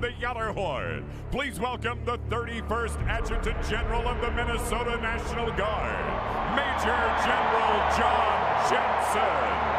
the Yellerhorn, please welcome the 31st Adjutant General of the Minnesota National Guard, Major General John Jensen.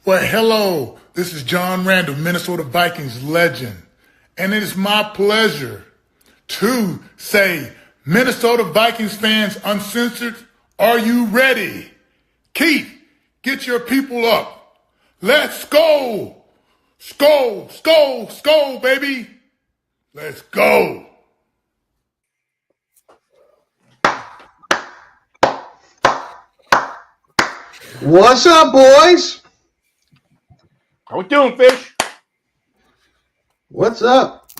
Well, hello, this is John Randall, Minnesota Vikings legend, and it is my pleasure to say, Minnesota Vikings fans uncensored, are you ready? Keith, get your people up. Let's go. Skol, skol, skol, baby. Let's go. What's up, boys? How we doing, Fish? What's up?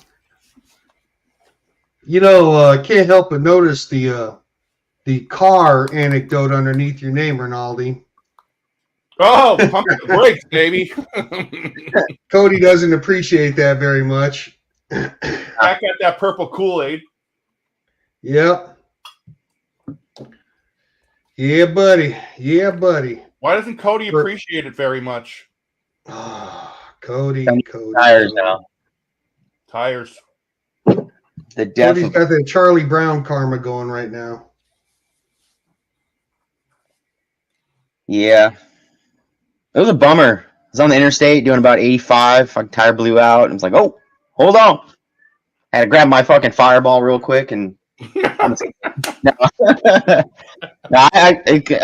You know, I can't help but notice the car anecdote underneath your name, Rinaldi. Oh, pump the brakes, baby. Cody doesn't appreciate that very much. Back at that purple Kool-Aid. Yep. Yeah, buddy. Yeah, buddy. Why doesn't Cody appreciate it very much? Oh, Cody. Tires now. Tires. The death Cody's got that Charlie Brown karma going right now. Yeah. It was a bummer. I was on the interstate doing about 85. My tire blew out. And I was like, oh, hold on. I had to grab my fucking fireball real quick and no. No, I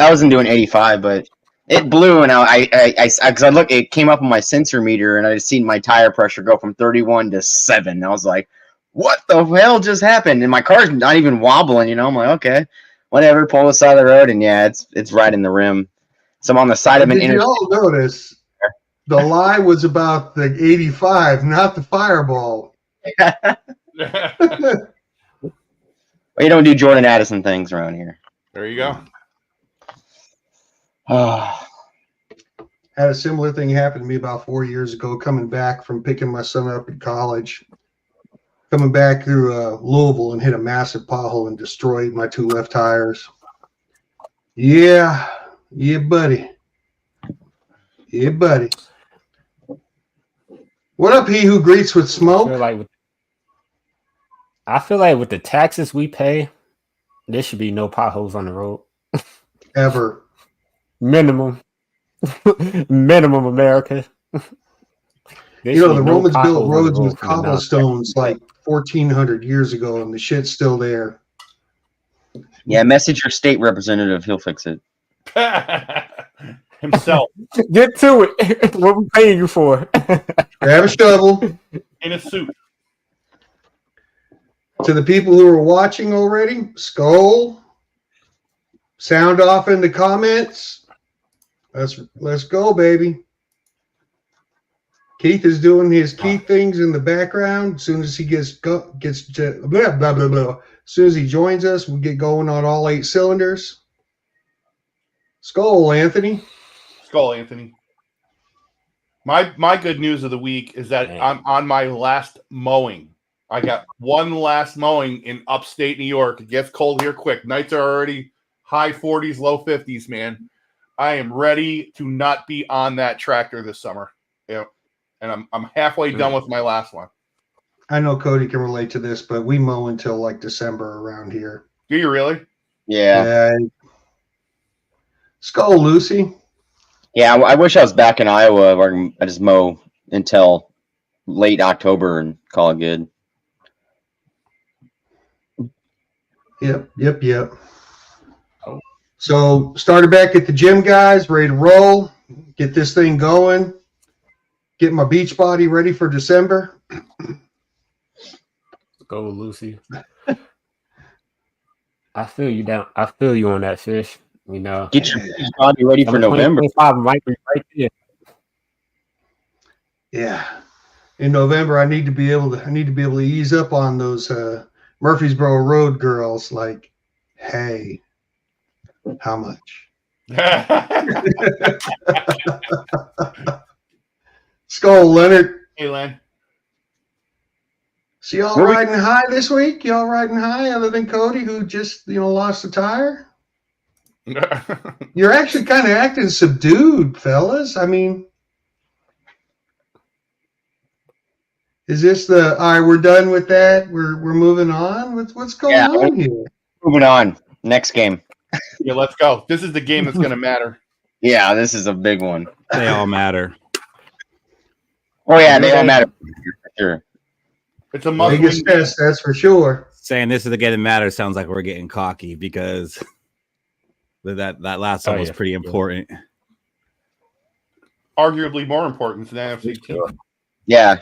wasn't doing 85, but it blew, and because I look, it came up on my sensor meter, and I seen my tire pressure go from 31 to 7. I was like, "What the hell just happened?" And my car's not even wobbling. You know, I'm like, "Okay, whatever." Pull the side of the road, and yeah, it's right in the rim. So I'm on the side of an interstate. Did you all notice the lie was about the 85, not the fireball? You don't do Jordan Addison things around here. There you go. Had a similar thing happen to me about 4 years ago, coming back from picking my son up in college. Coming back through Louisville and hit a massive pothole and destroyed my 2 left tires. Yeah, buddy. Yeah, buddy. What up, he who greets with smoke? I feel like with the taxes we pay, there should be no potholes on the road. Ever. Minimum, America. You know, the Romans built roads with cobblestones like 1,400 years ago, and the shit's still there. Yeah, message your state representative. He'll fix it. Himself. Get to it. What we paying you for? Grab a shovel. In a suit. To the people who are watching already, Skol. Sound off in the comments. Let's go, baby. Keith is doing his Keith things in the background. As soon as he gets blah blah blah blah. As soon as he joins us, we get going on all 8 cylinders. Skol, Anthony. Skol, Anthony. My good news of the week is that I'm on my last mowing. I got one last mowing in upstate New York. It gets cold here quick. Nights are already high 40s, low 50s, man. I am ready to not be on that tractor this summer. Yeah. And I'm halfway done with my last one. I know Cody can relate to this, but we mow until like December around here. Do you really? Yeah. Skol, Lucy. Yeah, I wish I was back in Iowa where I just mow until late October and call it good. Yep. Oh. So started back at the gym, guys. Ready to roll. Get this thing going. Get my beach body ready for December. Go, Lucy. I feel you down. I feel you on that, fish. You know, Get your body ready for November. 2025 might be right there. Yeah. In November, I need to be able to ease up on those Murfreesboro Road girls. Like, hey, how much? Skol, Leonard. Hey, Len. So y'all riding high this week? Y'all riding high other than Cody, who just, lost a tire? You're actually kind of acting subdued, fellas. I mean, is this all right, we're done with that? We're moving on? What's going on here? Moving on. Next game. Yeah, let's go. This is the game that's going to matter. Yeah, this is a big one. They all matter. Oh, yeah, they all matter. For sure. It's a must-win. Biggest test, that's for sure. Saying this is the game that matters sounds like we're getting cocky because that last one was pretty important. Arguably more important than the NFC team. Yeah.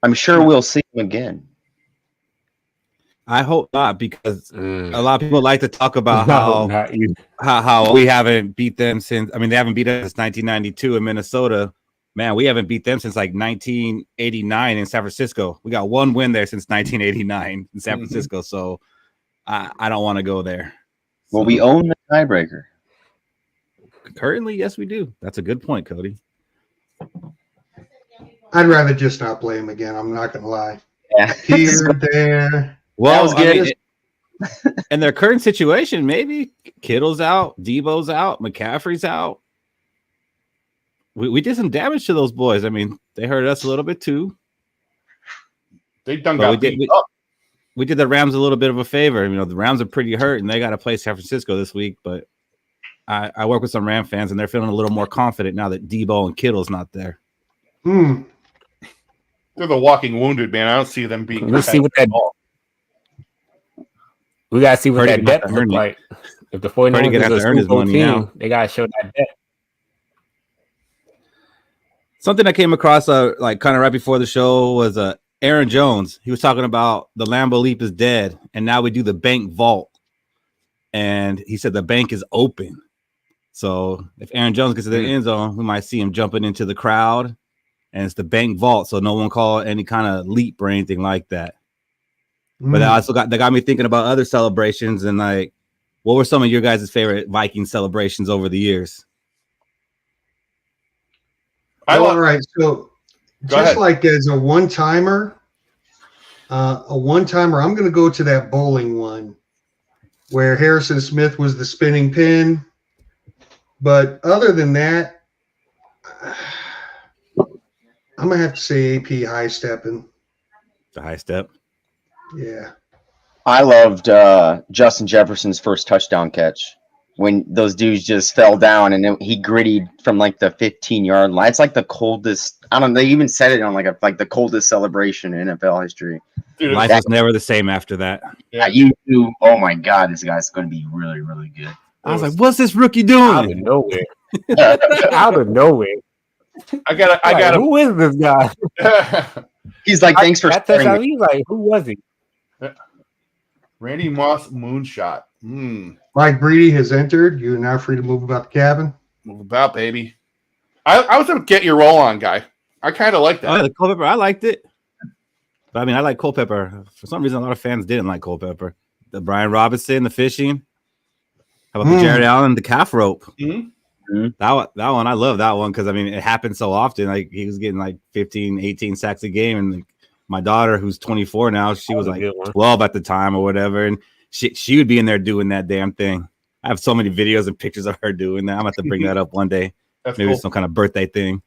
I'm sure we'll see him again. I hope not, because a lot of people like to talk about No, how we haven't beat them since. I mean, they haven't beat us since 1992 in Minnesota. Man, we haven't beat them since like 1989 in San Francisco. We got one win there since 1989 in San Francisco. So I don't want to go there. Well, we own the tiebreaker. Currently, yes, we do. That's a good point, Cody. I'd rather just not play him again. I'm not going to lie. Yeah. Here, there. Well, I mean, in their current situation, maybe Kittle's out, Debo's out, McCaffrey's out. We did some damage to those boys. I mean, they hurt us a little bit too. They done got beat up. We did the Rams a little bit of a favor. You know, the Rams are pretty hurt, and they got to play San Francisco this week. But I work with some Ram fans, and they're feeling a little more confident now that Debo and Kittle's not there. They're the walking wounded, man. I don't see them being. Let's see what that. We gotta see what that depth looks like. If the 49ers gonna have to earn his money team, now. they gotta show that depth. Something I came across like kind of right before the show was Aaron Jones. He was talking about the Lambeau Leap is dead, and now we do the bank vault. And he said the bank is open. So if Aaron Jones gets to the end zone, we might see him jumping into the crowd, and it's the bank vault, so no one call any kind of leap or anything like that. But that got me thinking about other celebrations, and like, what were some of your guys' favorite Viking celebrations over the years? All right, so just like as a one-timer, I'm going to go to that bowling one where Harrison Smith was the spinning pin. But other than that, I'm going to have to say AP high stepping. The high step. Yeah. I loved Justin Jefferson's first touchdown catch when those dudes just fell down and then he grittied from like the 15-yard line. It's like the coldest. I don't know. They even said it on like the coldest celebration in NFL history. Dude, life was never the same after that. Yeah, you knew. Oh my God, this guy's going to be really, really good. I was like, "What's this rookie doing?" Out of nowhere. Out of nowhere. I got. Who is this guy? He's like, "Thanks for sharing." He's like, who was he? Randy Moss moonshot. Mike Breedy has entered. You're now free to move about the cabin. Move about, baby. I was a get your roll on guy. I kind of like that. Oh, the Culpepper, I liked it. But I mean, I like Culpepper. For some reason, a lot of fans didn't like Culpepper. The Brian Robinson, the fishing. How about the Jared Allen, the calf rope? That one, I love that one because I mean, it happened so often. Like he was getting like 15, 18 sacks a game, and like, my daughter, who's 24 now, she was like 12 at the time or whatever, and she would be in there doing that damn thing. I have so many videos and pictures of her doing that. I'm gonna have to bring that up one day. Maybe cool. Some kind of birthday thing.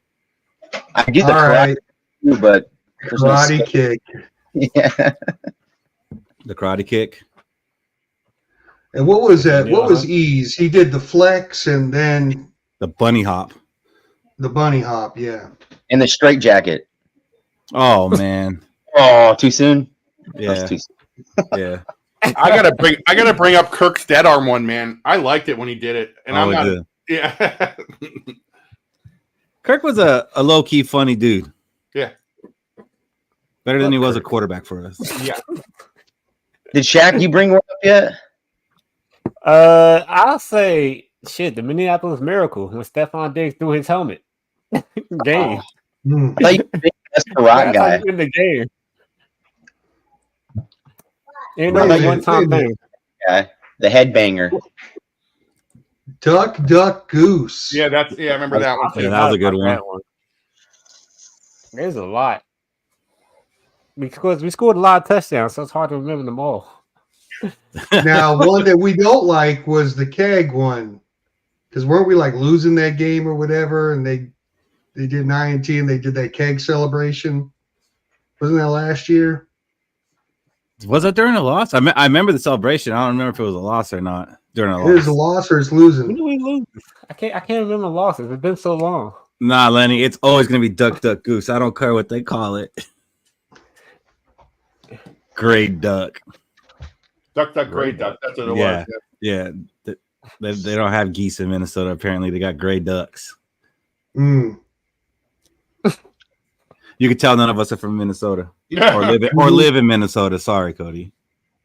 I get the karate, but karate kick. Yeah, the karate kick. And what was that? What was ease? He did the flex and then the bunny hop. The bunny hop, yeah. And the straight jacket. Oh man. Oh, too soon. Yeah. Yeah. I gotta bring up Kirk's dead arm one, man. I liked it when he did it, and I'm not. Did. Yeah. Kirk was a low key funny dude. Yeah. Better than he was a quarterback for us. Yeah. Did Shaq you bring one up yet? I'll say shit. The Minneapolis Miracle when Stephon Diggs threw his helmet. Game. I thought you were the Desperate guy. In the game. Ain't no one time thing. Yeah, the headbanger. Duck, duck, goose. Yeah, I remember that one. Yeah, that was a good one. There's a lot. Because we scored a lot of touchdowns, so it's hard to remember them all. Now, one that we don't like was the keg one. Because weren't we like losing that game or whatever? And they did 9-10 and they did that keg celebration. Wasn't that last year? Was it during a loss? I remember the celebration. I don't remember if it was a loss or not during a loss. It was a loss or it's losing. When did we lose? I can't remember losses. It's been so long. Nah, Lenny, it's always gonna be duck, duck, goose. I don't care what they call it. Gray duck. Duck, duck, gray duck. That's what it was. Yeah. They don't have geese in Minnesota. Apparently, they got gray ducks. Mm. You can tell none of us are from Minnesota or live in Minnesota. Sorry, Cody.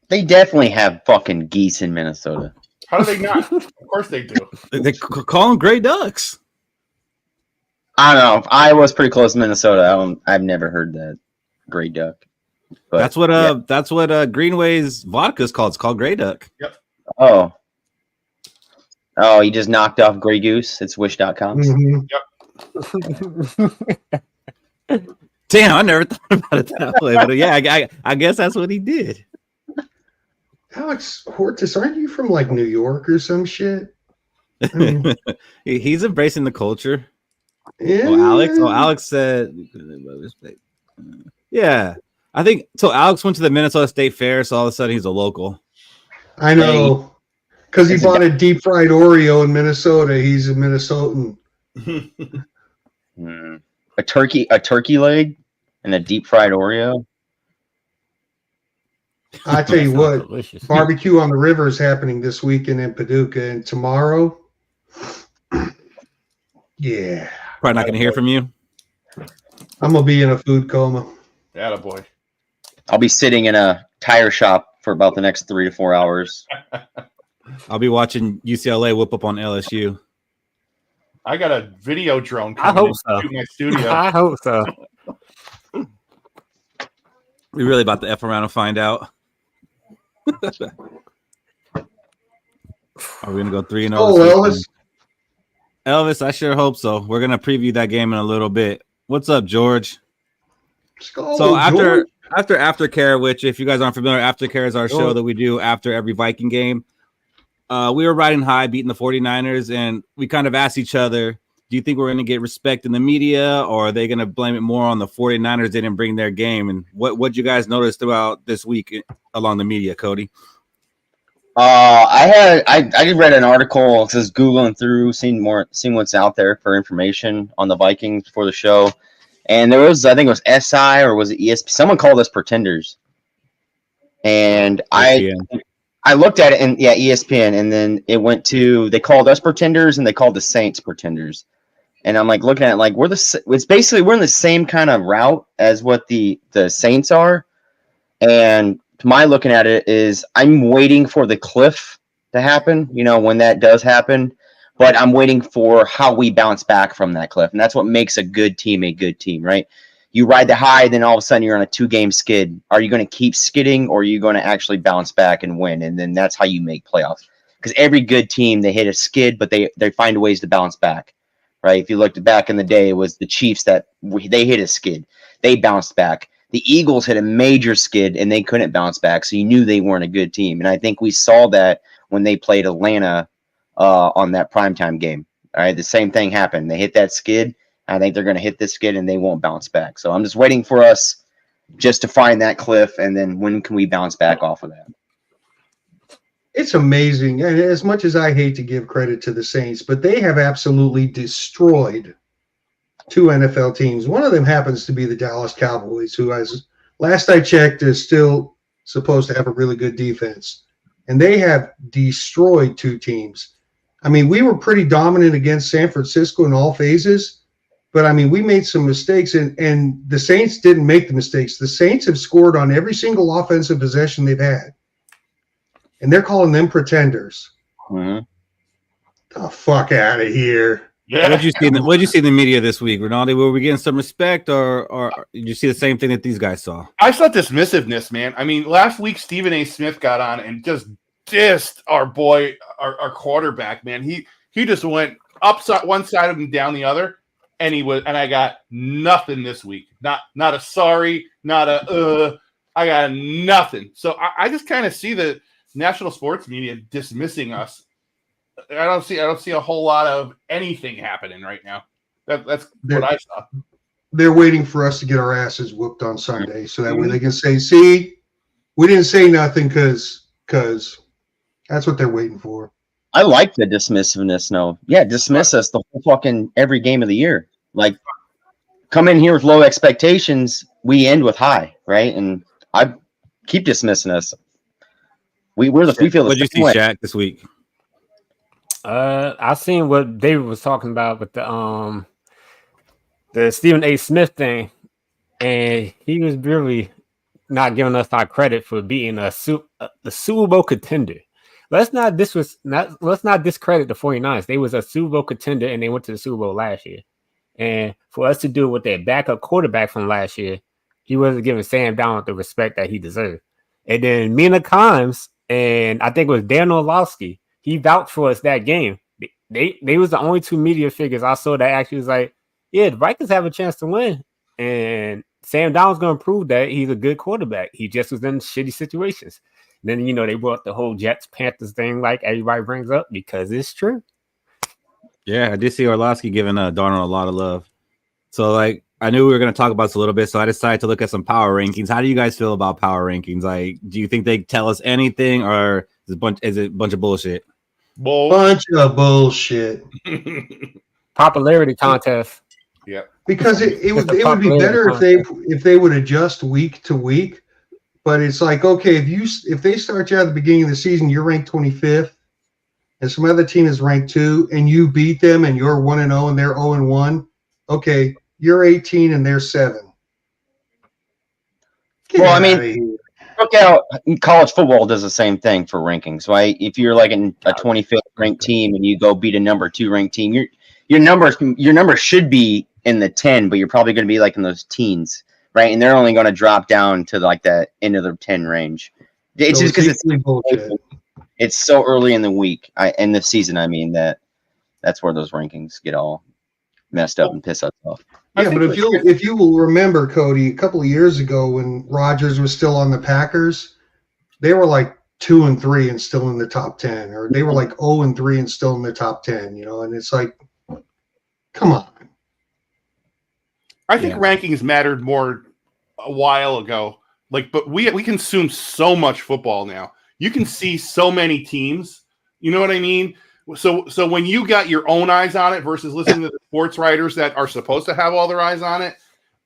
They definitely have fucking geese in Minnesota. How do they not? Of course they do. They call them gray ducks. I don't know. Iowa's pretty close to Minnesota. I've never heard that gray duck. But, that's what Greenway's vodka is called. It's called Gray Duck. Yep. Oh, you just knocked off Grey Goose. It's wish.com. Mm-hmm. Yep. Damn, I never thought about it that way. But yeah, I guess that's what he did. Alex Hortis, aren't you from like New York or some shit? I mean, He's embracing the culture. yeah. Alex said, yeah. I think so. Alex went to the Minnesota State Fair, so all of a sudden he's a local. I know. Because he bought a deep fried Oreo in Minnesota. He's a Minnesotan. A turkey leg and a deep fried Oreo. I tell you what, Delicious. barbecue on the river is happening this weekend in Paducah, and tomorrow, yeah, Probably not going to hear from you. I'm gonna be in a food coma. Attaboy. I'll be sitting in a tire shop for about the next 3 to 4 hours. I'll be watching UCLA whoop up on LSU. I got a video drone I hope so. to my studio. I hope so. We really about to F around and find out. Are we going to go 3-0? Oh, Elvis. Elvis, I sure hope so. We're going to preview that game in a little bit. What's up, George? Skol, So George. after Aftercare, which if you guys aren't familiar, Aftercare is our show that we do after every Viking game. We were riding high, beating the 49ers, and we kind of asked each other, do you think we're going to get respect in the media, or are they going to blame it more on the 49ers? They didn't bring their game. And what you guys noticed throughout this week along the media, Cody? I read an article, just Googling through, seeing what's out there for information on the Vikings for the show. And there was, I think it was SI or was it ESPN? Someone called us pretenders. And I looked at it, and yeah, ESPN, and then it went to, they called us pretenders and they called the Saints pretenders. And I'm like looking at it, like we're in the same kind of route as what the Saints are. And my looking at it is I'm waiting for the cliff to happen, when that does happen. But I'm waiting for how we bounce back from that cliff. And that's what makes a good team, right? You ride the high, then all of a sudden you're on a 2-game skid. Are you going to keep skidding, or are you going to actually bounce back and win? And then that's how you make playoffs. Because every good team, they hit a skid, but they find ways to bounce back, right? If you looked back in the day, it was the Chiefs they hit a skid. They bounced back. The Eagles hit a major skid, and they couldn't bounce back, so you knew they weren't a good team. And I think we saw that when they played Atlanta on that primetime game. All right, the same thing happened. They hit that skid. I think they're going to hit this skid, and they won't bounce back. So I'm just waiting for us just to find that cliff, and then when can we bounce back off of that? It's amazing. And as much as I hate to give credit to the Saints, but they have absolutely destroyed 2 NFL teams. One of them happens to be the Dallas Cowboys, who, as last I checked, is still supposed to have a really good defense. And they have destroyed 2 teams. I mean, we were pretty dominant against San Francisco in all phases, but I mean, we made some mistakes, and the Saints didn't make the mistakes. The Saints have scored on every single offensive possession they've had, and they're calling them pretenders. Mhm. The fuck out of here. Yeah. What did you see in the media this week, Ronaldo? Were we getting some respect, or did you see the same thing that these guys saw? I saw dismissiveness, man. I mean, last week Stephen A. Smith got on and just dissed our boy, our quarterback, man. He just went upside one side of him, down the other. And I got nothing this week. Not a sorry, not a I got nothing. So I just kind of see the national sports media dismissing us. I don't see a whole lot of anything happening right now. That's what I saw. They're waiting for us to get our asses whooped on Sunday, so that way they can say, "See, we didn't say nothing," because that's what they're waiting for. I like the dismissiveness. No, yeah, dismiss us the whole fucking every game of the year. Like, come in here with low expectations, we end with high, right? And I keep dismissing us. We feel the What did you see, way. Shaq, this week? I seen what David was talking about with the Stephen A. Smith thing, and he was really not giving us our credit for being the Super Bowl contender. Let's not discredit the 49ers. They was a Super Bowl contender, and they went to the Super Bowl last year. And for us to do it with their backup quarterback from last year, he wasn't giving Sam Darnold the respect that he deserved. And then Mina Kimes, and I think it was Dan Orlovsky, he vouched for us that game. They was the only 2 media figures I saw that actually was like, yeah, the Vikings have a chance to win. And Sam Darnold's going to prove that he's a good quarterback. He just was in shitty situations. And then, they brought the whole Jets-Panthers thing like everybody brings up because it's true. Yeah, I did see Orlovsky giving Darnold a lot of love. So, like, I knew we were going to talk about this a little bit, so I decided to look at some power rankings. How do you guys feel about power rankings? Like, do you think they tell us anything, or is it a bunch of bullshit? Bunch of bullshit. Popularity contest. Yeah. Because it would be better if they would adjust week to week. But it's like, okay, if they start you at the beginning of the season, you're ranked 25th, and some other team is ranked 2, and you beat them, and you're 1-0, and they're 0-1. Okay, you're 18 and they're 7. Well, I mean, look out. College football does the same thing for rankings, right? If you're like in a 25th ranked team and you go beat a number 2 ranked team, your number should be in the 10, but you're probably going to be like in those teens, right? And they're only going to drop down to like that end of the 10 range. It's just because it's so early in the week, in the season. I mean that's where those rankings get all messed up and piss us off. Yeah, but if you will remember, Cody, a couple of years ago when Rodgers was still on the Packers, they were like 2-3 and still in the top 10, or they were like 0-3 and still in the top 10. And it's like, come on. I think rankings mattered more a while ago. But we consume so much football now. You can see so many teams. You know what I mean? So when you got your own eyes on it versus listening to the sports writers that are supposed to have all their eyes on it,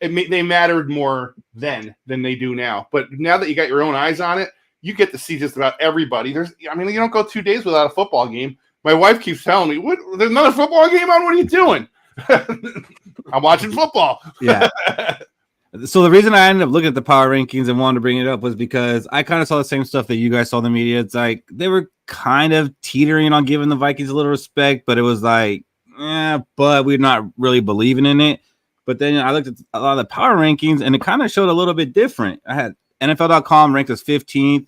they mattered more then than they do now. But now that you got your own eyes on it, you get to see just about everybody. You don't go 2 days without a football game. My wife keeps telling me, there's another football game on? What are you doing? I'm watching football. Yeah. So the reason I ended up looking at the power rankings and wanted to bring it up was because I kind of saw the same stuff that you guys saw in the media. It's like they were kind of teetering on giving the Vikings a little respect, but it was like, but we're not really believing in it. But then I looked at a lot of the power rankings and it kind of showed a little bit different. I had NFL.com ranked us 15th,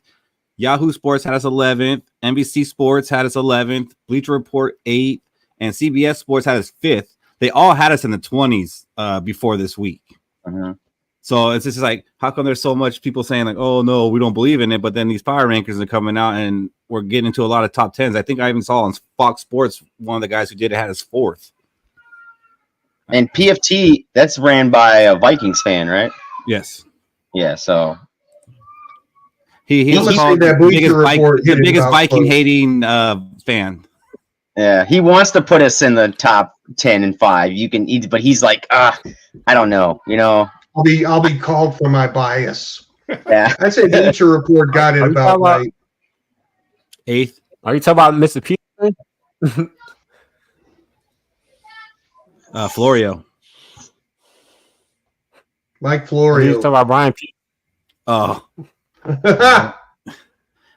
Yahoo Sports had us 11th, NBC Sports had us 11th, Bleacher Report 8th, and CBS Sports had us 5th. They all had us in the 20s before this week. Uh-huh. So it's just like, how come there's so much people saying like, oh no, we don't believe in it, but then these power rankings are coming out and we're getting into a lot of top 10s. I think I even saw on Fox Sports one of the guys who did it had us 4th. And PFT, that's ran by a Vikings fan, right? Yes. Yeah. So he's the biggest Viking hating fan. Yeah, he wants to put us in the top 10 and 5. You can, but he's like, I don't know, I'll be called for my bias. Yeah. I'd say Bleacher Report got it about right. 8th. Are you talking about Mr. Peterson? Florio. Mike Are you Florio. talking about Brian Peterson? Oh,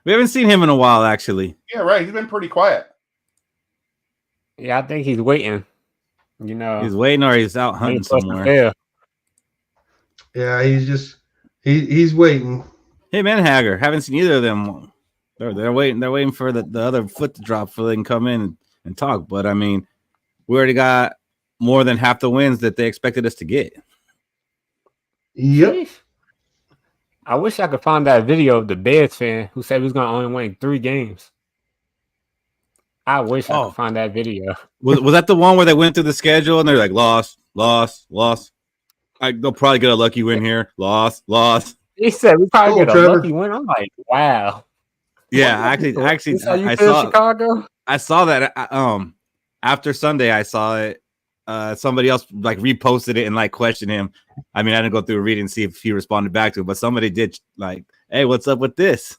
we haven't seen him in a while, actually. Yeah, right. He's been pretty quiet. Yeah, I think he's waiting. You know, He's waiting or he's out hunting somewhere. Yeah. Yeah, he's waiting. Him and Hager. Haven't seen either of them. They're waiting. They're waiting for the other foot to drop so they can come in and talk. But I mean, we already got more than half the wins that they expected us to get. Yep. I wish I could find that video of the Bears fan who said he was going to only win 3 games. I wish I could find that video. Was that the one where they went through the schedule and they're like, lost? They'll probably get a lucky win here. Lost. He said we probably get a lucky win. I'm like, wow. Yeah, actually, I saw Chicago. I saw that. After Sunday, I saw it. Somebody else like reposted it and like questioned him. I mean, I didn't go through a read and see if he responded back to it, but somebody did like, "Hey, what's up with this?"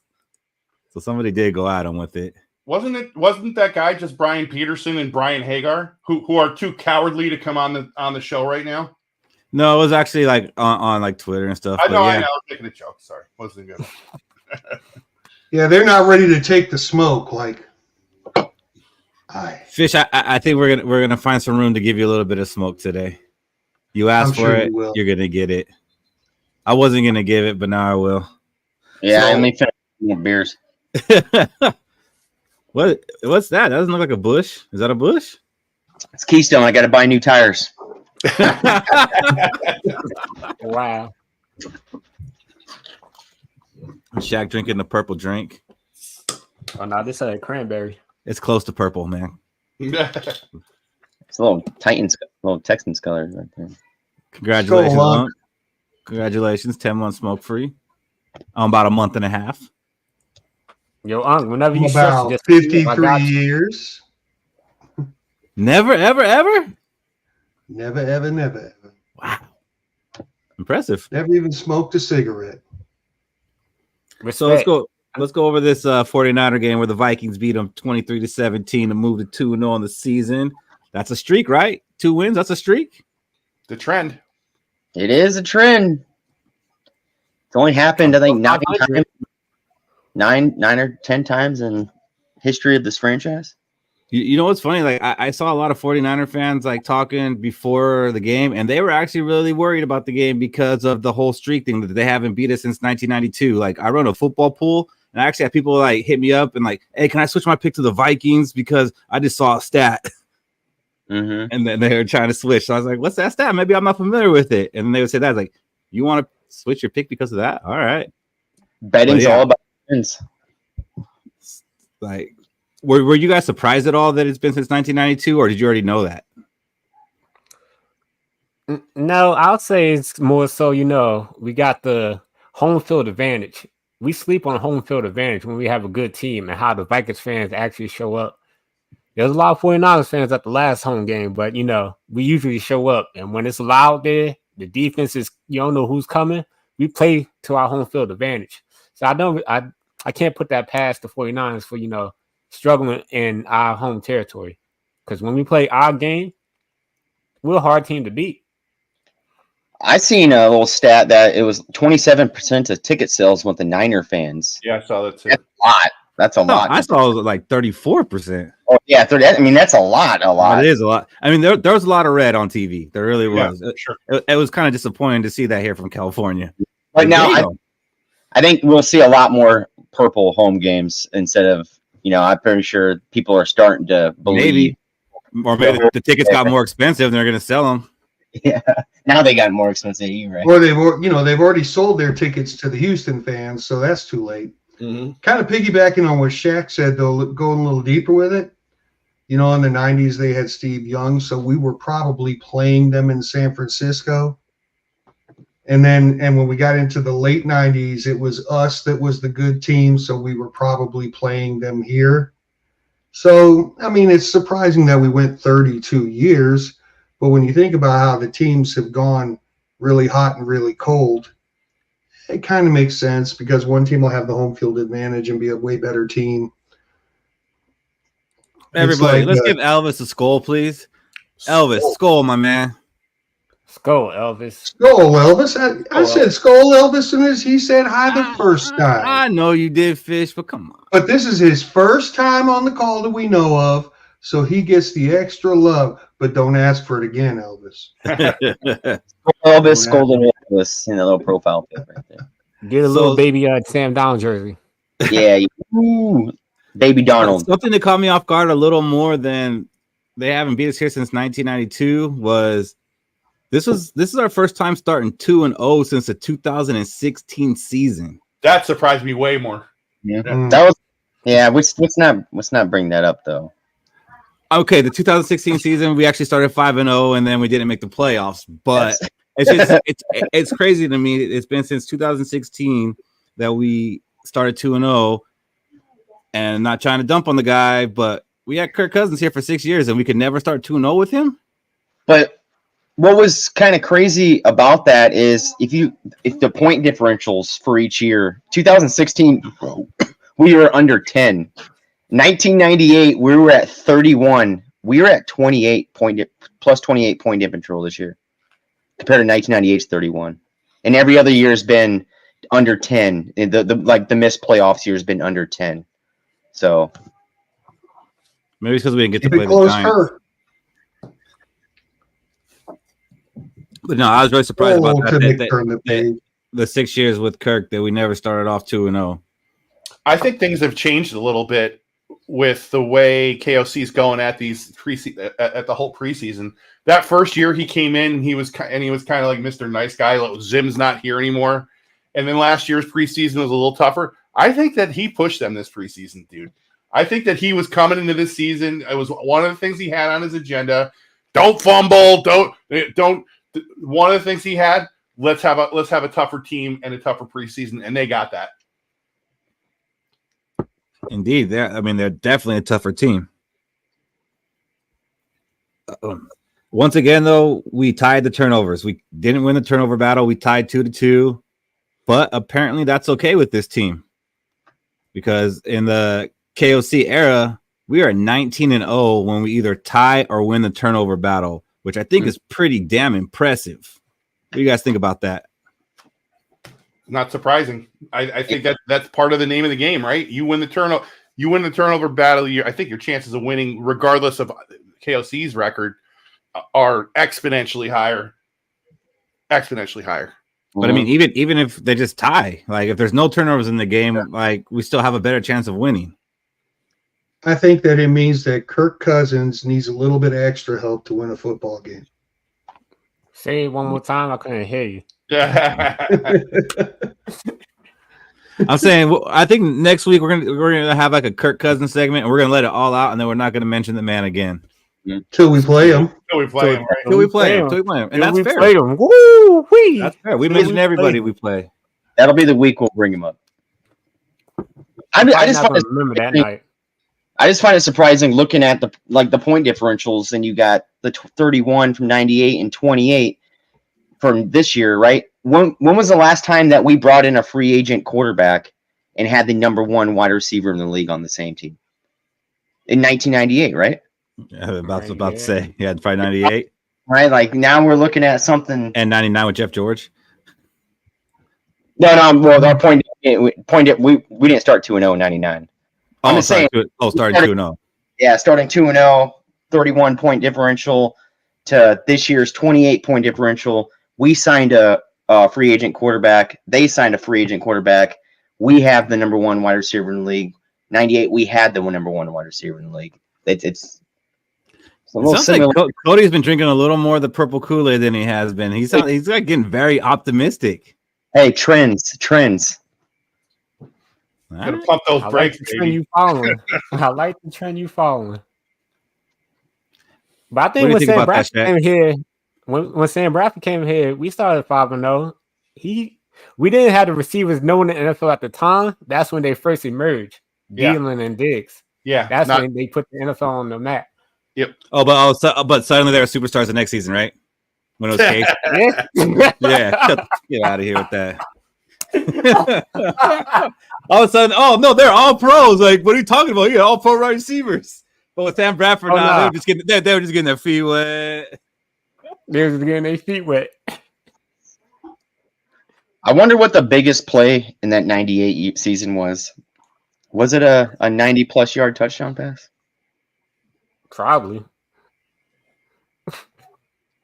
So somebody did go at him with it. Wasn't that guy just Brian Peterson and Brian Hagar, who are too cowardly to come on the show right now? No, it was actually like on like Twitter and stuff. I know. I was making a joke. Sorry, wasn't good. Yeah, they're not ready to take the smoke. Like, Fish, I think we're gonna find some room to give you a little bit of smoke today. You asked for it, you're gonna get it. I wasn't gonna give it, but now I will. Yeah, I only finished more beers. What's that? That doesn't look like a bush. Is that a bush? It's Keystone. I got to buy new tires. Wow. Shaq drinking the purple drink. Oh no, this is a cranberry. It's close to purple, man. It's a little Texans color right there. Congratulations, Monk. Congratulations, 10 months smoke free. I'm about a month and a half. Yo, Unc, whenever you about just 53 years. Never, ever, ever? Never, ever, never, ever. Wow. Impressive. Never even smoked a cigarette. Respect. So let's go over this 49er game where the Vikings beat them 23-17 to move to 2-0 on the season. That's a streak, right? 2 wins, that's a streak. The trend. It is a trend. It's only happened, I think, 9 or 10 times in history of this franchise. You know what's funny? Like I saw a lot of 49er fans like talking before the game, and they were actually really worried about the game because of the whole streak thing that they haven't beat us since 1992. Like I run a football pool, and I actually had people like hit me up and like, "Hey, can I switch my pick to the Vikings because I just saw a stat?" Mm-hmm. And then they were trying to switch. So I was like, "What's that stat? Maybe I'm not familiar with it." And then they would say that. I was like, "You want to switch your pick because of that? All right." Betting's all about wins. Like. Were you guys surprised at all that it's been since 1992, or did you already know that? No, I'll say it's more so, we got the home field advantage. We sleep on home field advantage when we have a good team and how the Vikings fans actually show up. There's a lot of 49ers fans at the last home game, but, we usually show up. And when it's loud there, the defense is, you don't know who's coming. We play to our home field advantage. So I can't put that past the 49ers for, struggling in our home territory, because when we play our game, we're a hard team to beat. I seen a little stat that it was 27% of ticket sales went to Niner fans. Yeah, I saw that too. That's a lot. That's a lot. I saw it was like 34%. Oh yeah, 30. I mean, that's a lot. It is a lot. I mean, there was a lot of red on TV. There really was. Yeah, sure. It was kind of disappointing to see that here from California. But now I think we'll see a lot more purple home games instead of. I'm pretty sure people are starting to believe. Maybe the tickets got more expensive and they're going to sell them. Yeah. Now they got more expensive, right? Or they've already sold their tickets to the Houston fans, so that's too late. Mm-hmm. Kind of piggybacking on what Shaq said, though, going a little deeper with it. In the 90s, they had Steve Young, so we were probably playing them in San Francisco. And when we got into the late 90s, it was us that was the good team, so we were probably playing them here. So, I mean, it's surprising that we went 32 years, but when you think about how the teams have gone really hot and really cold, it kind of makes sense because one team will have the home field advantage and be a way better team. Everybody, let's give Elvis a Skol, please. Elvis, Skol, my man. Skol, Elvis. Skol, Elvis. I said Skol, Elvis, as soon as he said hi the first time. I know you did, Fish, but come on. But this is his first time on the call that we know of, so he gets the extra love. But don't ask for it again, Elvis. Elvis, Skol, Elvis in the little profile pic right there. Get a little baby Sam Donald jersey. Yeah, baby Donald. Something that caught me off guard a little more than they haven't beat us here since 1992 was this is our first time starting 2-0 since the 2016 season. That surprised me way more. Yeah, that was. Yeah, let's not bring that up though. Okay, the 2016 season we actually started 5-0 and then we didn't make the playoffs. But it's crazy to me. It's been since 2016 that we started 2-0, and not trying to dump on the guy, but we had Kirk Cousins here for 6 years and we could never start 2-0 with him. But what was kind of crazy about that is if the point differentials for each year, 2016 we were under 10. 1998 we were at 31. We were at 28 plus 28 point differential this year compared to 1998's 31. And every other year has been under 10. The missed playoffs year has been under 10. So maybe it's because we didn't get to play the Giants. But no, I was really surprised about that. The 6 years with Kirk that we never started off 2-0. I think things have changed a little bit with the way KOC's going at these at the whole preseason. That first year he came in, he was kind of like Mr. Nice Guy. Like, Zim's not here anymore. And then last year's preseason was a little tougher. I think that he pushed them this preseason, dude. I think that he was coming into this season. It was one of the things he had on his agenda. Don't fumble. Don't. One of the things he had. Let's have a tougher team and a tougher preseason, and they got that. Indeed, they're definitely a tougher team. Once again, though, we tied the turnovers. We didn't win the turnover battle. We tied 2-2, but apparently that's okay with this team because in the KOC era, we are 19-0 when we either tie or win the turnover battle, which I think is pretty damn impressive. What do you guys think about that? Not surprising. I think that's part of the name of the game, right? You win the turnover battle. I think your chances of winning, regardless of KOC's record, are exponentially higher. But I mean, even if they just tie, like if there's no turnovers in the game, like we still have a better chance of winning. I think that it means that Kirk Cousins needs a little bit of extra help to win a football game. Say it one more time. I couldn't hear you. I'm saying, I think next week we're gonna have like a Kirk Cousins segment, and we're gonna let it all out, and then we're not gonna mention the man again till we play him. Till we play him, and that's fair. Woo-wee. That's fair. We mention everybody we play. That'll be the week we'll bring him up. I just remember that night. I just find it surprising looking at the point differentials, and you got the 31 from 98 and 28 from this year, right? When was the last time that we brought in a free agent quarterback and had the number one wide receiver in the league on the same team? In 1998, right? Yeah, about to say, yeah, probably 98. Right, like now we're looking at something. And 99 with Jeff George. No. Well, our point we didn't start 2-0 in 99. I'm just saying. Starting 2-0. Yeah, starting 2-0, 31 point differential to this year's 28 point differential. We signed a free agent quarterback. They signed a free agent quarterback. We have the number one wide receiver in the league. 98, we had the number one wide receiver in the league. It's a little similar. Like Cody's been drinking a little more of the purple Kool-Aid than he has been. He's like getting very optimistic. Hey, trends. Gotta pump those brakes. Like the trend you following. I like the trend you following. But I think when Sam Bradford came here, when Sam Bradford came here, we started 5-0. We didn't have the receivers known in the NFL at the time. That's when they first emerged. Thielen and Diggs. Yeah, that's when they put the NFL on the map. Yep. But suddenly they were superstars the next season, right? When it was Case. Yeah. Yeah. Get out of here with that. All of a sudden, oh no, they're all pros. Like, what are you talking about? Yeah, all pro wide receivers. But with Sam Bradford, they were just getting their feet wet. They were just getting their feet wet. I wonder what the biggest play in that 98 season was. Was it a 90-plus yard touchdown pass? Probably.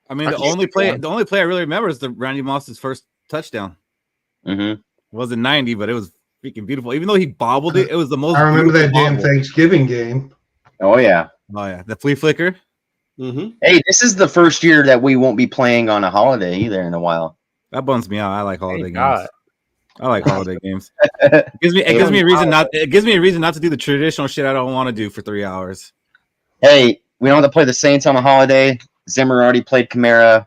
I mean, the only play I really remember is the Randy Moss's first touchdown. Mm-hmm. It wasn't 90, but it was freaking beautiful. Even though he bobbled it, it was the most. I remember that damn Thanksgiving game. Oh yeah. The flea flicker. Mm-hmm. Hey, this is the first year that we won't be playing on a holiday either in a while. That bums me out. I like holiday games. God. I like holiday games. It gives me a reason not. It gives me a reason not to do the traditional shit I don't want to do for 3 hours. Hey, we don't have to play the Saints on a holiday. Zimmer already played Kamara.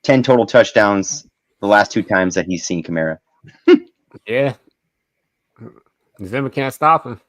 10 total touchdowns the last 2 times that he's seen Kamara. Yeah. Zimmer can't stop him.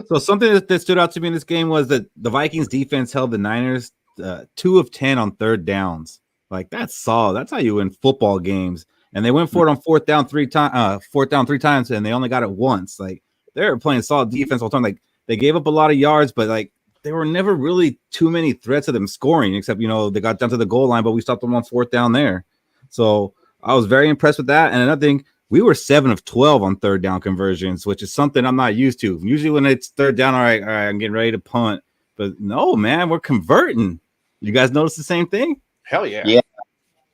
So something that stood out to me in this game was that the Vikings defense held the Niners 2 of 10 on third downs. Like, that's solid. That's how you win football games. And they went for it on fourth down three times, and they only got it once. Like, they were playing solid defense all the time. Like, they gave up a lot of yards, but like there were never really too many threats of them scoring, except they got down to the goal line, but we stopped them on fourth down there. So I was very impressed with that. And another thing, we were 7 of 12 on third down conversions, which is something I'm not used to. Usually when it's third down, all right, I'm getting ready to punt. But no, man, we're converting. You guys notice the same thing? Hell yeah. Yeah.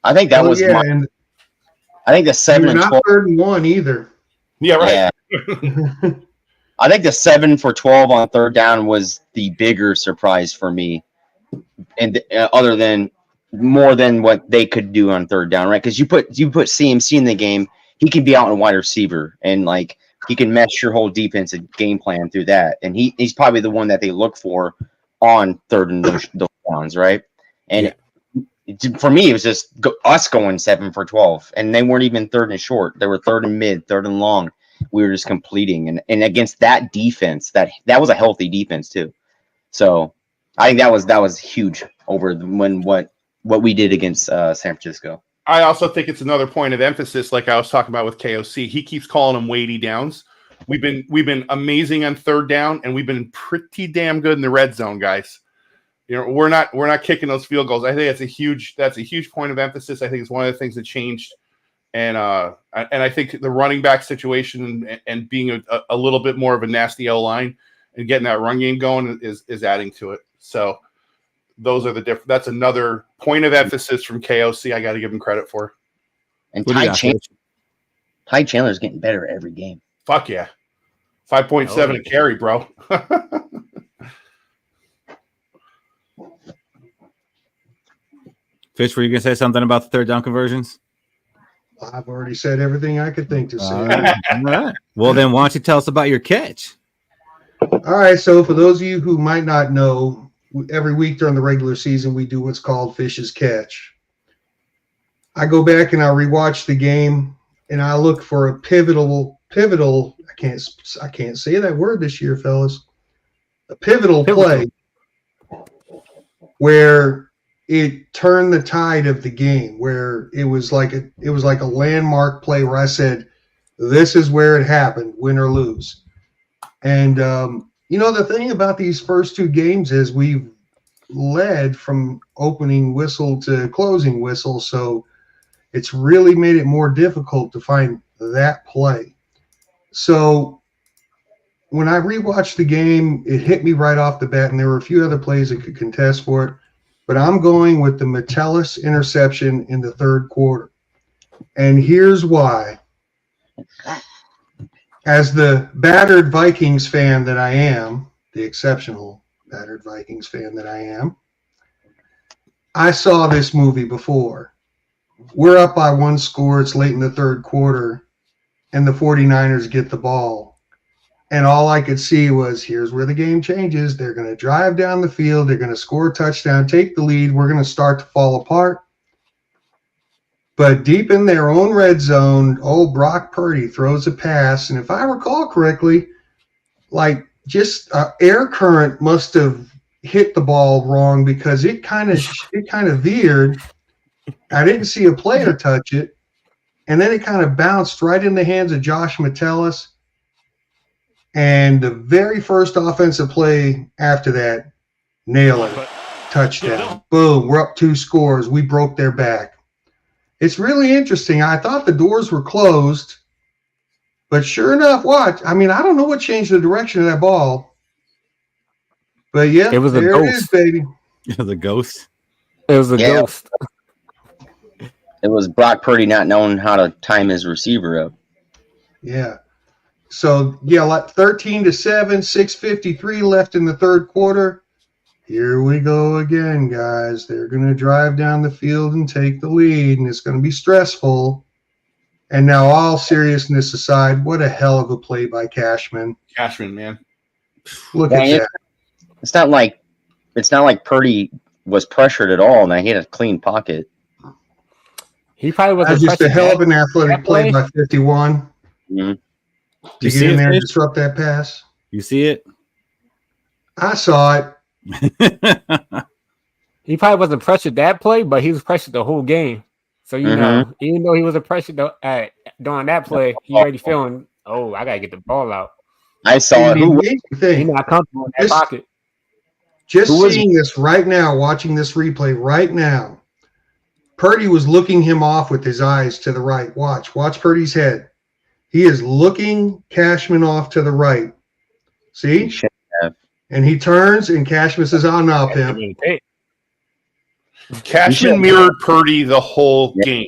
I think that was and I think the 7 and 12. Not 3rd and 1 either. Yeah, right. Yeah. I think the 7 for 12 on third down was the bigger surprise for me. And other than more than what they could do on third down, right? Because you put CMC in the game, he can be out in wide receiver and like he can mesh your whole defensive game plan through that. And he's probably the one that they look for on third and those downs, right? And for me, it was just us going 7 for 12, and they weren't even third and short. They were third and mid, third and long. We were just completing, and against that defense, that was a healthy defense too. So I think that was huge over what we did against San Francisco. I also think it's another point of emphasis, like I was talking about with KOC. He keeps calling them weighty downs. We've been amazing on third down, and we've been pretty damn good in the red zone, guys. We're not kicking those field goals. I think that's a huge point of emphasis. I think it's one of the things that changed, and I think the running back situation and being a little bit more of a nasty O-line and getting that run game going is adding to it. So those are that's another point of emphasis from KOC. I got to give him credit for. And Ty Chandler's getting better every game. Fuck yeah, 5.7 a carry, bro. Fish, were you gonna say something about the third down conversions? I've already said everything I could think to say. All right. Well, then why don't you tell us about your catch? All right. So for those of you who might not know, every week during the regular season, we do what's called Fish's Catch. I go back and I rewatch the game, and I look for a pivotal. I can't say that word this year, fellas. A pivotal play where it turned the tide of the game, where it was like a landmark play where I said, this is where it happened, win or lose. And the thing about these first 2 games is we've led from opening whistle to closing whistle, so it's really made it more difficult to find that play. So when I rewatched the game, it hit me right off the bat, and there were a few other plays that could contest for it. But I'm going with the Metellus interception in the 3rd quarter. And here's why. As the battered Vikings fan that I am, the exceptional battered Vikings fan that I am, I saw this movie before. We're up by 1 score. It's late in the 3rd quarter, and the 49ers get the ball. And all I could see was, here's where the game changes. They're going to drive down the field. They're going to score a touchdown, take the lead. We're going to start to fall apart. But deep in their own red zone, old Brock Purdy throws a pass. And if I recall correctly, like just air current must have hit the ball wrong because it kind of veered. I didn't see a player touch it. and then it kind of bounced right in the hands of Josh Metellus. And the very first offensive play after that, nail it, touchdown. Boom, we're up 2 scores. We broke their back. It's really interesting. I thought the doors were closed, but sure enough, watch. I mean, I don't know what changed the direction of that ball. But yeah, It was a there ghost. it is, baby. It was a ghost. It was a ghost. It was Brock Purdy not knowing how to time his receiver up. Yeah. So, yeah, like 13-7, 6:53 left in the third quarter. Here we go again, guys. They're going to drive down the field and take the lead, and it's going to be stressful. And now, all seriousness aside, what a hell of a play by Cashman. Cashman, man. Look at that. It's not like Purdy was pressured at all, and he had a clean pocket. He probably That's wasn't just a hell of an athletic play by 51 Mhm. to get in there and disrupt that pass. You see it? I saw it. He probably wasn't pressured that play, but he was pressured the whole game. So you know, even though he wasn't pressured during that play, he already feeling, oh, I gotta get the ball out. I saw it. He's not comfortable in that pocket. Just seeing this right now, watching this replay right now, Purdy was looking him off with his eyes to the right. Watch Purdy's head. He is looking Cashman off to the right. See? And he turns, and Cashman says, "Oh no, pimp." Cashman mirrored Purdy the whole game.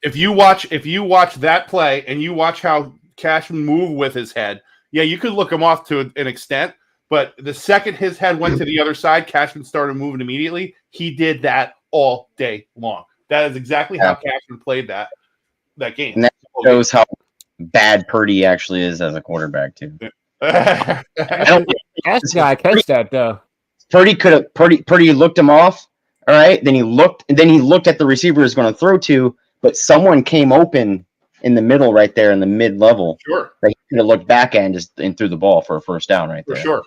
If you watch that play and you watch how Cashman moved with his head, yeah, you could look him off to an extent. But the second his head went to the other side, Cashman started moving immediately. He did that all day long. That is exactly how Cashman played that game. And that shows how bad Purdy actually is as a quarterback too. That's gotta catch that though. Purdy looked him off. All right. Then he looked at the receiver he was going to throw to, but someone came open in the middle right there in the mid level. Sure. That he could have looked back at and threw the ball for a first down right there. For sure.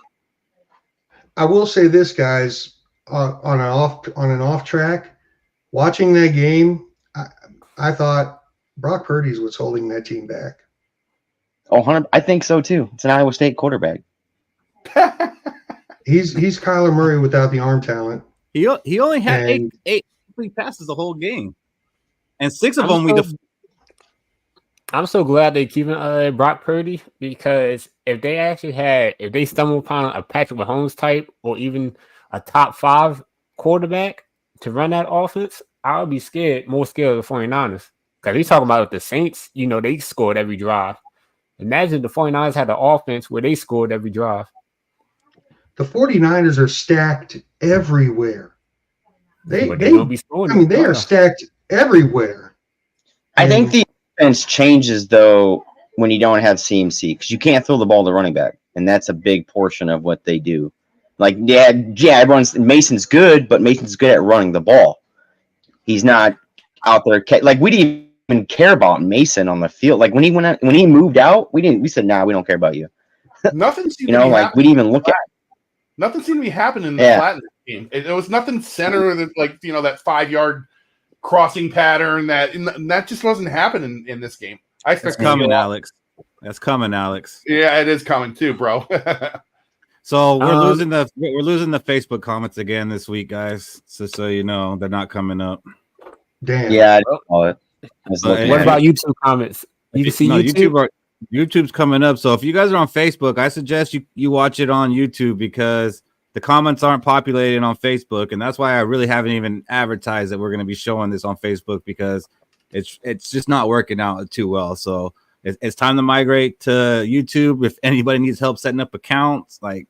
I will say this, guys, on an off track, watching that game, I thought Brock Purdy's was holding that team back. Oh, I think so too. It's an Iowa State quarterback. He's Kyler Murray without the arm talent. He only had eight complete passes the whole game, and 6 of them I'm so glad they keeping Brock Purdy, because if they stumble upon a Patrick Mahomes type or even a top 5 quarterback to run that offense, I would be more scared of the 49ers. Because he's talking about the Saints, they scored every drive. Imagine the 49ers had an offense where they scored every drive. The 49ers are stacked everywhere. They are stacked everywhere. I think the offense changes though when you don't have CMC, because you can't throw the ball to running back, and that's a big portion of what they do. Like, Mason's good, but Mason's good at running the ball. He's not out there. Like, we didn't even care about Mason on the field. Like, when he moved out, we said, nah, we don't care about you. Nothing seemed we didn't even look at it. Nothing seemed to be happening in the Platinum game. It was nothing center that, that 5-yard crossing pattern that just wasn't happening in this game. I expect That's coming, Alex. That's coming, Alex. Yeah, it is coming too, bro. So we're losing the Facebook comments again this week, guys. So you know they're not coming up. Damn. Yeah, I know it. What about YouTube comments? You can see YouTube. YouTube's coming up. So if you guys are on Facebook, I suggest you watch it on YouTube, because the comments aren't populating on Facebook, and that's why I really haven't even advertised that we're going to be showing this on Facebook, because it's just not working out too well. So it's time to migrate to YouTube. If anybody needs help setting up accounts, like,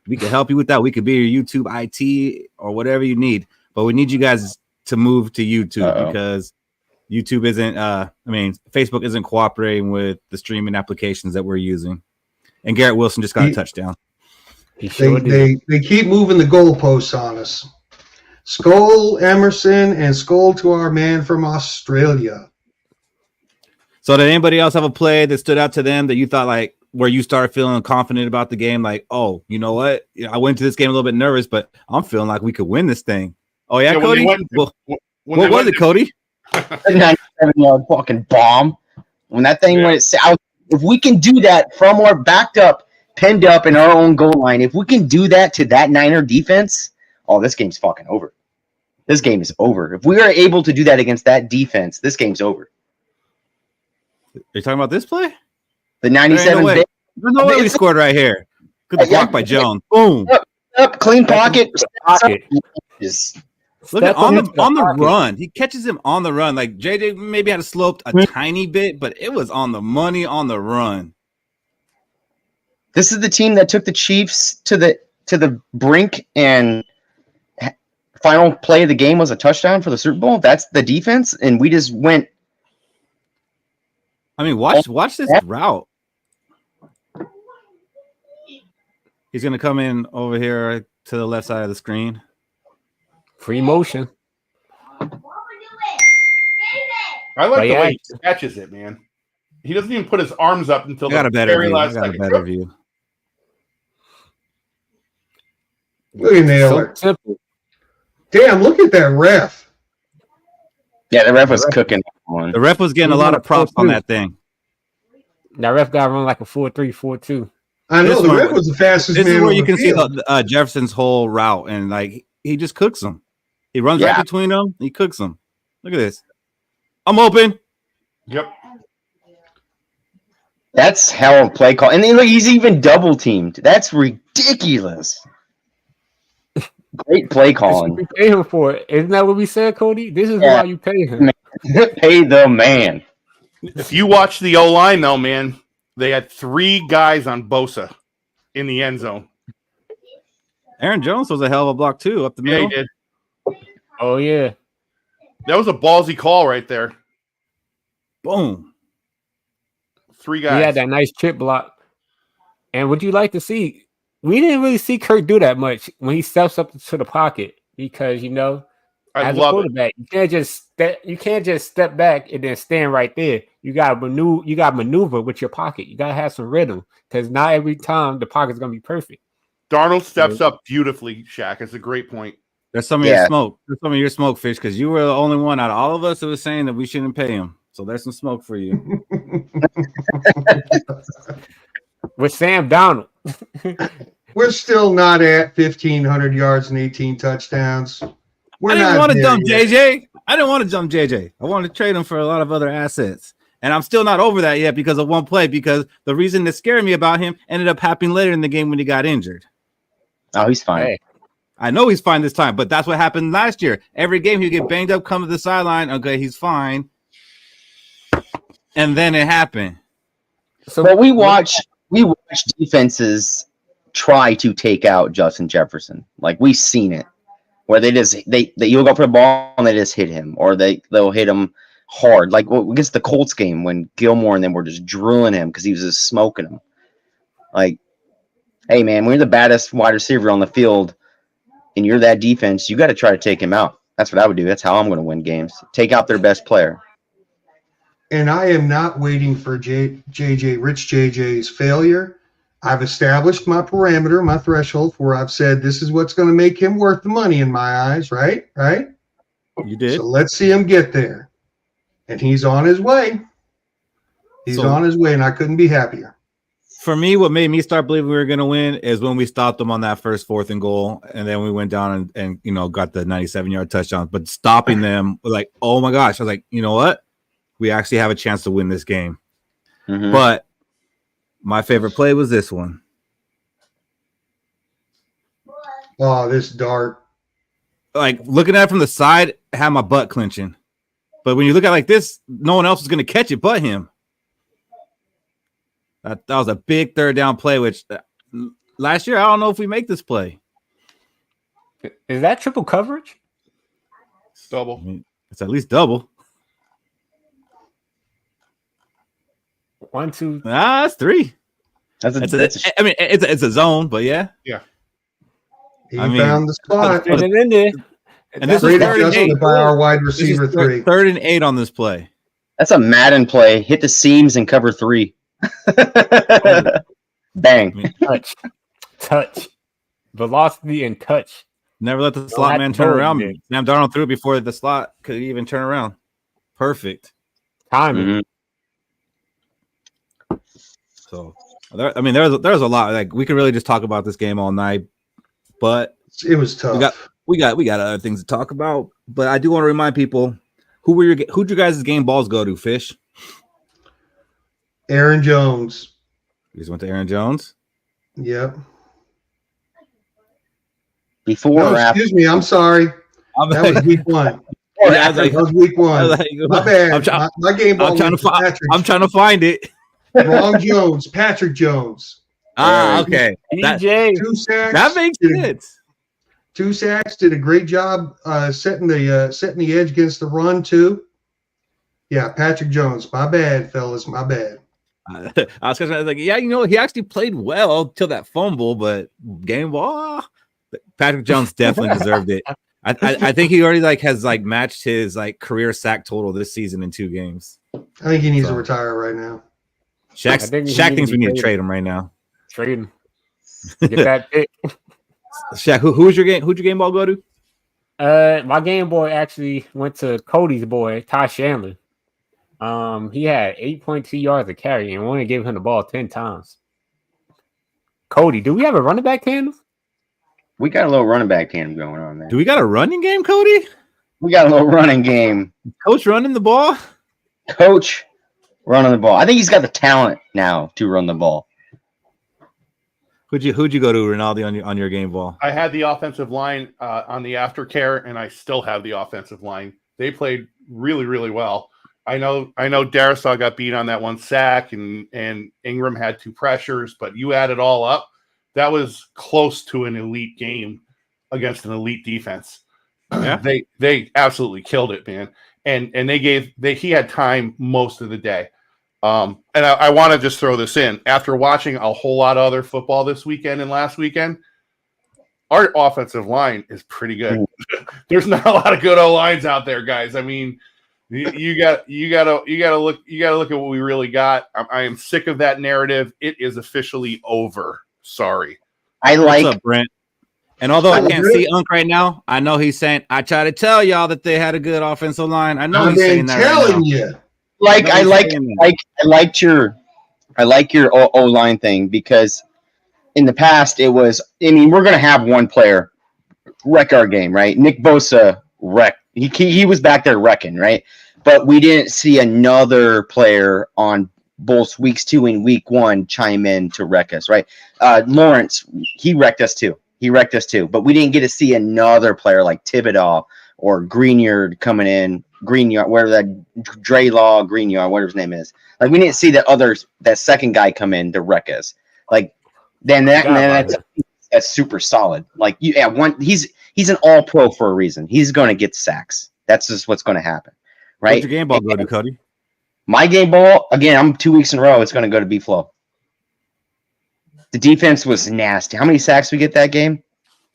we can help you with that. We could be your YouTube IT or whatever you need, but we need you guys to move to YouTube because YouTube isn't, Facebook isn't cooperating with the streaming applications that we're using. And Garrett Wilson just got a touchdown. They keep moving the goalposts on us. Skol, Emerson, and Skol to our man from Australia. So did anybody else have a play that stood out to them that you thought, like, where you started feeling confident about the game? Like, oh, you know what? I went into this game a little bit nervous, but I'm feeling like we could win this thing. Oh, yeah, Cody? What was it, Cody? 97-yard fucking bomb. When that thing went south, if we can do that from our backed up, pinned up in our own goal line, if we can do that to that Niner defense, oh, this game's fucking over. This game is over. If we are able to do that against that defense, this game's over. Are you talking about this play? The 97. There's no way we scored right here. Good block by Jones. Boom. Up, clean pocket. Look at on the run. He catches him on the run. Like JJ maybe had sloped a tiny bit, but it was on the money on the run. This is the team that took the Chiefs to the brink, and final play of the game was a touchdown for the Super Bowl. That's the defense, and we just went. I mean, watch this route. He's gonna come in over here to the left side of the screen. Free motion. I like the way he catches it, man. He doesn't even put his arms up until the very last second. I got a better view. Look at nail it. Damn, look at that ref. Yeah, the ref was cooking. The ref was getting a lot of props on that thing. That ref got run like a 4-3, 4-2. I know the ref was the fastest man. This is where you can see the Jefferson's whole route, and like he just cooks them. He runs right between them. He cooks them. Look at this. I'm open. Yep. That's hell of a play call. And then look, he's even double teamed. That's ridiculous. Great play calling. We pay him for it. Isn't that what we said, Cody? This is why you pay him. Pay the man. If you watch the O-line, though, man, they had 3 guys on Bosa in the end zone. Aaron Jones was a hell of a block, too, up the middle. Yeah, he did. Oh, yeah. That was a ballsy call right there. Boom. 3 guys. He had that nice chip block. And would you like to see? We didn't really see Kirk do that much when he steps up to the pocket because, as a quarterback, you can't just step back and then stand right there. You got to maneuver with your pocket. You got to have some rhythm because not every time the pocket's going to be perfect. Darnold steps up beautifully, Shaq. It's a great point. There's some of your smoke. There's some of your smoke, Fish, because you were the only one out of all of us that was saying that we shouldn't pay him. So there's some smoke for you. With Sam Donald. We're still not at 1,500 yards and 18 touchdowns. I didn't want to dump JJ. I didn't want to jump JJ. I wanted to trade him for a lot of other assets. And I'm still not over that yet because of one play, because the reason that scared me about him ended up happening later in the game when he got injured. Oh, he's fine. Hey. I know he's fine this time, but that's what happened last year. Every game he'd get banged up, come to the sideline. Okay, he's fine. And then it happened. But we watch defenses try to take out Justin Jefferson. Like, we've seen it. Where you'll go for the ball and they just hit him, or they'll hit him hard. Like against the Colts game when Gilmore and them were just drilling him because he was just smoking him. Like, hey man, when you're the baddest wide receiver on the field and you're that defense, you got to try to take him out. That's what I would do. That's how I'm going to win games. Take out their best player. And I am not waiting for Rich JJ's failure. I've established my parameter, my threshold, where I've said this is what's going to make him worth the money in my eyes, right? Right? You did. So let's see him get there. And he's on his way. He's on his way, and I couldn't be happier. For me, what made me start believing we were going to win is when we stopped them on that first 4th and goal, and then we went down and got the 97-yard touchdown. But stopping them, like, oh my gosh, I was like, you know what? We actually have a chance to win this game. Mm-hmm. But my favorite play was this one. Oh, this dart. Like, looking at it from the side, I had my butt clenching. But when you look at it like this, no one else is going to catch it but him. That was a big 3rd down play, which last year, I don't know if we make this play. Is that triple coverage? It's double. I mean, it's at least double. 1, 2. That's 3. It's a zone, but yeah. Yeah. He found the spot. Put it in there. And this was 3rd and 8 by our wide receiver 3. 3rd and 8 on this play. That's a Madden play. Hit the seams and cover 3. Bang. Touch. Velocity and touch. Never let the slot man turn around. Sam Darnold threw it before the slot could even turn around. Perfect. Timing. So, there's a lot. Like we could really just talk about this game all night, but It was tough. We got other things to talk about. But I do want to remind people who'd your guys' game balls go to? Fish. Aaron Jones. You just went to Aaron Jones. Yep. Before or after? Excuse me. I'm sorry. That was week 1. That was week 1. My bad. My game ball. I'm trying to find it. Wrong Jones. Patrick Jones. Okay. DJ. 2 sacks. That makes sense. 2 sacks. Did a great job setting the edge against the run too. Yeah, Patrick Jones. My bad, fellas. My bad. I was like, yeah, he actually played well till that fumble, but game ball. Patrick Jones definitely deserved it. I think he already has matched his career sack total this season in 2 games. I think he needs to retire right now. Shaq thinks we need to trade him right now. Trade him. Get that pick. Shaq, who'd your game ball go to? My game boy actually went to Cody's boy, Ty Chandler. He had 8.2 yards of carry and only gave him the ball 10 times. Cody, do we have a running back tandem? We got a little running back tandem going on there. Do we got a running game, Cody? We got a little running game. Coach running the ball? Coach running the ball. I think he's got the talent now to run the ball. Who'd you go to, Rinaldi, on your game ball? I had the offensive line on the aftercare, and I still have the offensive line. They played really, really well. I know Darisaw got beat on that 1 sack, and Ingram had 2 pressures, but you add it all up, that was close to an elite game against an elite defense. Yeah. They absolutely killed it, man. And he had time most of the day. And I want to just throw this in. After watching a whole lot of other football this weekend and last weekend, our offensive line is pretty good. There's not a lot of good O-lines out there, guys. I mean, you got to look at what we really got. I am sick of that narrative. It is officially over. Sorry. What's up, Brent? And although I can't see Unc right now, I know he's saying, I try to tell y'all that they had a good offensive line. I know he's saying that right now. You. I like your O-line thing, because in the past it was, we're gonna have one player wreck our game, right? Nick Bosa wrecked. He was back there wrecking, right? But we didn't see another player on both weeks 2 and week 1 chime in to wreck us, right? Lawrence, he wrecked us too. But we didn't get to see another player like Thibodeau or Greenyard coming in. Greenyard, whatever that Drelaw, Greenyard, whatever his name is. We didn't see that second guy come in to wreck us. That's super solid. He's an all-pro for a reason. He's going to get sacks. That's just what's going to happen, right? What's your game ball go to, Cody? My game ball, again, I'm 2 weeks in a row. It's going to go to B-Flow. The defense was nasty. How many sacks we get that game?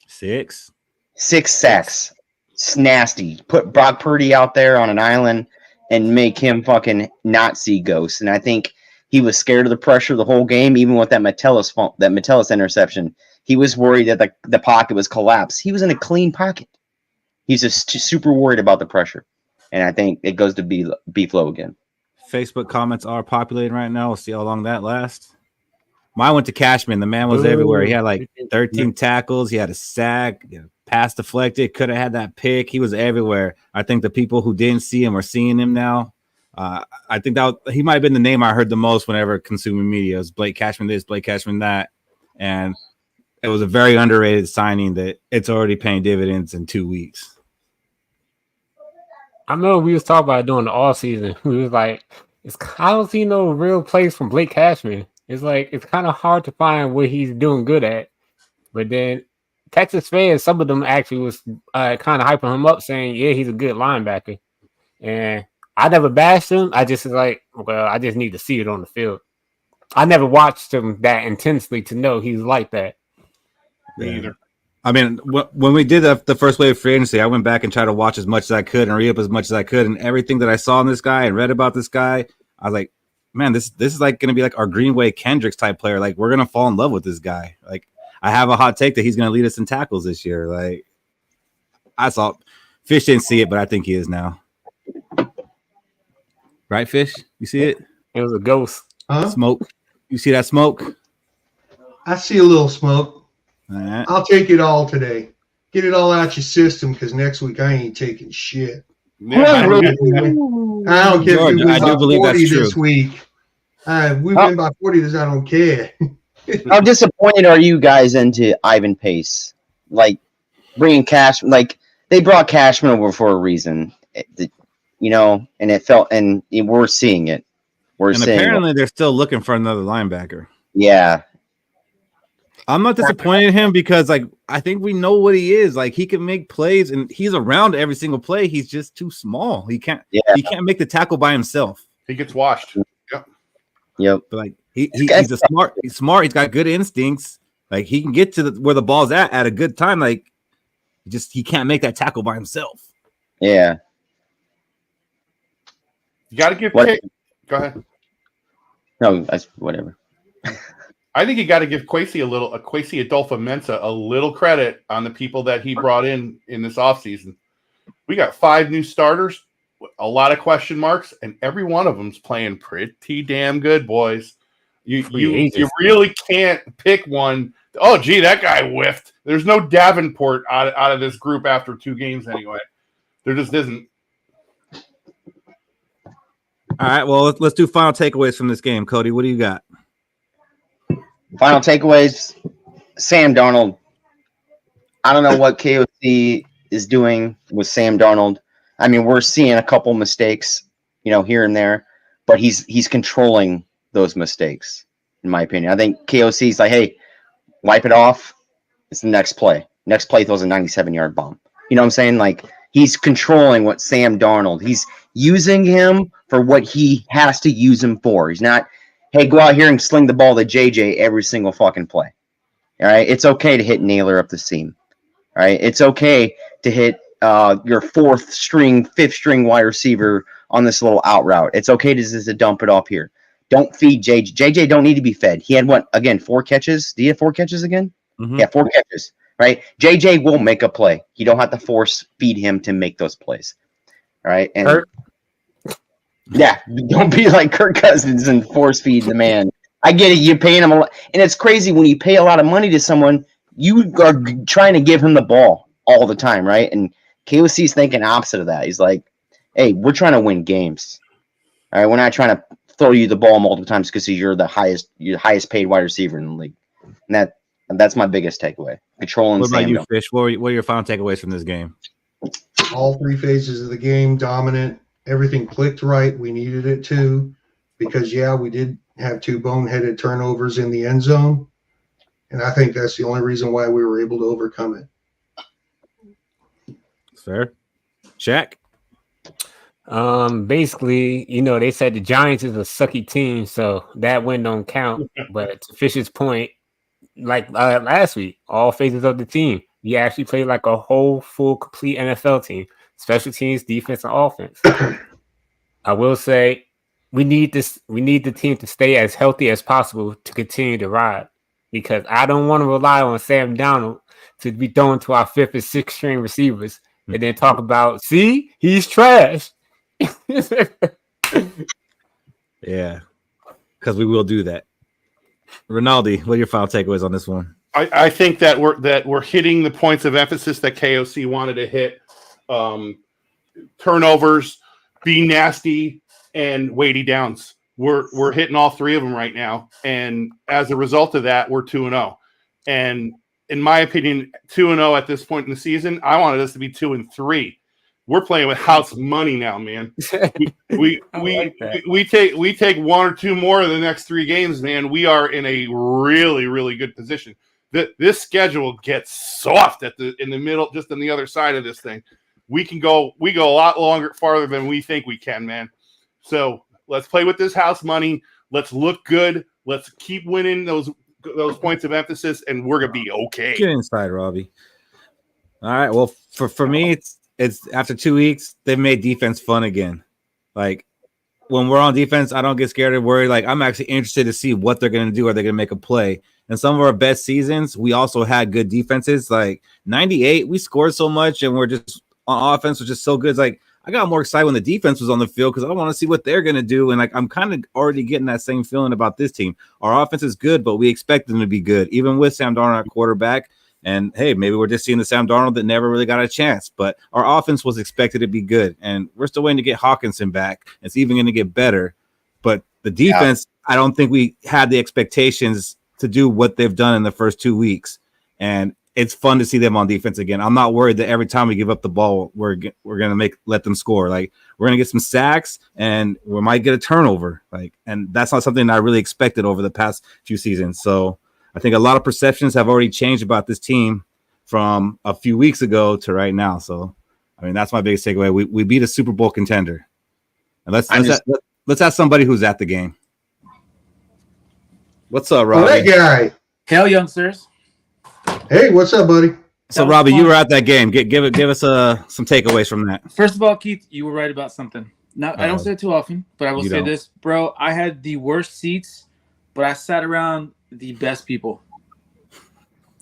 6. 6 sacks. It's nasty. Put Brock Purdy out there on an island and make him fucking not see ghosts. And I think he was scared of the pressure the whole game, even with that Metellus interception. He was worried that the pocket was collapsed. He was in a clean pocket. He's just super worried about the pressure. And I think it goes to B-Flow again. Facebook comments are populating right now. We'll see how long that lasts. Mine went to Cashman. The man was everywhere. He had 13 tackles. He had a sack, pass deflected, could have had that pick. He was everywhere. I think the people who didn't see him are seeing him now. I think he might have been the name I heard the most whenever consuming media. It was Blake Cashman this, Blake Cashman that. And it was a very underrated signing that it's already paying dividends in 2 weeks. I know we was talking about doing the all season. We was like, I don't see no real plays from Blake Cashman. It's kind of hard to find what he's doing good at. But then Texas fans, some of them actually was kind of hyping him up, saying, yeah, he's a good linebacker. And I never bashed him. I just I just need to see it on the field. I never watched him that intensely to know he's like that. Me either. I mean, when we did the first wave of free agency, I went back and tried to watch as much as I could and read up as much as I could. And everything that I saw in this guy and read about this guy, I was like, man, this is going to be like our Greenway Kendricks type player. We're going to fall in love with this guy. I have a hot take that he's going to lead us in tackles this year. I saw Fish didn't see it, but I think he is now. Right, Fish? You see it? It was a ghost. Huh? Smoke. You see that smoke? I see a little smoke. All right. I'll take it all today. Get it all out your system because next week I ain't taking shit. I don't care if we win I do by believe 40 that's this true. week. We win by 40 this, I don't care. How disappointed are you guys into Ivan Pace? Like bringing Cash, like they brought Cashman over for a reason, and it felt, and we're seeing it. And apparently they're still looking for another linebacker. Yeah. I'm not disappointed in him because, like, I think we know what he is. Like, he can make plays, and he's around every single play. He's just too small. He can't make the tackle by himself. He gets washed. Yep. But like, he's smart. He's smart. He's got good instincts. Like, he can get to where the ball's at a good time. Like, he can't make that tackle by himself. Yeah. You got to give. Go ahead. No, that's whatever. I think you got to give Kwesi Adolfo-Mensah a little credit on the people that he brought in this offseason. We got 5 new starters, a lot of question marks, and every one of them's playing pretty damn good, boys. You really can't pick one. Oh, gee, that guy whiffed. There's no Davenport out of this group after 2 games anyway. There just isn't. All right, well, let's do final takeaways from this game. Cody, what do you got? Final takeaways, Sam Darnold. I don't know what KOC is doing with Sam Darnold. I mean, we're seeing a couple mistakes, here and there, but he's controlling those mistakes, in my opinion. I think KOC's like, hey, wipe it off. It's the next play. Next play throws a 97-yard bomb. You know what I'm saying? Like, he's controlling what Sam Darnold. He's using him for what he has to use him for. He's not, hey, go out here and sling the ball to JJ every single fucking play. All right? It's okay to hit Naylor up the seam. All right? It's okay to hit your 4th string, 5th string wide receiver on this little out route. It's okay to dump it off here. Don't feed JJ. JJ don't need to be fed. He had 4 catches? Do you have 4 catches again? Mm-hmm. Yeah, 4 catches. Right? JJ will make a play. You don't have to force feed him to make those plays. All right? And yeah, don't be like Kirk Cousins and force feed the man. I get it. You're paying him a lot. And it's crazy when you pay a lot of money to someone, you are trying to give him the ball all the time, right? And KOC's thinking opposite of that. He's like, hey, we're trying to win games. All right, we're not trying to throw you the ball multiple times because you're the highest paid wide receiver in the league. And that's my biggest takeaway. Controlling. What about you, Fish? What are your final takeaways from this game? All 3 phases of the game, dominant. Everything clicked right. We needed it to, because we did have 2 boneheaded turnovers in the end zone, and I think that's the only reason why we were able to overcome it. Fair. Shaq? Basically, they said the Giants is a sucky team, so that win don't count. But to Fish's point, like last week, all phases of the team, you actually played like a whole, full, complete NFL team. Special teams, defense, and offense. I will say we need the team to stay as healthy as possible to continue to ride, because I don't want to rely on Sam Darnold to be thrown to our 5th and 6th string receivers and then talk about, see, he's trash. Yeah, because we will do that. Rinaldi, what are your final takeaways on this one? I think that we're hitting the points of emphasis that KOC wanted to hit. Turnovers, be nasty, and weighty downs. We're hitting all 3 of them right now, and as a result of that, we're 2-0. And in my opinion, 2-0 at this point in the season, I wanted us to be 2-3. We're playing with house money now, man. We take 1 or 2 more of the next 3 games, man. We are in a really, really good position. This schedule gets soft in the middle, just on the other side of this thing. We go a lot farther than we think we can, man. So let's play with this house money. Let's look good. Let's keep winning those points of emphasis, and we're gonna be okay. Get inside, Robbie. All right. Well, for me, it's after 2 weeks, they've made defense fun again. Like, when we're on defense, I don't get scared or worried. Like, I'm actually interested to see what they're gonna do. Are they gonna make a play? And some of our best seasons, we also had good defenses. Like 98, we scored so much, and we're just on offense was just so good. It's like, I got more excited when the defense was on the field because I want to see what they're going to do. And like I'm kind of already getting that same feeling about this team. Our offense is good, but we expect them to be good, even with Sam Darnold at quarterback. And hey, maybe we're just seeing the Sam Darnold that never really got a chance. But our offense was expected to be good, and we're still waiting to get Hawkinson back. It's even going to get better. But the defense, I don't think we had the expectations to do what they've done in the first 2 weeks. And it's fun to see them on defense again. I'm not worried that every time we give up the ball, we're gonna let them score. Like we're gonna get some sacks and we might get a turnover. Like, and that's not something that I really expected over the past few seasons. So I think a lot of perceptions have already changed about this team from a few weeks ago to right now. So I mean that's my biggest takeaway. We beat a Super Bowl contender. And let's ask somebody who's at the game. What's up, Robbie? Oh, that guy. Hail, youngsters. Hey, what's up, buddy? So, Robbie, you were at that game. Give us some takeaways from that. First of all, Keith, you were right about something. Now, I don't say it too often, but I will say this, bro. I had the worst seats, but I sat around the best people.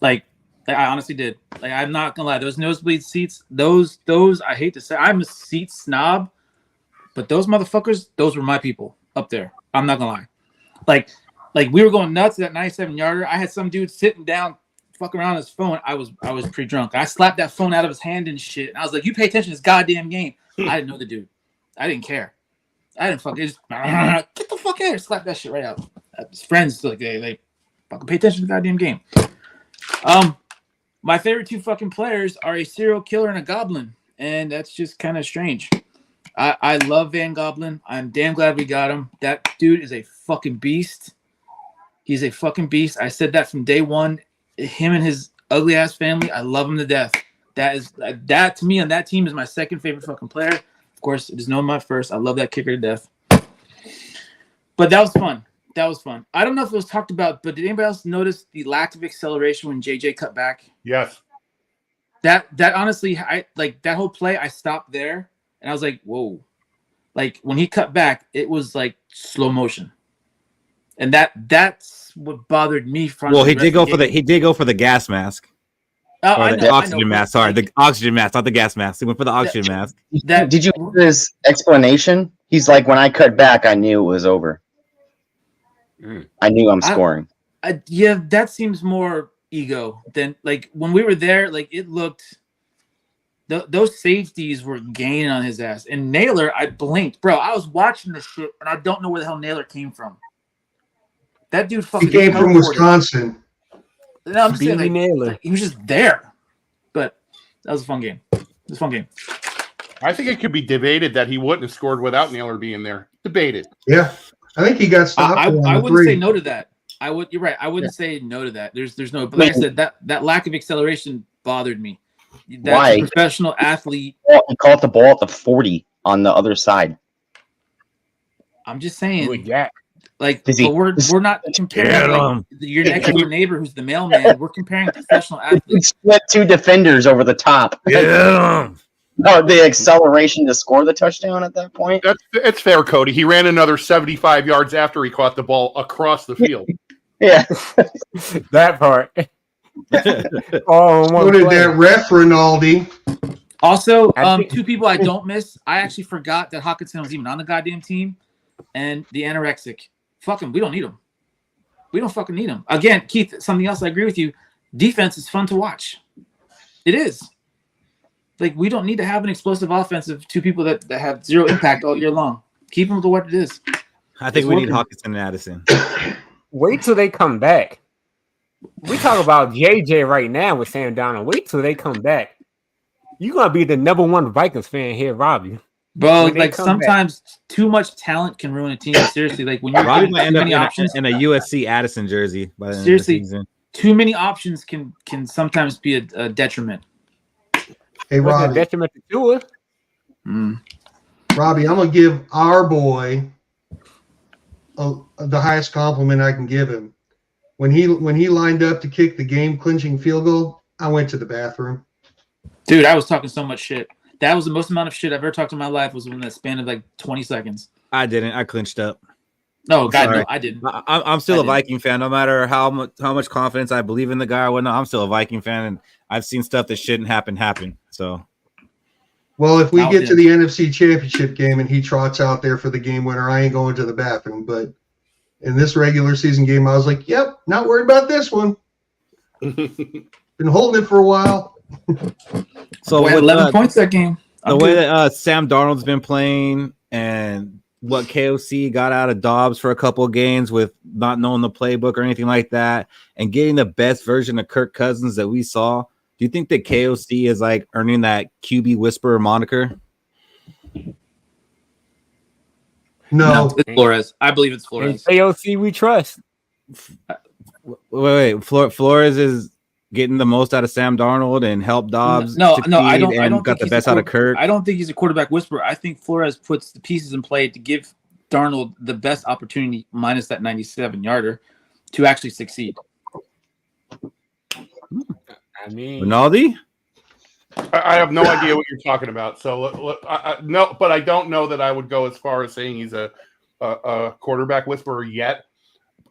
Like I honestly did. Like I'm not gonna lie, those nosebleed seats, those I hate to say, I'm a seat snob, but those motherfuckers, those were my people up there. I'm not gonna lie. Like we were going nuts at that 97-yarder. I had some dude sitting down, fucking around his phone. I was pretty drunk. I slapped that phone out of his hand and shit. And I was like, "You pay attention to this goddamn game." I didn't know the dude. I didn't care. I didn't fucking just get the fuck out of here. Slap that shit right out. His friends like they fucking pay attention to the goddamn game. My favorite two fucking players are a serial killer and a goblin, and that's just kind of strange. I love Van Goblin. I'm damn glad we got him. That dude is a fucking beast. He's a fucking beast. I said that from day one. Him and his ugly ass family, I love him to death. That to me on that team is my second favorite fucking player. Of course, it is known my first. I love that kicker to death. But that was fun. That was fun. I don't know if it was talked about, but did anybody else notice the lack of acceleration when JJ cut back? Yes. That honestly, I like that whole play. I stopped there and I was like, whoa. Like when he cut back, it was like slow motion. And that's what bothered me. Well, he did go for the gas mask. Oh, the oxygen mask. Sorry, the oxygen mask, not the gas mask. He went for the oxygen mask. Did you hear his explanation? He's like, when I cut back, I knew it was over. I knew I'm scoring. Yeah, that seems more ego than like when we were there. Like it looked, those safeties were gaining on his ass. And Naylor, I blinked, bro. I was watching this shit, and I don't know where the hell Naylor came from. That dude fucking came from Wisconsin. No, I'm just saying, like, he was just there. But that was a fun game. It was a fun game. I think it could be debated that he wouldn't have scored without Naylor being there. Debated. Yeah, I think he got stopped. I wouldn't say no to that. You're right. I wouldn't say no to that. There's no. But like I said, that lack of acceleration bothered me. That's Why? A professional athlete. He caught the ball at the 40 on the other side. I'm just saying. Yeah. Like, but we're not comparing like, your next door neighbor who's the mailman. We're comparing professional athletes. He split two defenders over the top. Yeah. Oh, the acceleration to score the touchdown at that point. It's fair, Cody. He ran another 75 yards after he caught the ball across the field. Yeah, that part. So did that ref Rinaldi. Also, two people I don't miss. I actually forgot that Hawkinson was even on the goddamn team, and the anorexic. Fuck him. We don't need him. We don't fucking need him. Again, Keith, something else I agree with you. Defense is fun to watch. It is. Like, we don't need to have an explosive offense of two people that have zero impact all year long. Keep them to what it is. I think we need Hawkinson and Addison. Wait till they come back. We talk about JJ right now with Sam Darnold. Wait till they come back. You're going to be the number one Vikings fan here, Robbie. Bro, like sometimes too much talent can ruin a team. Seriously, like when you're Robbie might end up options in a USC Addison jersey by the end seriously, of the season. Too many options can sometimes be a detriment. Hey, Robbie. A detriment to Tua. Robbie, I'm gonna give our boy the highest compliment I can give him. When he lined up to kick the game-clinching field goal, I went to the bathroom. Dude, I was talking so much shit. That was the most amount of shit I've ever talked in my life. Was in that span of like 20 seconds. I didn't. I clinched up. No, God, no, I didn't. I'm still a Viking fan. No matter how much confidence I believe in the guy or whatnot, I'm still a Viking fan, and I've seen stuff that shouldn't happen. So Well, if we get to the NFC Championship game and he trots out there for the game winner, I ain't going to the bathroom. But in this regular season game, I was like, yep, not worried about this one. Been holding it for a while. So with 11 points that game. The way that Sam Darnold's been playing and what KOC got out of Dobbs for a couple of games with not knowing the playbook or anything like that, and getting the best version of Kirk Cousins that we saw, do you think that KOC is like earning that QB whisperer moniker? No, it's Flores. I believe it's Flores. KOC, we trust. Wait. Flores is getting the most out of Sam Darnold and help Dobbs. No, I don't got the best out of Kirk. I don't think he's a quarterback whisperer. I think Flores puts the pieces in play to give Darnold the best opportunity, minus that 97-yarder, to actually succeed. I mean, Rinaldi? I have no idea what you're talking about. So no, but I don't know that I would go as far as saying he's a quarterback whisperer yet.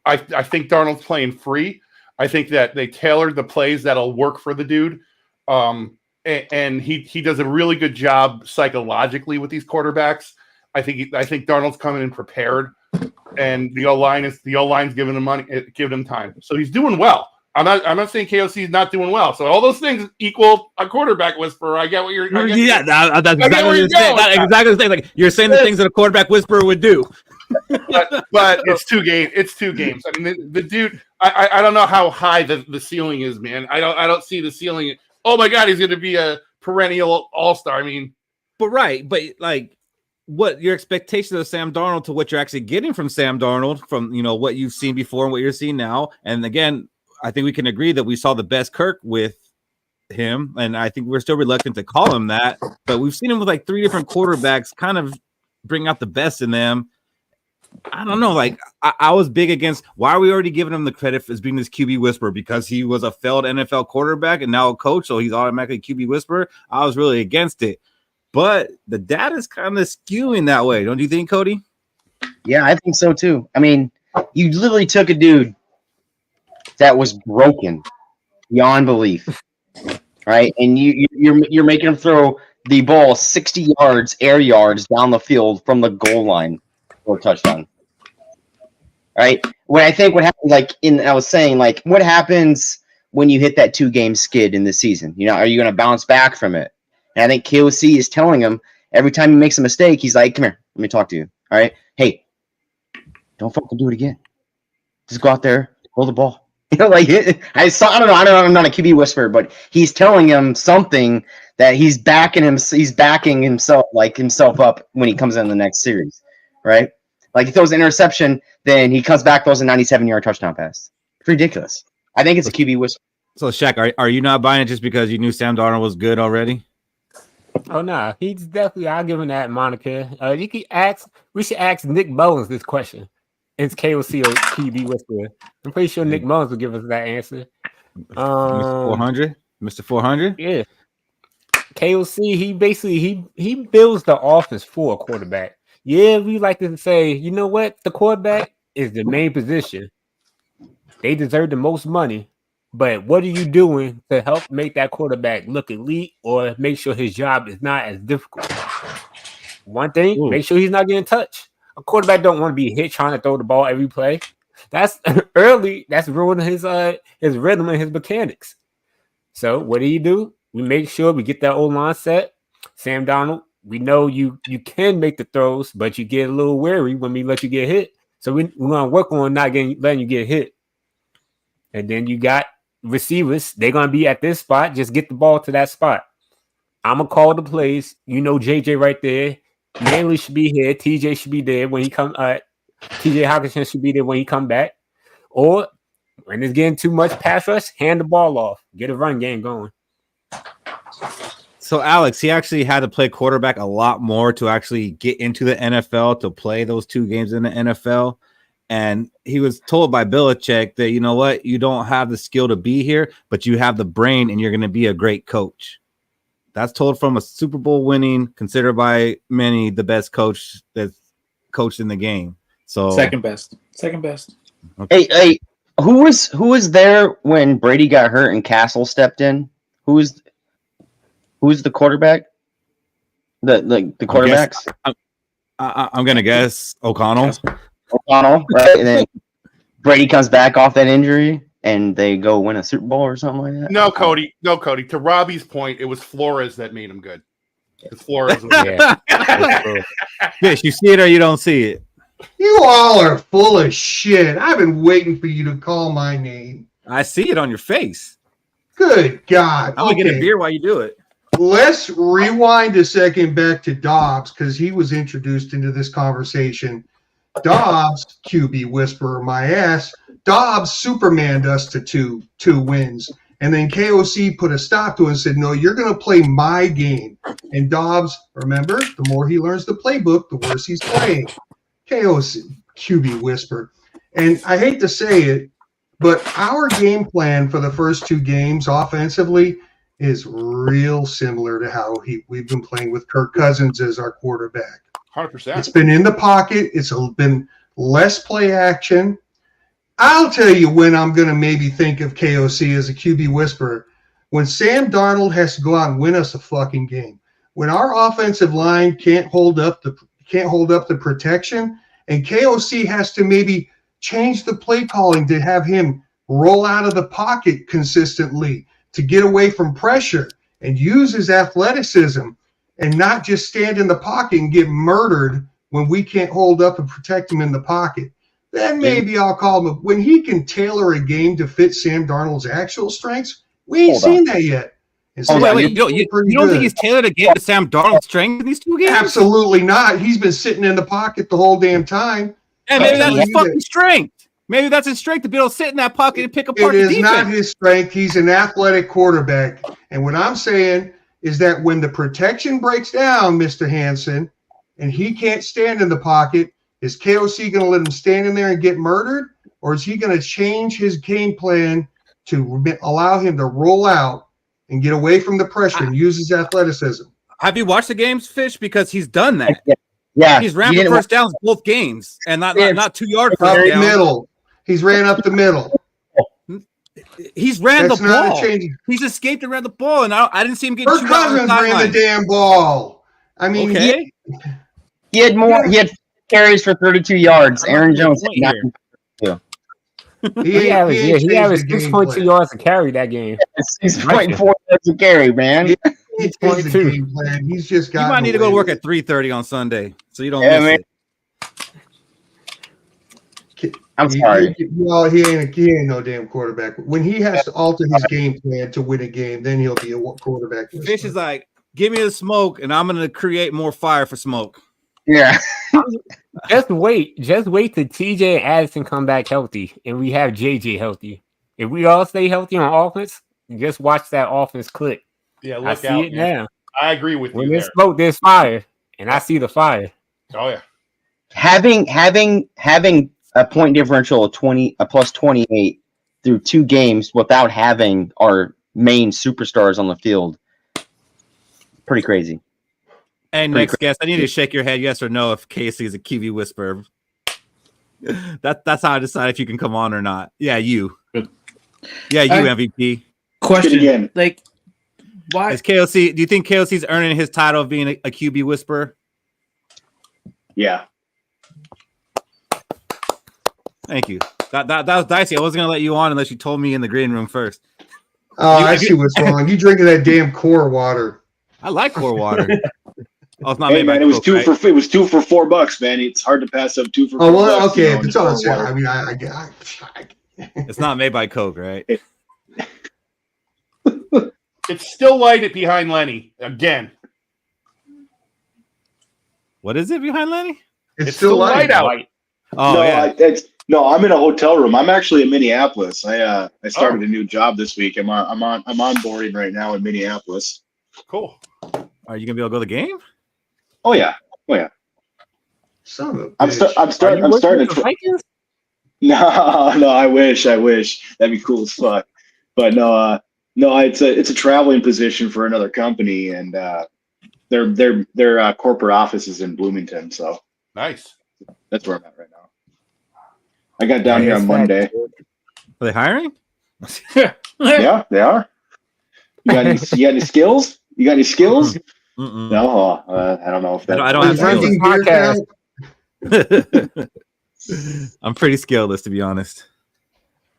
I think Darnold's playing free. I think that they tailored the plays that'll work for the dude, and he does a really good job psychologically with these quarterbacks. I think Darnold's coming in prepared, and the O line's giving him money, giving him time. So he's doing well. I'm not saying KOC is not doing well. So all those things equal a quarterback whisperer. I get what you're. That's exactly what you're saying. Exactly the thing. Like you're saying the things that a quarterback whisperer would do. but it's 2 games. It's 2 games. I mean, the dude. I don't know how high the ceiling is, man. I don't see the ceiling. Oh my God, he's going to be a perennial all-star. I mean, but like, what your expectations of Sam Darnold to what you're actually getting from Sam Darnold, from what you've seen before and what you're seeing now, and again. I think we can agree that we saw the best Kirk with him, and I think we're still reluctant to call him that, but we've seen him with like 3 different quarterbacks kind of bring out the best in them. I don't know. Like I was big against why are we already giving him the credit as being this QB whisperer because he was a failed NFL quarterback and now a coach, so he's automatically QB whisperer. I was really against it, but the data is kind of skewing that way. Don't you think, Cody? Yeah, I think so too. I mean, you literally took a dude that was broken beyond belief, right? And you're making him throw the ball 60 yards, air yards down the field from the goal line for a touchdown, right? When I think what happened, I was saying, like, what happens when you hit that 2-game skid in the season? Are you going to bounce back from it? And I think KOC is telling him every time he makes a mistake, he's like, come here, let me talk to you, all right? Hey, don't fucking do it again. Just go out there, hold the ball. I don't know. I'm not a QB whisperer, but he's telling him something that he's backing himself up when he comes in the next series, right? Like if throws an interception, then he comes back, throws a 97-yard touchdown pass. It's ridiculous. I think it's a QB whisperer. So Shaq, are you not buying it just because you knew Sam Darnold was good already? Oh no, he's definitely. I'll give him that moniker. We should ask Nick Mullins this question. It's KOC or QB whisperer. I'm pretty sure Nick Mullins will give us that answer. Mr. 400? Yeah. KOC, he builds the offense for a quarterback. Yeah, we like to say, you know what? The quarterback is the main position. They deserve the most money. But what are you doing to help make that quarterback look elite or make sure his job is not as difficult? One thing, make sure he's not getting touched. A quarterback don't want to be hit trying to throw the ball every play. That's early. That's ruining his rhythm and his mechanics. So what do? We make sure we get that old line set. Sam Darnold, we know you can make the throws, but you get a little wary when we let you get hit. So we're gonna work on not letting you get hit. And then you got receivers. They're gonna be at this spot. Just get the ball to that spot. I'm gonna call the plays. JJ right there. Manley should be here. TJ should be there when he come. TJ Hawkinson should be there when he come back. Or when it's getting too much pass rush, hand the ball off. Get a run game going. So Alex, he actually had to play quarterback a lot more to actually get into the NFL to play those 2 games in the NFL. And he was told by Belichick that, you know what, you don't have the skill to be here, but you have the brain and you're going to be a great coach. That's told from a Super Bowl winning, considered by many the best coach that's coached in the game. So second best. Okay. Hey, who was there when Brady got hurt and Castle stepped in? Who's the quarterback? The quarterbacks. I'm gonna guess O'Connell. O'Connell, right? And then Brady comes back off that injury, and they go win a Super Bowl or something like that. No, Cody. No, Cody. To Robbie's point, it was Flores that made him good. It's Flores. Fish, you see it or you don't see it? You all are full of shit. I've been waiting for you to call my name. I see it on your face. Good God. I'm gonna get a beer while you do it. Let's rewind a second back to Dobbs because he was introduced into this conversation. Dobbs, QB whisperer, my ass. Dobbs Supermaned us to two wins. And then KOC put a stop to it and said, no, you're going to play my game. And Dobbs, remember, the more he learns the playbook, the worse he's playing. KOC, QB whisper. And I hate to say it, but our game plan for the first two games offensively is real similar to how we've been playing with Kirk Cousins as our quarterback. 100%. It's been in the pocket. It's been less play action. I'll tell you when I'm going to maybe think of KOC as a QB whisperer. When Sam Darnold has to go out and win us a fucking game. When our offensive line can't hold up the protection, and KOC has to maybe change the play calling to have him roll out of the pocket consistently to get away from pressure and use his athleticism and not just stand in the pocket and get murdered when we can't hold up and protect him in the pocket. Then maybe I'll call him. When he can tailor a game to fit Sam Darnold's actual strengths, we ain't seen that yet. Wait, you don't think he's tailored a game to Sam Darnold's strength in these two games? Absolutely not. He's been sitting in the pocket the whole damn time. And maybe that's his fucking strength. Maybe that's his strength to be able to sit in that pocket and pick apart the defense. It is not his strength. He's an athletic quarterback. And what I'm saying is that when the protection breaks down, Mr. Hansen, and he can't stand in the pocket, is KOC going to let him stand in there and get murdered? Or is he going to change his game plan to allow him to roll out and get away from the pressure and use his athleticism? Have you watched the games, Fish? Because he's done that. Yeah. He's ran for first downs both games and not 2 yards up first the down. middle. He's ran up the middle. He's ran That's the not ball. a change. He's escaped and ran the ball, and I didn't see him getting Kirk chewed out on the Cousins ran sideline. the damn ball. I mean, Okay. He had more. He had carries for 32 yards. Aaron Jones had not. he averaged 6.2 yards to carry that game. 6.4 yards to carry, man. It's the game plan. He's just got. You might need to go to work at 3:30 on Sunday, so you don't Yeah, miss man. it. I'm sorry. Well, he ain't no damn quarterback. When he has to alter his game plan to win a game, then he'll be a quarterback. Fish is like, give me the smoke, and I'm going to create more fire for smoke. Yeah. Just wait till TJ and Addison come back healthy, and we have JJ healthy. If we all stay healthy on offense, just watch that offense click. Yeah, look I see out, it man. now. I agree with you. When there's smoke, there's fire, and I see the fire. Oh yeah. Having a point differential of plus 28 through 2 games without having our main superstars on the field, pretty crazy. And next guest, I need you to shake your head yes or no if Casey is a QB whisperer. That's how I decide if you can come on or not. Yeah, you. Good. Yeah, you MVP. Question: like, why is KOC? Do you think KOC's earning his title of being a QB whisperer? Yeah. Thank you. That was dicey. I wasn't gonna let you on unless you told me in the green room first. Oh, I see what's wrong. You drinking that damn core water? I like core water. Oh, it's not hey, made man, by it was Coke, two right? for it was $2 for $4, man. It's hard to pass up 2 for $4. Oh well, okay. You know, If it's on just sale, water. I mean, It's not made by Coke, right? It's still light behind Lenny again. What is it behind Lenny? It's still light out. Oh no, yeah. No, I'm in a hotel room. I'm actually in Minneapolis. I started a new job this week. I'm onboarding right now in Minneapolis. Cool. Are you gonna be able to go to the game? Oh yeah. Son of a I'm bitch. starting to. No, I wish. That'd be cool as fuck. But no, it's a traveling position for another company, and their corporate office is in Bloomington. So nice. That's where I'm at right now. I got down here on Monday. Are they hiring? Yeah, they are. You got any skills? You got any skills? No, I don't know if that. I don't have Drinking beer podcast. I'm pretty skillless, to be honest.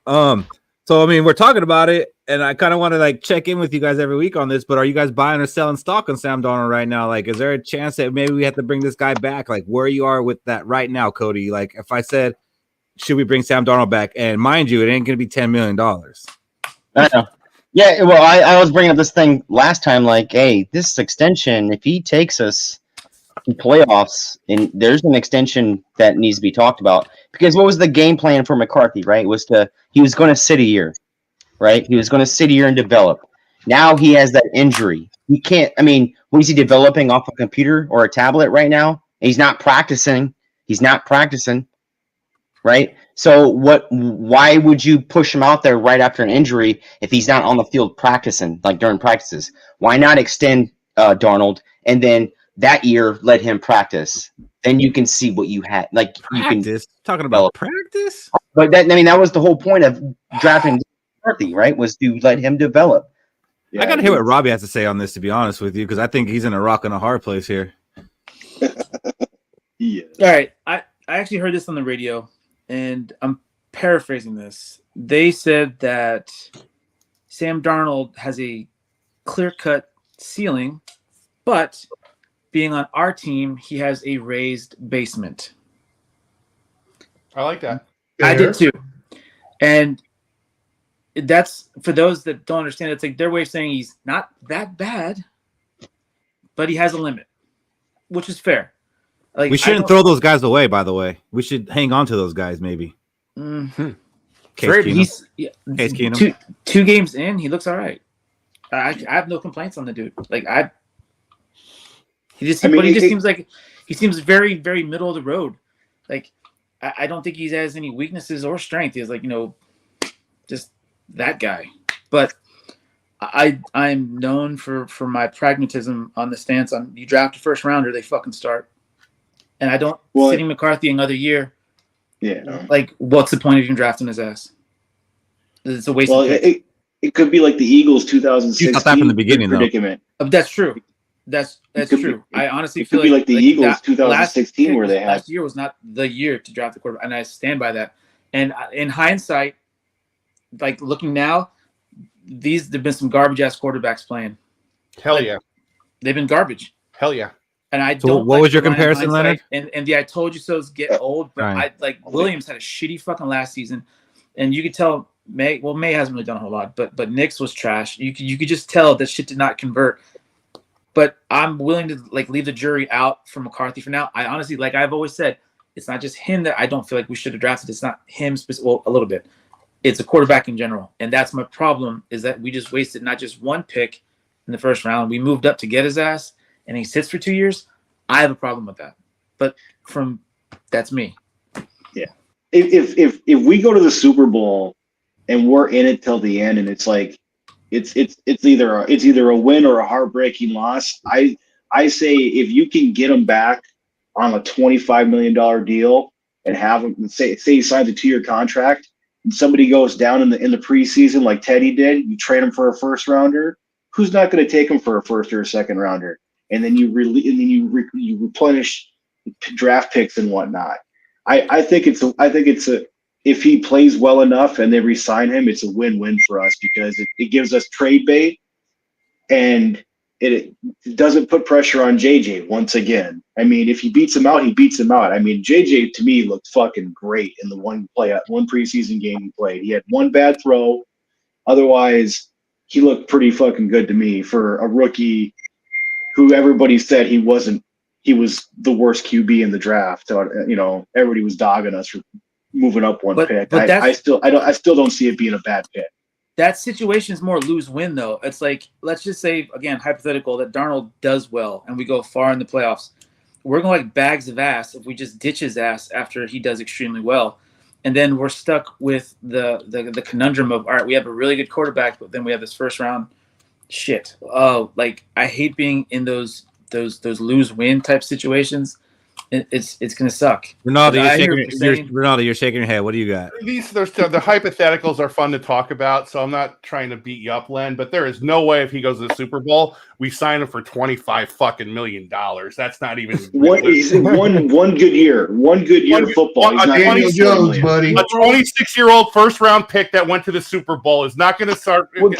So I mean, we're talking about it, and I kind of want to like check in with you guys every week on this. But are you guys buying or selling stock on Sam Darnold right now? Like, is there a chance that maybe we have to bring this guy back? Like, where you are with that right now, Cody? Like, if I said, should we bring Sam Darnold back? And mind you, it ain't going to be $10 million. I know. Yeah, well, I was bringing up this thing last time. Like, hey, this extension, if he takes us to playoffs, and there's an extension that needs to be talked about. Because what was the game plan for McCarthy, right? He was going to sit a year, right? He was going to sit a year and develop. Now he has that injury. He can't. I mean, what is he developing off a computer or a tablet right now? He's not practicing. Right? So why would you push him out there right after an injury if he's not on the field practicing, like during practices? Why not extend Darnold and then that year let him practice? Then you can see what you had. Like Practice? you can Talking about practice? But that was the whole point of drafting McCarthy, right? Was to let him develop. I gotta hear what Robbie has to say on this, to be honest with you, because I think he's in a rock and a hard place here. Yeah. All right. I actually heard this on the radio, and I'm paraphrasing this. They said that Sam Darnold has a clear-cut ceiling, but being on our team, he has a raised basement. I like that. I did too. And that's, for those that don't understand, it's like their way of saying he's not that bad, but he has a limit, which is fair. Like, we shouldn't throw those guys away, by the way. We should hang on to those guys, maybe. Mm-hmm. Case Keenum. Two games in, he looks all right. I have no complaints on the dude. Like he seems like he seems very, very middle of the road. Like I don't think he has any weaknesses or strength. He's like, just that guy. But I'm known for my pragmatism on the stance on you draft a first rounder, they fucking start. And I don't sitting McCarthy another year. Yeah. Like, what's the point of even drafting his ass? It's a waste of pick. It could be like the Eagles 2016 you thought that from the beginning, predicament. That's true. That's true. I honestly feel like the Eagles 2016 where they had last year was not the year to draft the quarterback, and I stand by that. And in hindsight, like looking now, there've been some garbage ass quarterbacks playing. Hell yeah, they've been garbage. Hell yeah. And I so don't. What was your comparison, Leonard? And the I told you so's get old, but I like Williams had a shitty fucking last season, and you could tell May hasn't really done a whole lot, but Nix was trash. You could just tell that shit did not convert. But I'm willing to like leave the jury out for McCarthy for now. I honestly, like I've always said, it's not just him that I don't feel like we should have drafted. It's not him well, a little bit. It's a quarterback in general, and that's my problem. Is that we just wasted not just one pick in the first round. We moved up to get his ass, and he sits for 2 years. I have a problem with that. But that's me. Yeah. If we go to the Super Bowl and we're in it till the end, and it's like it's either a win or a heartbreaking loss. I say if you can get him back on a $25 million deal and have him say he signs a 2-year contract and somebody goes down in the preseason like Teddy did, you trade him for a first rounder. Who's not going to take him for a first or a second rounder? And then you replenish draft picks and whatnot. I think it's if he plays well enough and they re-sign him, it's a win-win for us because it gives us trade bait and it doesn't put pressure on JJ once again. I mean, if he beats him out, he beats him out. I mean, JJ to me looked fucking great in the one preseason game he played. He had one bad throw. Otherwise, he looked pretty fucking good to me for a rookie who everybody said he was the worst QB in the draft. So, everybody was dogging us for moving up one pick. But I still don't see it being a bad pick. That situation is more lose-win, though. It's like, let's just say, again, hypothetical, that Darnold does well and we go far in the playoffs. We're going to like bags of ass if we just ditch his ass after he does extremely well. And then we're stuck with the conundrum of, all right, we have a really good quarterback, but then we have this first-round shit. Oh, like, I hate being in those lose-win type situations. it's gonna suck. Ronaldo, you're shaking your head. What do you got? The hypotheticals are fun to talk about, so I'm not trying to beat you up, Len. But there is no way if he goes to the Super Bowl, we sign him for $25 million. That's not even one good year. One good year of football. He's not Daniel Jones, buddy. A 26-year-old first-round pick that went to the Super Bowl is not going to start. Well,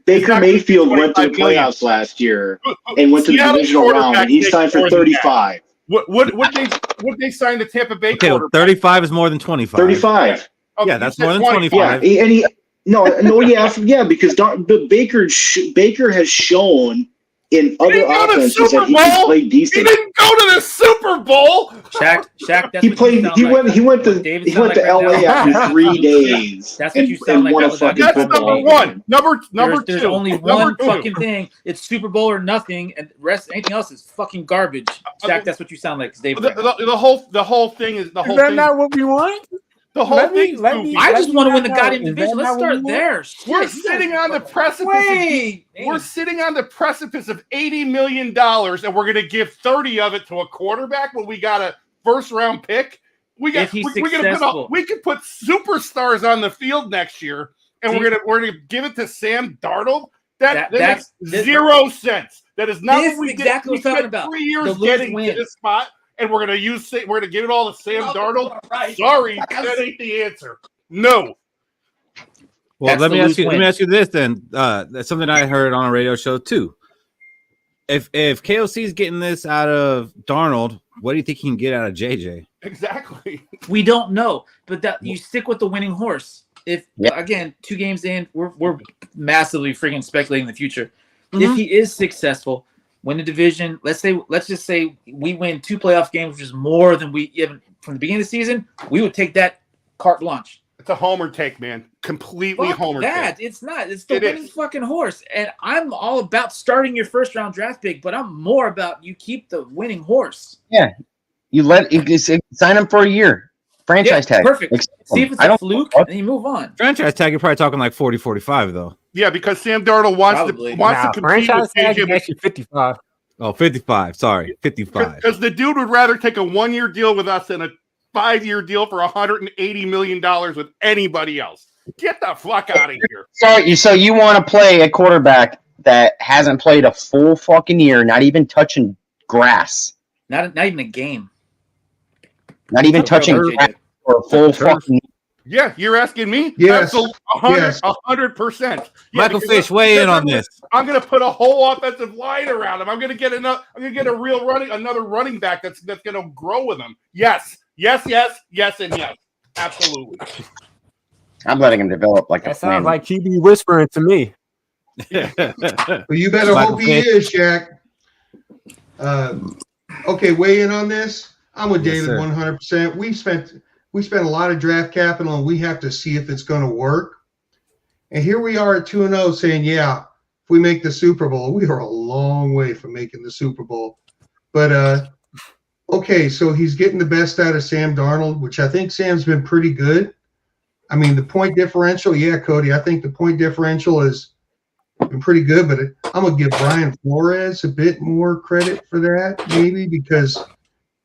Baker Mayfield went to the playoffs last year and went to the divisional round, and he signed for 35. What they signed the Tampa Bay quarterback? 35 is more than 25. 35. Okay, Yeah, that's more than 25. Yeah, and because Baker has shown in other offenses that he can play decent. He didn't go to the Super Bowl. Shaq. That's He went to LA after 3 days. That's what you sound like. That's number one. Number two. There's only one fucking thing. It's Super Bowl or nothing, and anything else is fucking garbage. Shaq, that's what you sound like. The whole thing is Is that not what we want? The whole thing. I just want to win the goddamn division. Let's start there. We're sitting on the precipice. We're sitting on the precipice of $80 million, and we're going to give 30 of it to a quarterback when we got a first-round pick. We could put superstars on the field next year, and we're gonna give it to Sam Darnold. That makes 0 sense. That is not what we exactly did. What we're talking about. 3 years getting to this spot. And we're gonna give it all to Sam Darnold. Right. Sorry, that ain't the answer. No. Well, let me ask you this then. That's something I heard on a radio show too. If KOC is getting this out of Darnold, what do you think he can get out of JJ? Exactly. We don't know, but that you stick with the winning horse. Again, 2 games in, we're massively freaking speculating the future. Mm-hmm. If he is successful, win the division. Let's just say we win 2 playoff games, which is more than we even from the beginning of the season. We would take that carte blanche. It's a homer take, man. Completely homer take. It's not. It's the winning fucking horse. And I'm all about starting your first round draft pick, but I'm more about you keep the winning horse. Yeah, you sign him for a year. Franchise tag. Perfect. See if it's a fluke, and you move on. Franchise tag, you're probably talking like 40, 45 though. Yeah, because Sam Darnold wants to compete franchise tag with actually 55. Oh, 55. Sorry, 55. Because the dude would rather take a 1-year deal with us than a 5-year deal for $180 million with anybody else. Get the fuck out of here. So you want to play a quarterback that hasn't played a full fucking year, not even touching grass. Not even a game. Not even touching grass for a full fucking year. Yeah, you're asking me? Yes. 100%. Michael Fish, weigh in on this. I'm going to put a whole offensive line around him. I'm going to get another running back that's going to grow with him. Yes, and yes. Absolutely. I'm letting him develop like that. Sounds like QB whispering to me. Well, you better hope he is, Shaq. Okay, weigh in on this. I'm with David 100%. We spent a lot of draft capital, and we have to see if it's going to work. And here we are at 2-0 saying, yeah, if we make the Super Bowl, we are a long way from making the Super Bowl. But, okay, so he's getting the best out of Sam Darnold, which I think Sam's been pretty good. I mean, the point differential, yeah, Cody, I think the point differential has been pretty good, but I'm going to give Brian Flores a bit more credit for that, maybe, because –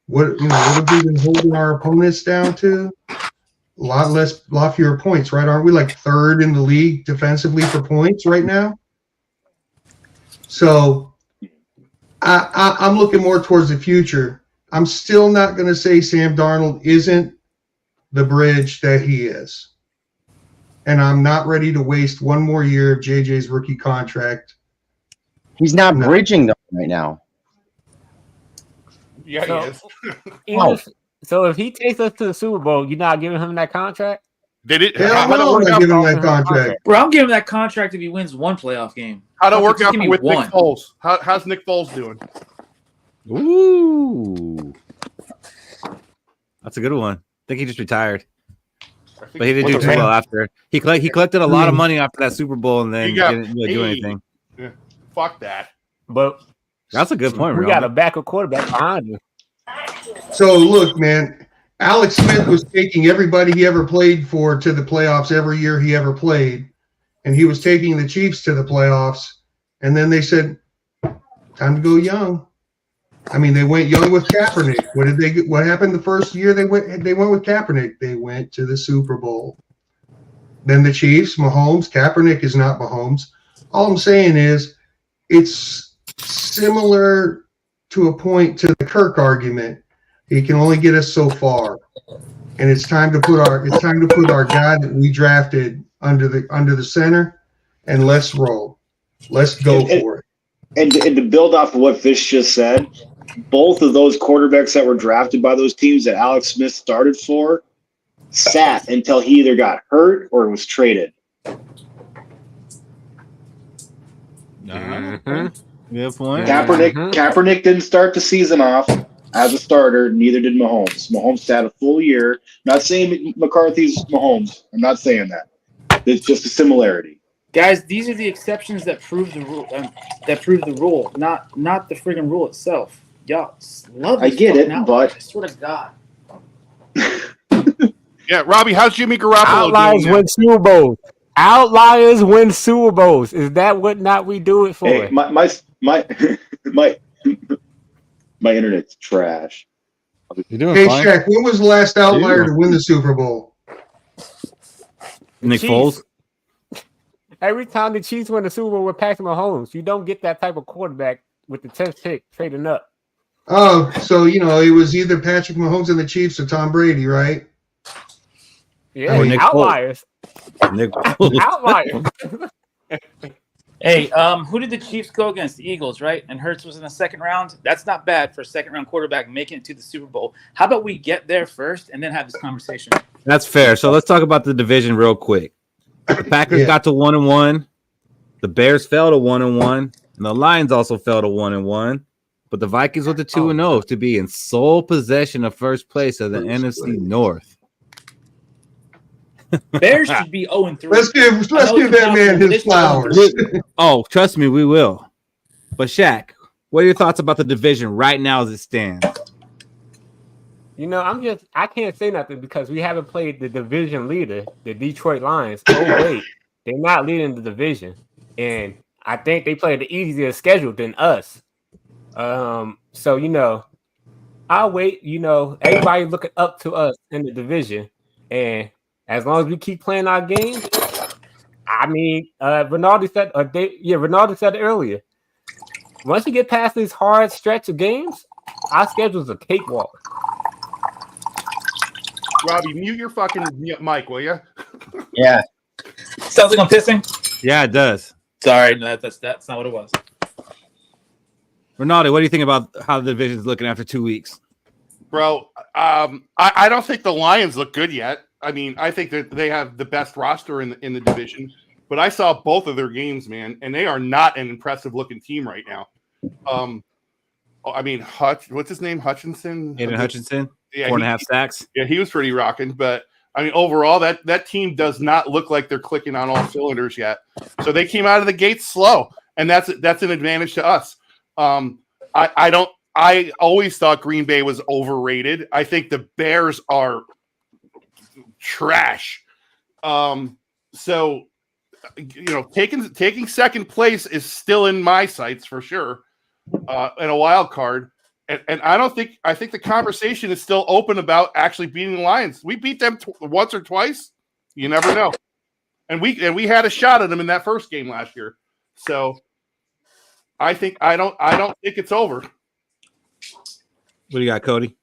what have we been holding our opponents down to? A lot fewer points, right? Aren't we like 3rd in the league defensively for points right now? So I'm looking more towards the future. I'm still not going to say Sam Darnold isn't the bridge that he is. And I'm not ready to waste 1 more year of JJ's rookie contract. He's not bridging though right now. Yeah, he is. So if he takes us to the Super Bowl, you're not giving him that contract? Hell no, I'm not giving him that contract. Bro, I'm giving him that contract if he wins 1 playoff game. How'd it work out with Nick Foles? How's Nick Foles doing? Ooh. That's a good one. I think he just retired. But he didn't do too well after. He collected a lot of money after that Super Bowl and then didn't really do anything. Yeah. Fuck that. But that's a good point. We got a backup quarterback behind him. So look, man, Alex Smith was taking everybody he ever played for to the playoffs every year he ever played, and he was taking the Chiefs to the playoffs. And then they said, "Time to go young." I mean, they went young with Kaepernick. What happened the first year they went with Kaepernick? They went to the Super Bowl. Then the Chiefs, Mahomes. Kaepernick is not Mahomes. All I'm saying is it's similar to a point to the Kirk argument. He can only get us so far. And it's time to put our guy that we drafted under the center, and let's roll. Let's go for it. And to build off of what Fish just said, both of those quarterbacks that were drafted by those teams that Alex Smith started for sat until he either got hurt or was traded. Good point. Kaepernick didn't start the season off as a starter. Neither did Mahomes. Mahomes had a full year. Not saying McCarthy's Mahomes. I'm not saying that. It's just a similarity. Guys, these are the exceptions that prove the rule. Not the friggin' rule itself. Y'all love. I get it, but I swear to God. Yeah, Robbie, how's Jimmy Garoppolo Outliers doing? win Super Bowls. Outliers win Super Bowls. Is that what not we do it for? Hey, my internet's trash. You're doing Hey, fine. Shaq, when was the last outlier to win the Super Bowl? Nick Chiefs. Foles. Every time the Chiefs win the Super Bowl with Patrick Mahomes, you don't get that type of quarterback with the 10th pick trading up. Oh, so it was either Patrick Mahomes and the Chiefs or Tom Brady, right? Yeah, Or Nick outliers. Nick Foles. Outliers. Hey, who did the Chiefs go against? The Eagles, right? And Hurts was in the second round. That's not bad for a second-round quarterback making it to the Super Bowl. How about we get there first and then have this conversation? That's fair. So let's talk about the division real quick. The Packers got to 1-1. The Bears fell to 1-1, and the Lions also fell to 1-1. But the Vikings went to 2-0 to be in sole possession of first place of the NFC North. Bears should be 0-3. Let's give that man his flowers. Oh, trust me, we will. But Shaq, what are your thoughts about the division right now as it stands? I can't say nothing because we haven't played the division leader, the Detroit Lions. Oh, wait, they're not leading the division. And I think they played the easier schedule than us. So, I'll wait. Everybody looking up to us in the division. And as long as we keep playing our games, I mean, Ronaldo said it earlier. Once we get past this hard stretch of games, our schedule's a cakewalk. Robbie, mute your fucking mic, will you? Yeah. Sounds like I'm pissing. Yeah, it does. Sorry, no, that's not what it was. Ronaldo, what do you think about how the division's looking after 2 weeks? Bro, I don't think the Lions look good yet. I mean, I think that they have the best roster in the division, but I saw both of their games, man, and they are not an impressive looking team right now. I mean, what's his name? Hutchinson? Aiden Hutchinson, yeah, 4.5 sacks. Yeah, he was pretty rocking, but I mean, overall, that team does not look like they're clicking on all cylinders yet. So they came out of the gates slow, and that's an advantage to us. I always thought Green Bay was overrated. I think the Bears are trash. So taking second place is still in my sights for sure, and a wild card. And I think the conversation is still open about actually beating the Lions. We beat them once or twice. You never know. And we had a shot at them in that first game last year. So I don't think it's over. What do you got, Cody?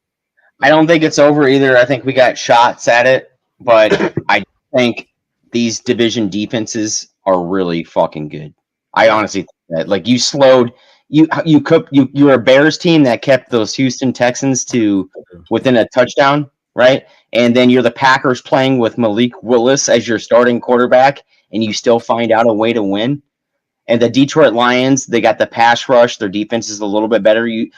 I don't think it's over either. I think we got shots at it, but I think these division defenses are really fucking good. I honestly think that. Like, you slowed you were a Bears team that kept those Houston Texans to within a touchdown, right? And then you're the Packers playing with Malik Willis as your starting quarterback, and you still find out a way to win. And the Detroit Lions, they got the pass rush. Their defense is a little bit better. You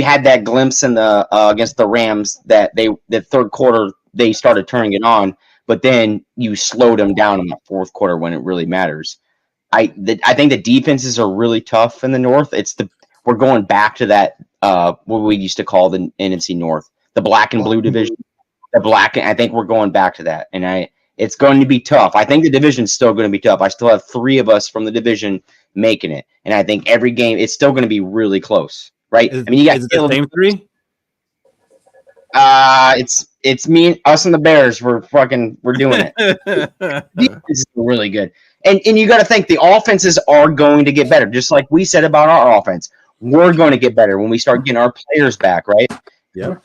had that glimpse in the against the Rams that the third quarter they started turning it on, but then you slowed them down in the fourth quarter when it really matters. I think the defenses are really tough in the North. We're going back to that what we used to call the NFC North, the black and blue division. I think we're going back to that, and it's going to be tough. I think the division's still going to be tough. I still have 3 of us from the division making it, and I think every game it's still going to be really close. right? Is, I mean, you got is it the same three? It's me, us, and the Bears. We're doing it. Defense is really good, and you got to think the offenses are going to get better, just like we said about our offense. We're going to get better when we start getting our players back, right? Yeah.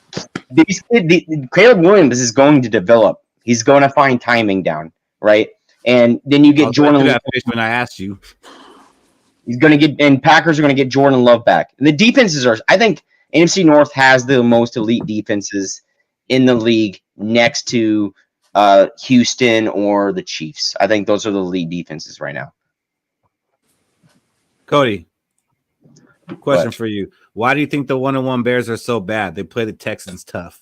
Caleb Williams is going to develop. He's going to find timing down, right? And then you get Jordan. That when I asked you, he's going to get, and Packers are going to get Jordan Love back. And the defenses are, I think, NFC North has the most elite defenses in the league, next to Houston or the Chiefs. I think those are the elite defenses right now. Cody, question for you. Why do you think the 1-1 Bears are so bad? They play the Texans tough.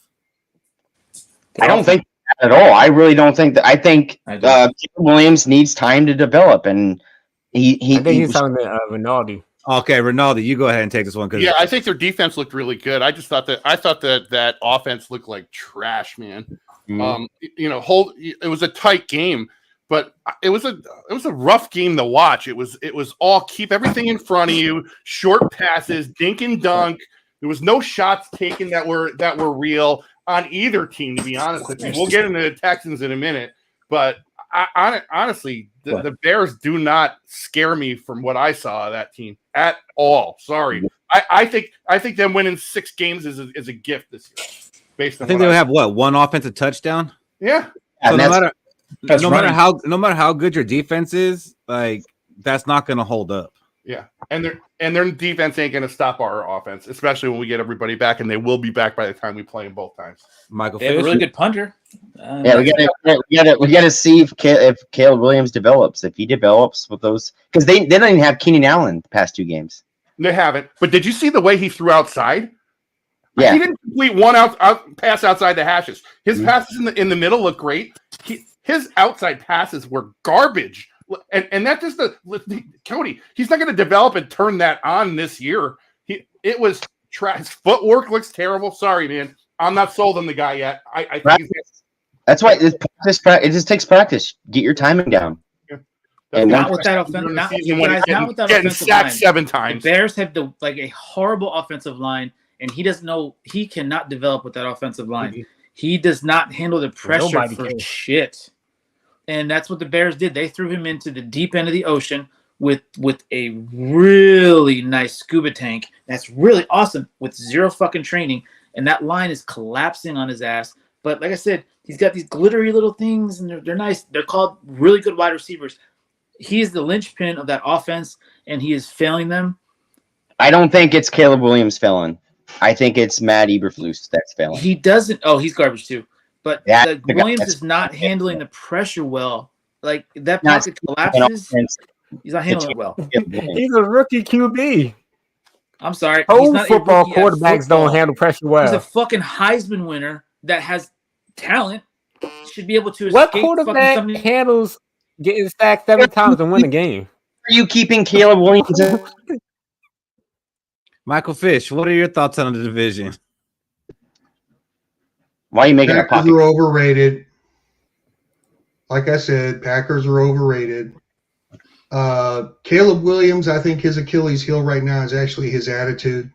I don't think that at all. I really don't think that. I think Caleb Williams needs time to develop, and I think he's talking about Rinaldi. Okay, Rinaldi, you go ahead and take this one. Yeah, I think their defense looked really good. I thought that offense looked like trash, man. Mm-hmm. It was a tight game, but it was a rough game to watch. It was all keep everything in front of you, short passes, dink and dunk. There was no shots taken that were real on either team, to be honest with you. We'll get into the Texans in a minute, but honestly, the Bears do not scare me from what I saw of that team at all. Sorry, I think them winning 6 games is a gift this year. Based on I think they'll have one offensive touchdown. Yeah. So no matter how good your defense is, like that's not going to hold up. Yeah, and their defense ain't going to stop our offense, especially when we get everybody back, and they will be back by the time we play them both times. Michael, they have a really good punter. We got to see if Caleb Williams develops. If he develops with those, because they don't even have Keenan Allen the past 2 games. They haven't. But did you see the way he threw outside? Yeah, he didn't complete one pass outside the hashes. His passes in the middle look great. His outside passes were garbage. And that's just Cody. He's not going to develop and turn that on this year. It was trash. His footwork looks terrible. Sorry, man. I'm not sold on the guy yet. I think that's why it just takes practice. Get your timing down. Yeah. And not with that offensive line. 7 times. The Bears have a horrible offensive line, and he doesn't know he cannot develop with that offensive line. Mm-hmm. He does not handle the pressure for shit. And that's what the Bears did. They threw him into the deep end of the ocean with a really nice scuba tank. That's really awesome with 0 fucking training. And that line is collapsing on his ass. But like I said, he's got these glittery little things, and they're nice. They're called really good wide receivers. He is the linchpin of that offense, and he is failing them. I don't think it's Caleb Williams failing. I think it's Matt Eberflus that's failing. He doesn't. Oh, he's garbage too. But Williams is not handling the pressure well. Like that pocket collapses. He's not handling it well. He's a rookie QB. I'm sorry. Football quarterbacks don't handle pressure well. He's a fucking Heisman winner that has talent. Should be able to escape. What quarterback handles getting sacked 7 times and win a game? Are you keeping Caleb Williams? Michael Fish, what are your thoughts on the division? Why are you making Packers are overrated. Like I said, Packers are overrated. Caleb Williams, I think his Achilles heel right now is actually his attitude.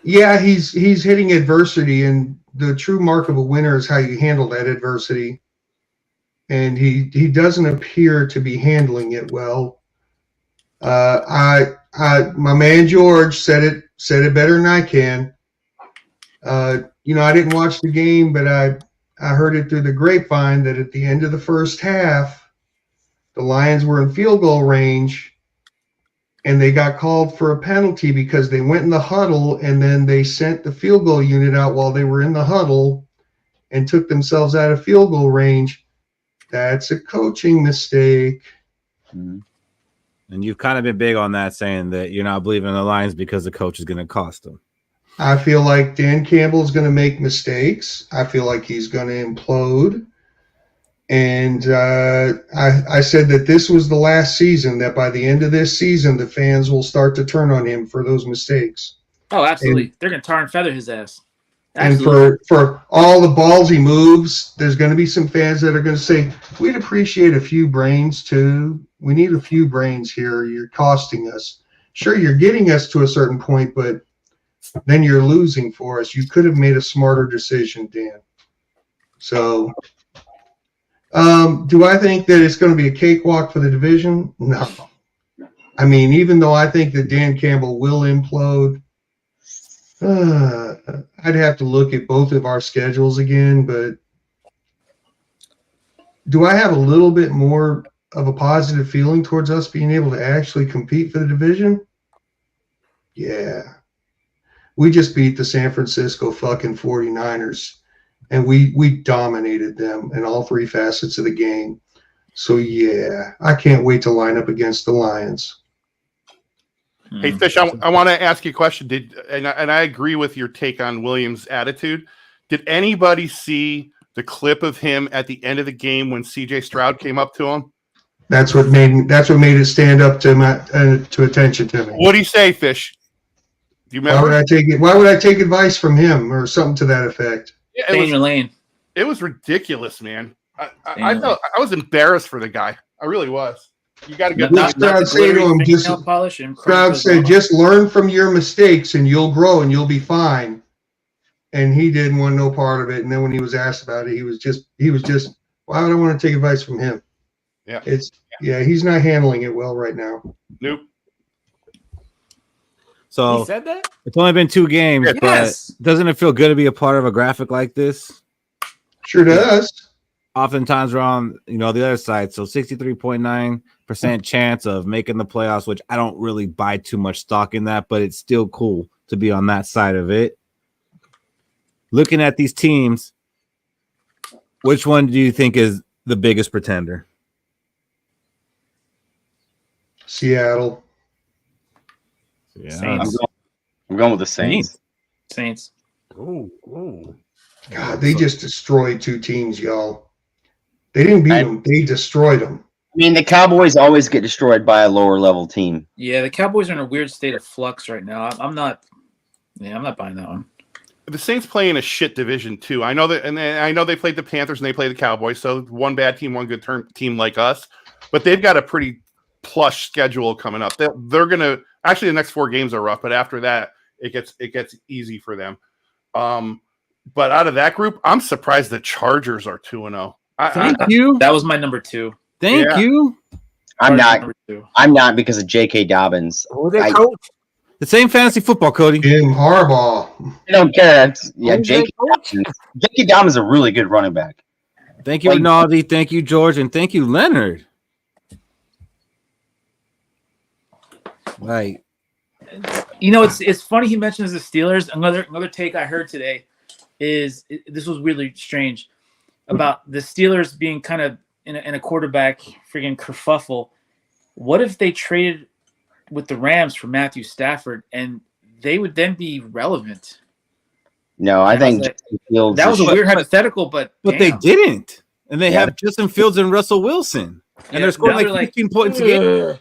He's hitting adversity, and the true mark of a winner is how you handle that adversity. And he doesn't appear to be handling it well. My man George said it better than I can. I didn't watch the game, but I heard it through the grapevine that at the end of the first half, the Lions were in field goal range, and they got called for a penalty because they went in the huddle, and then they sent the field goal unit out while they were in the huddle and took themselves out of field goal range. That's a coaching mistake. Mm-hmm. And you've kind of been big on that, saying that you're not believing in the Lions because the coach is going to cost them. I feel like Dan Campbell is going to make mistakes. I feel like he's going to implode. And I said that this was the last season, that by the end of this season, the fans will start to turn on him for those mistakes. Oh, absolutely. They're going to tar and feather his ass. Absolutely. And for all the ballsy moves, there's going to be some fans that are going to say, we'd appreciate a few brains too. We need a few brains here. You're costing us. sure, you're getting us to a certain point, but then you're losing for us. You could have made a smarter decision, Dan. So, do I think that it's going to be a cakewalk for the division? No. I mean, even though I think that Dan Campbell will implode, I'd have to look at both of our schedules again, but do I have a little bit more of a positive feeling towards us being able to actually compete for the division? Yeah. We just beat the San Francisco fucking 49ers, and we dominated them in all three facets of the game. So, yeah, I can't wait to line up against the Lions. Hey, Fish, I want to ask you a question. And I agree with your take on Williams' attitude. Did anybody see the clip of him at the end of the game when C.J. Stroud came up to him? That's what made it stand up to attention to me. What do you say, Fish? Do you remember? Why would I take advice from him or something to that effect? Yeah, Stay in your lane. It was ridiculous, man. I felt I was embarrassed for the guy. I really was. You got to get Stroud say to him, Stroud said, just learn from your mistakes and you'll grow and you'll be fine. And he didn't want no part of it. And then when he was asked about it, he was just, why would I want to take advice from him? Yeah. He's not handling it well right now. Nope. So he said that? It's only been 2 games, but doesn't it feel good to be a part of a graphic like this? Sure does. Oftentimes we're on, the other side. So 63.9% chance of making the playoffs, which I don't really buy too much stock in that, but it's still cool to be on that side of it. Looking at these teams, which one do you think is the biggest pretender? Seattle. Yeah. I'm going with the Saints. Saints. Ooh. God, they just destroyed 2 teams, y'all. They didn't beat them. They destroyed them. I mean, the Cowboys always get destroyed by a lower level team. Yeah, the Cowboys are in a weird state of flux right now. I'm not buying that one. The Saints play in a shit division too. I know that, and I know they played the Panthers and they play the Cowboys. So one bad team, one good team like us. But they've got a pretty plush schedule coming up. They're gonna actually the next 4 games are rough, but after that it gets easy for them. But out of that group, I'm surprised the Chargers are 2-0. Thank you. That was my number 2. Thank you. I'm not because of J.K. Dobbins. Coach? The same fantasy football, Cody. Jim Harbaugh. I don't care. J.K. Dobbins is a really good running back. Thank you, Rinaldi. Thank you, George, and thank you, Leonard. Right. It's funny he mentions the Steelers. Another take I heard today is this was really strange about the Steelers being kind of in a quarterback freaking kerfuffle. What if they traded with the Rams for Matthew Stafford and they would then be relevant? No, I think that was a weird hypothetical, but they didn't. And they have Justin Fields and Russell Wilson. And they're scoring like 15 points a game.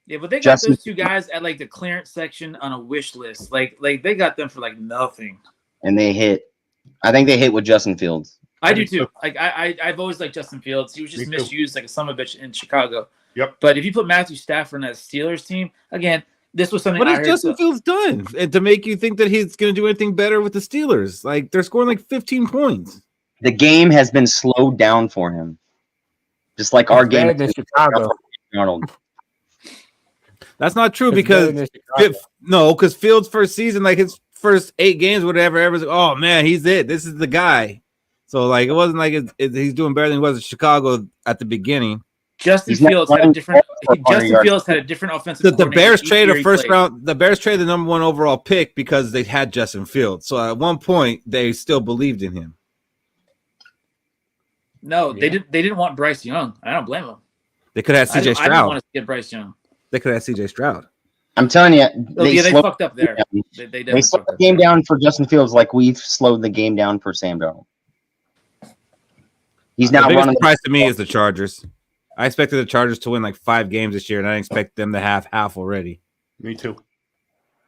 Yeah, but they got those 2 guys at like the clearance section on a wish list. Like they got them for like nothing. And they hit. I think they hit with Justin Fields. I do too. Like I've always liked Justin Fields. He was just misused like a son of a bitch in Chicago. Yep. But if you put Matthew Stafford in that Steelers team, again, this was something. What has Justin Fields done and to make you think that he's going to do anything better with the Steelers? Like they're scoring like 15 points. The game has been slowed down for him, just like our game in Chicago. Arnold. That's not true because Fields' first season, like his first 8 games, whatever, everyone's like, oh man, he's it. This is the guy. So like it wasn't like he's doing better than he was in Chicago at the beginning. Justin Fields had a different offensive. The Bears traded a first round. The Bears traded the number 1 overall pick because they had Justin Fields. So at one point they still believed in him. No, they didn't want Bryce Young. I don't blame them. They could have CJ Stroud. I didn't want to get Bryce Young. They could have CJ Stroud. I'm telling you, they fucked up there. They slowed the game down for Justin Fields like we've slowed the game down for Sam Darnold. He's now running. The surprise to me is the Chargers. I expected the Chargers to win like 5 games this year, and I didn't expect them to have half already. Me too.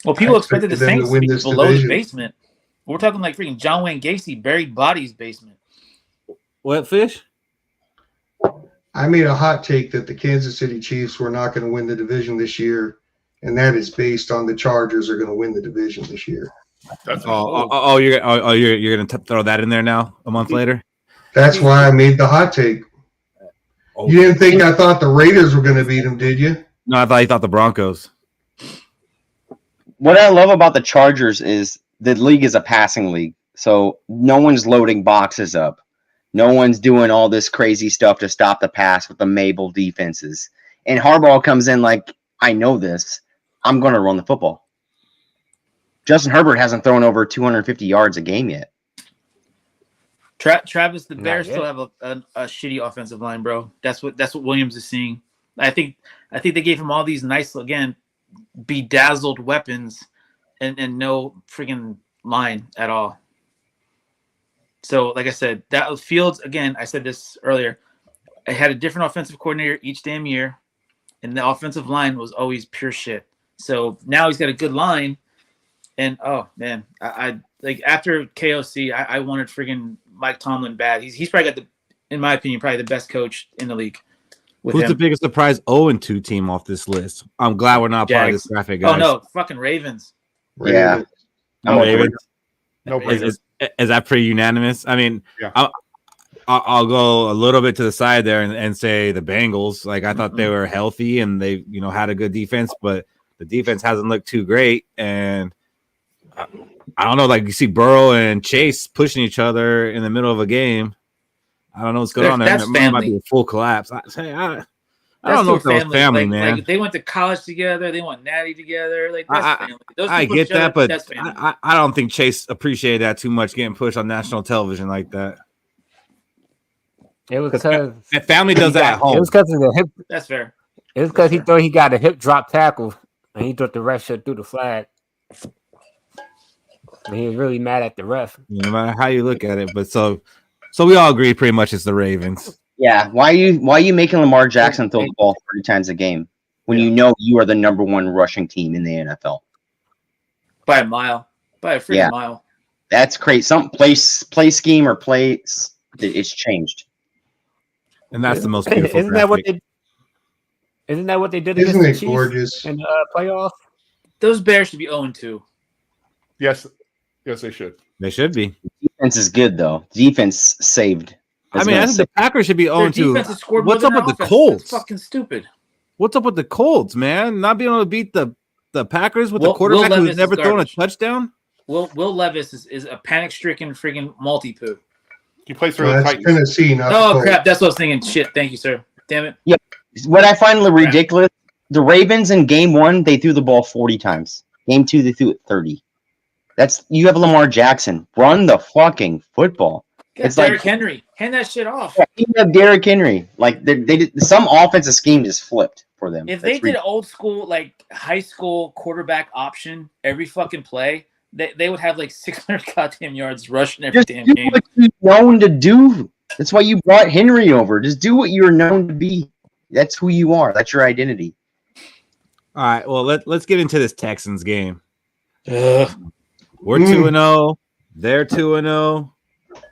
Well, people expected the Saints to be below the basement. We're talking like freaking John Wayne Gacy buried bodies basement. What, Fish? I made a hot take that the Kansas City Chiefs were not going to win the division this year, and that is based on the Chargers are going to win the division this year. You're gonna throw that in there now a month later. That's why I made the hot take. Oh. You didn't think I thought the Raiders were going to beat them, did you? No, I thought you thought the Broncos. What I love about the Chargers is the league is a passing league, so no one's loading boxes up. No one's doing all this crazy stuff to stop the pass with the Mabel defenses. And Harbaugh comes in like, I know this. I'm going to run the football. Justin Herbert hasn't thrown over 250 yards a game yet. Travis, the Bears still have a shitty offensive line, bro. That's what Williams is seeing. I think they gave him all these nice, again, bedazzled weapons and no freaking line at all. So, like I said, that Fields, again, I said this earlier, I had a different offensive coordinator each damn year, and the offensive line was always pure shit. So now he's got a good line, and oh man, I like after KOC, I wanted friggin' Mike Tomlin bad. He's probably got in my opinion, probably the best coach in the league. Who's the biggest surprise 0-2 team off this list? I'm glad we're not part of this graphic, guys. Oh no, fucking Ravens. Yeah, no Ravens. No Ravens. Is that pretty unanimous? I mean, yeah. I'll go a little bit to the side there and say the Bengals. Like I thought they were healthy and they had a good defense, but the defense hasn't looked too great. And I don't know, like you see Burrow and Chase pushing each other in the middle of a game. I don't know what's going on there. It might be a full collapse. I don't know if that was family, man. Like they went to college together. They went natty together. Like that's family. I get that, but I don't think Chase appreciated that too much, getting pushed on national television like that. It was because family does that at home. It was because of the hip. That's fair. It was because he thought he got a hip drop tackle, and he thought the ref should do the flag. And he was really mad at the ref. No matter how you look at it, but so we all agree pretty much it's the Ravens. Yeah, why are you making Lamar Jackson throw the ball 30 times a game when you know you are the number one rushing team in the NFL? By a mile. By a freaking mile. That's crazy. Some play scheme or it's changed. And that's the most beautiful. Isn't that what they did against the Chiefs gorgeous in playoffs? Those Bears should be 0-2. Yes, they should. They should be. Defense is good though. Defense saved. I think the Packers should be 0-2. What's up with the Colts? That's fucking stupid. What's up with the Colts, man? Not being able to beat the Packers with the quarterback who's never thrown a touchdown? Will Levis is a panic-stricken friggin' multi-poo. He plays for the Titans. Tennessee, not crap. That's what I was thinking. Shit. Thank you, sir. Damn it. Yeah. What I find ridiculous, the Ravens in game 1, they threw the ball 40 times. Game 2, they threw it 30. You have Lamar Jackson. Run the fucking football. It's Derrick Henry. Hand that shit off. Yeah, you have Derrick Henry. Like they did, some offensive scheme just flipped for them. If they did old school, like high school quarterback option every fucking play, they would have like 600 goddamn yards rushing every damn game. What you're known to do. That's why you brought Henry over. Just do what you're known to be. That's who you are. That's your identity. All right. Well, let's get into this Texans game. We're 2-0. They're 2-0.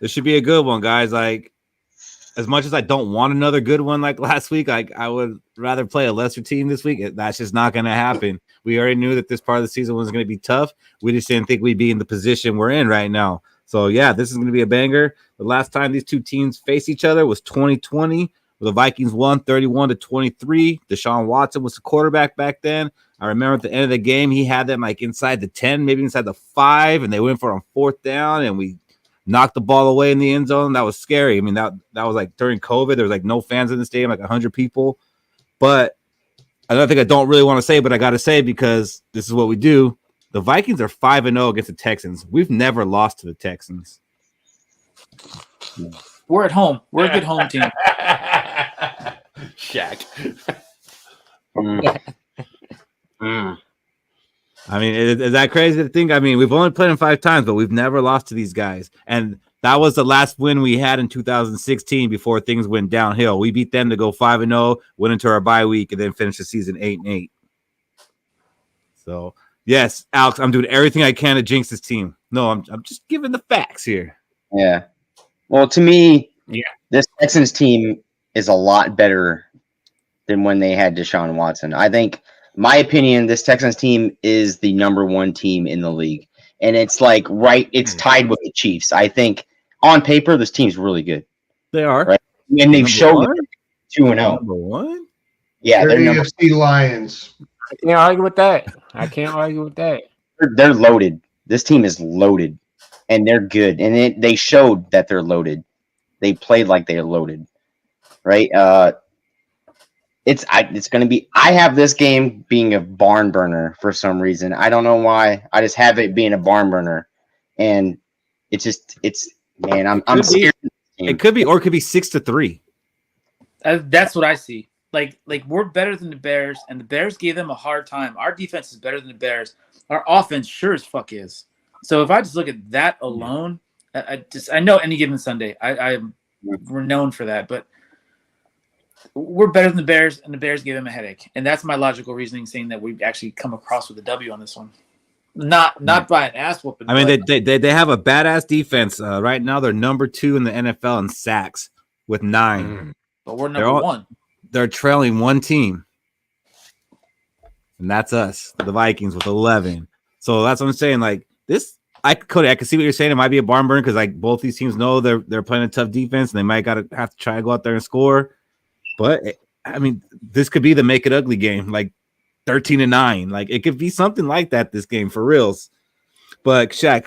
This should be a good one, guys. Like, as much as I don't want another good one like last week, I would rather play a lesser team this week. That's just not going to happen. We already knew that this part of the season was going to be tough. We just didn't think we'd be in the position we're in right now. So, yeah, this is going to be a banger. The last time these two teams faced each other was 2020, where the Vikings won 31-23. Deshaun Watson was the quarterback back then. I remember at the end of the game, he had them like inside the 10, maybe inside the 5, and they went for on 4th down, and we knocked the ball away in the end zone. That was scary. I mean, that was like during COVID. There was like no fans in the stadium, like 100 people. But another thing I don't really want to say, but I got to say because this is what we do. The Vikings are 5-0 against the Texans. We've never lost to the Texans. We're at home. We're a good home team. Shaq. I mean, is that crazy to think? I mean, we've only played them 5 times, but we've never lost to these guys. And that was the last win we had in 2016 before things went downhill. We beat them to go 5-0, went into our bye week, and then finished the season 8-8. So, yes, Alex, I'm doing everything I can to jinx this team. No, I'm just giving the facts here. Yeah. Well, to me, this Texans team is a lot better than when they had Deshaun Watson. I think, my opinion, this Texans team is the number 1 team in the league. And it's like it's tied with the Chiefs. I think on paper, this team's really good. They are. Right? And they've shown 2-0. Number 1? Yeah, they're AFC Lions. I can't argue with that. They're loaded. This team is loaded, and they're good. And they showed that they're loaded. They played like they're loaded, right? It's going to be. I have this game being a barn burner for some reason. I don't know why. I just have it being a barn burner, and I'm scared. It could be, or it could be 6-3. That's what I see. Like we're better than the Bears, and the Bears gave them a hard time. Our defense is better than the Bears. Our offense sure as fuck is. So if I just look at that alone, I know any given Sunday, we're known for that, but we're better than the Bears, and the Bears gave them a headache, and that's my logical reasoning, saying that we actually come across with a W on this one. Not by an ass whooping. I mean, they have a badass defense. Right now, they're number 2 in the NFL in sacks with 9. But we're number 1. They're trailing 1 team, and that's us, the Vikings, with 11. So that's what I'm saying. Like this, I can see what you're saying. It might be a barn burner because like both these teams know they're playing a tough defense, and they might have to try to go out there and score. But I mean, this could be the make it ugly game, like 13-9. Like it could be something like that this game for reals. But Shaq,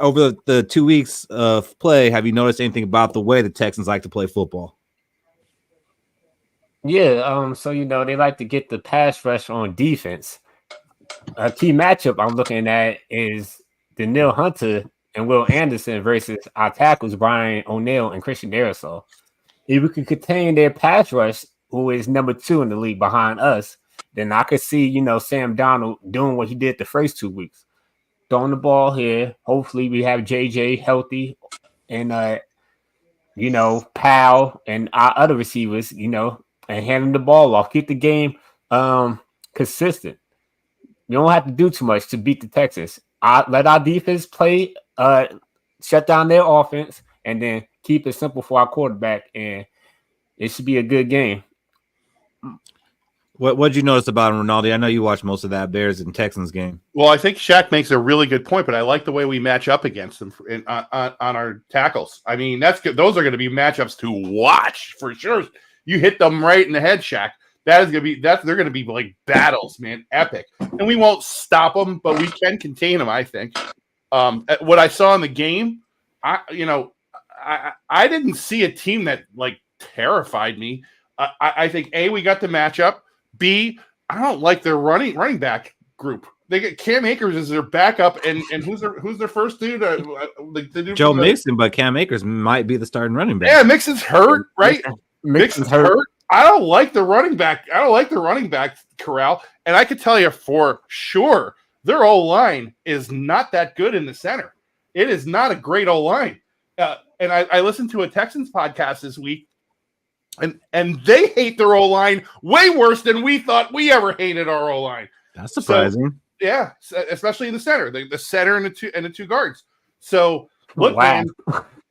over the 2 weeks of play, have you noticed anything about the way the Texans like to play football? Yeah, so they like to get the pass rush on defense. A key matchup I'm looking at is Danielle Hunter and Will Anderson versus our tackles Brian O'Neill and Christian Darrisaw. If we can contain their pass rush, who is number 2 in the league behind us, then I could see Sam Darnold doing what he did the first 2 weeks, throwing the ball here. Hopefully, we have JJ healthy, and Powell and our other receivers, and handing the ball off. Keep the game consistent. You don't have to do too much to beat the Texans. Let our defense play, shut down their offense, and then keep it simple for our quarterback, and it should be a good game. What'd you notice about him, Ronaldo? I know you watched most of that Bears and Texans game. Well, I think Shaq makes a really good point, but I like the way we match up against them on our tackles. I mean, that's good. Those are going to be matchups to watch for sure. You hit them right in the head, Shaq. They're going to be like battles, man, epic. And we won't stop them, but we can contain them, I think. What I saw in the game, I didn't see a team that like terrified me. I think A, we got the matchup. B, I don't like their running back group. They get Cam Akers as their backup, and who's their first dude? The dude Joe Mixon, but Cam Akers might be the starting running back. Yeah, Mixon's hurt, right? Mixon's hurt. I don't like the running back. I don't like the running back corral, and I can tell you for sure their O-line is not that good in the center. It is not a great O-line. And I listened to a Texans podcast this week, and they hate their O-line way worse than we thought we ever hated our O-line. That's surprising. So, yeah, especially in the center, the center and the two guards. So look, man,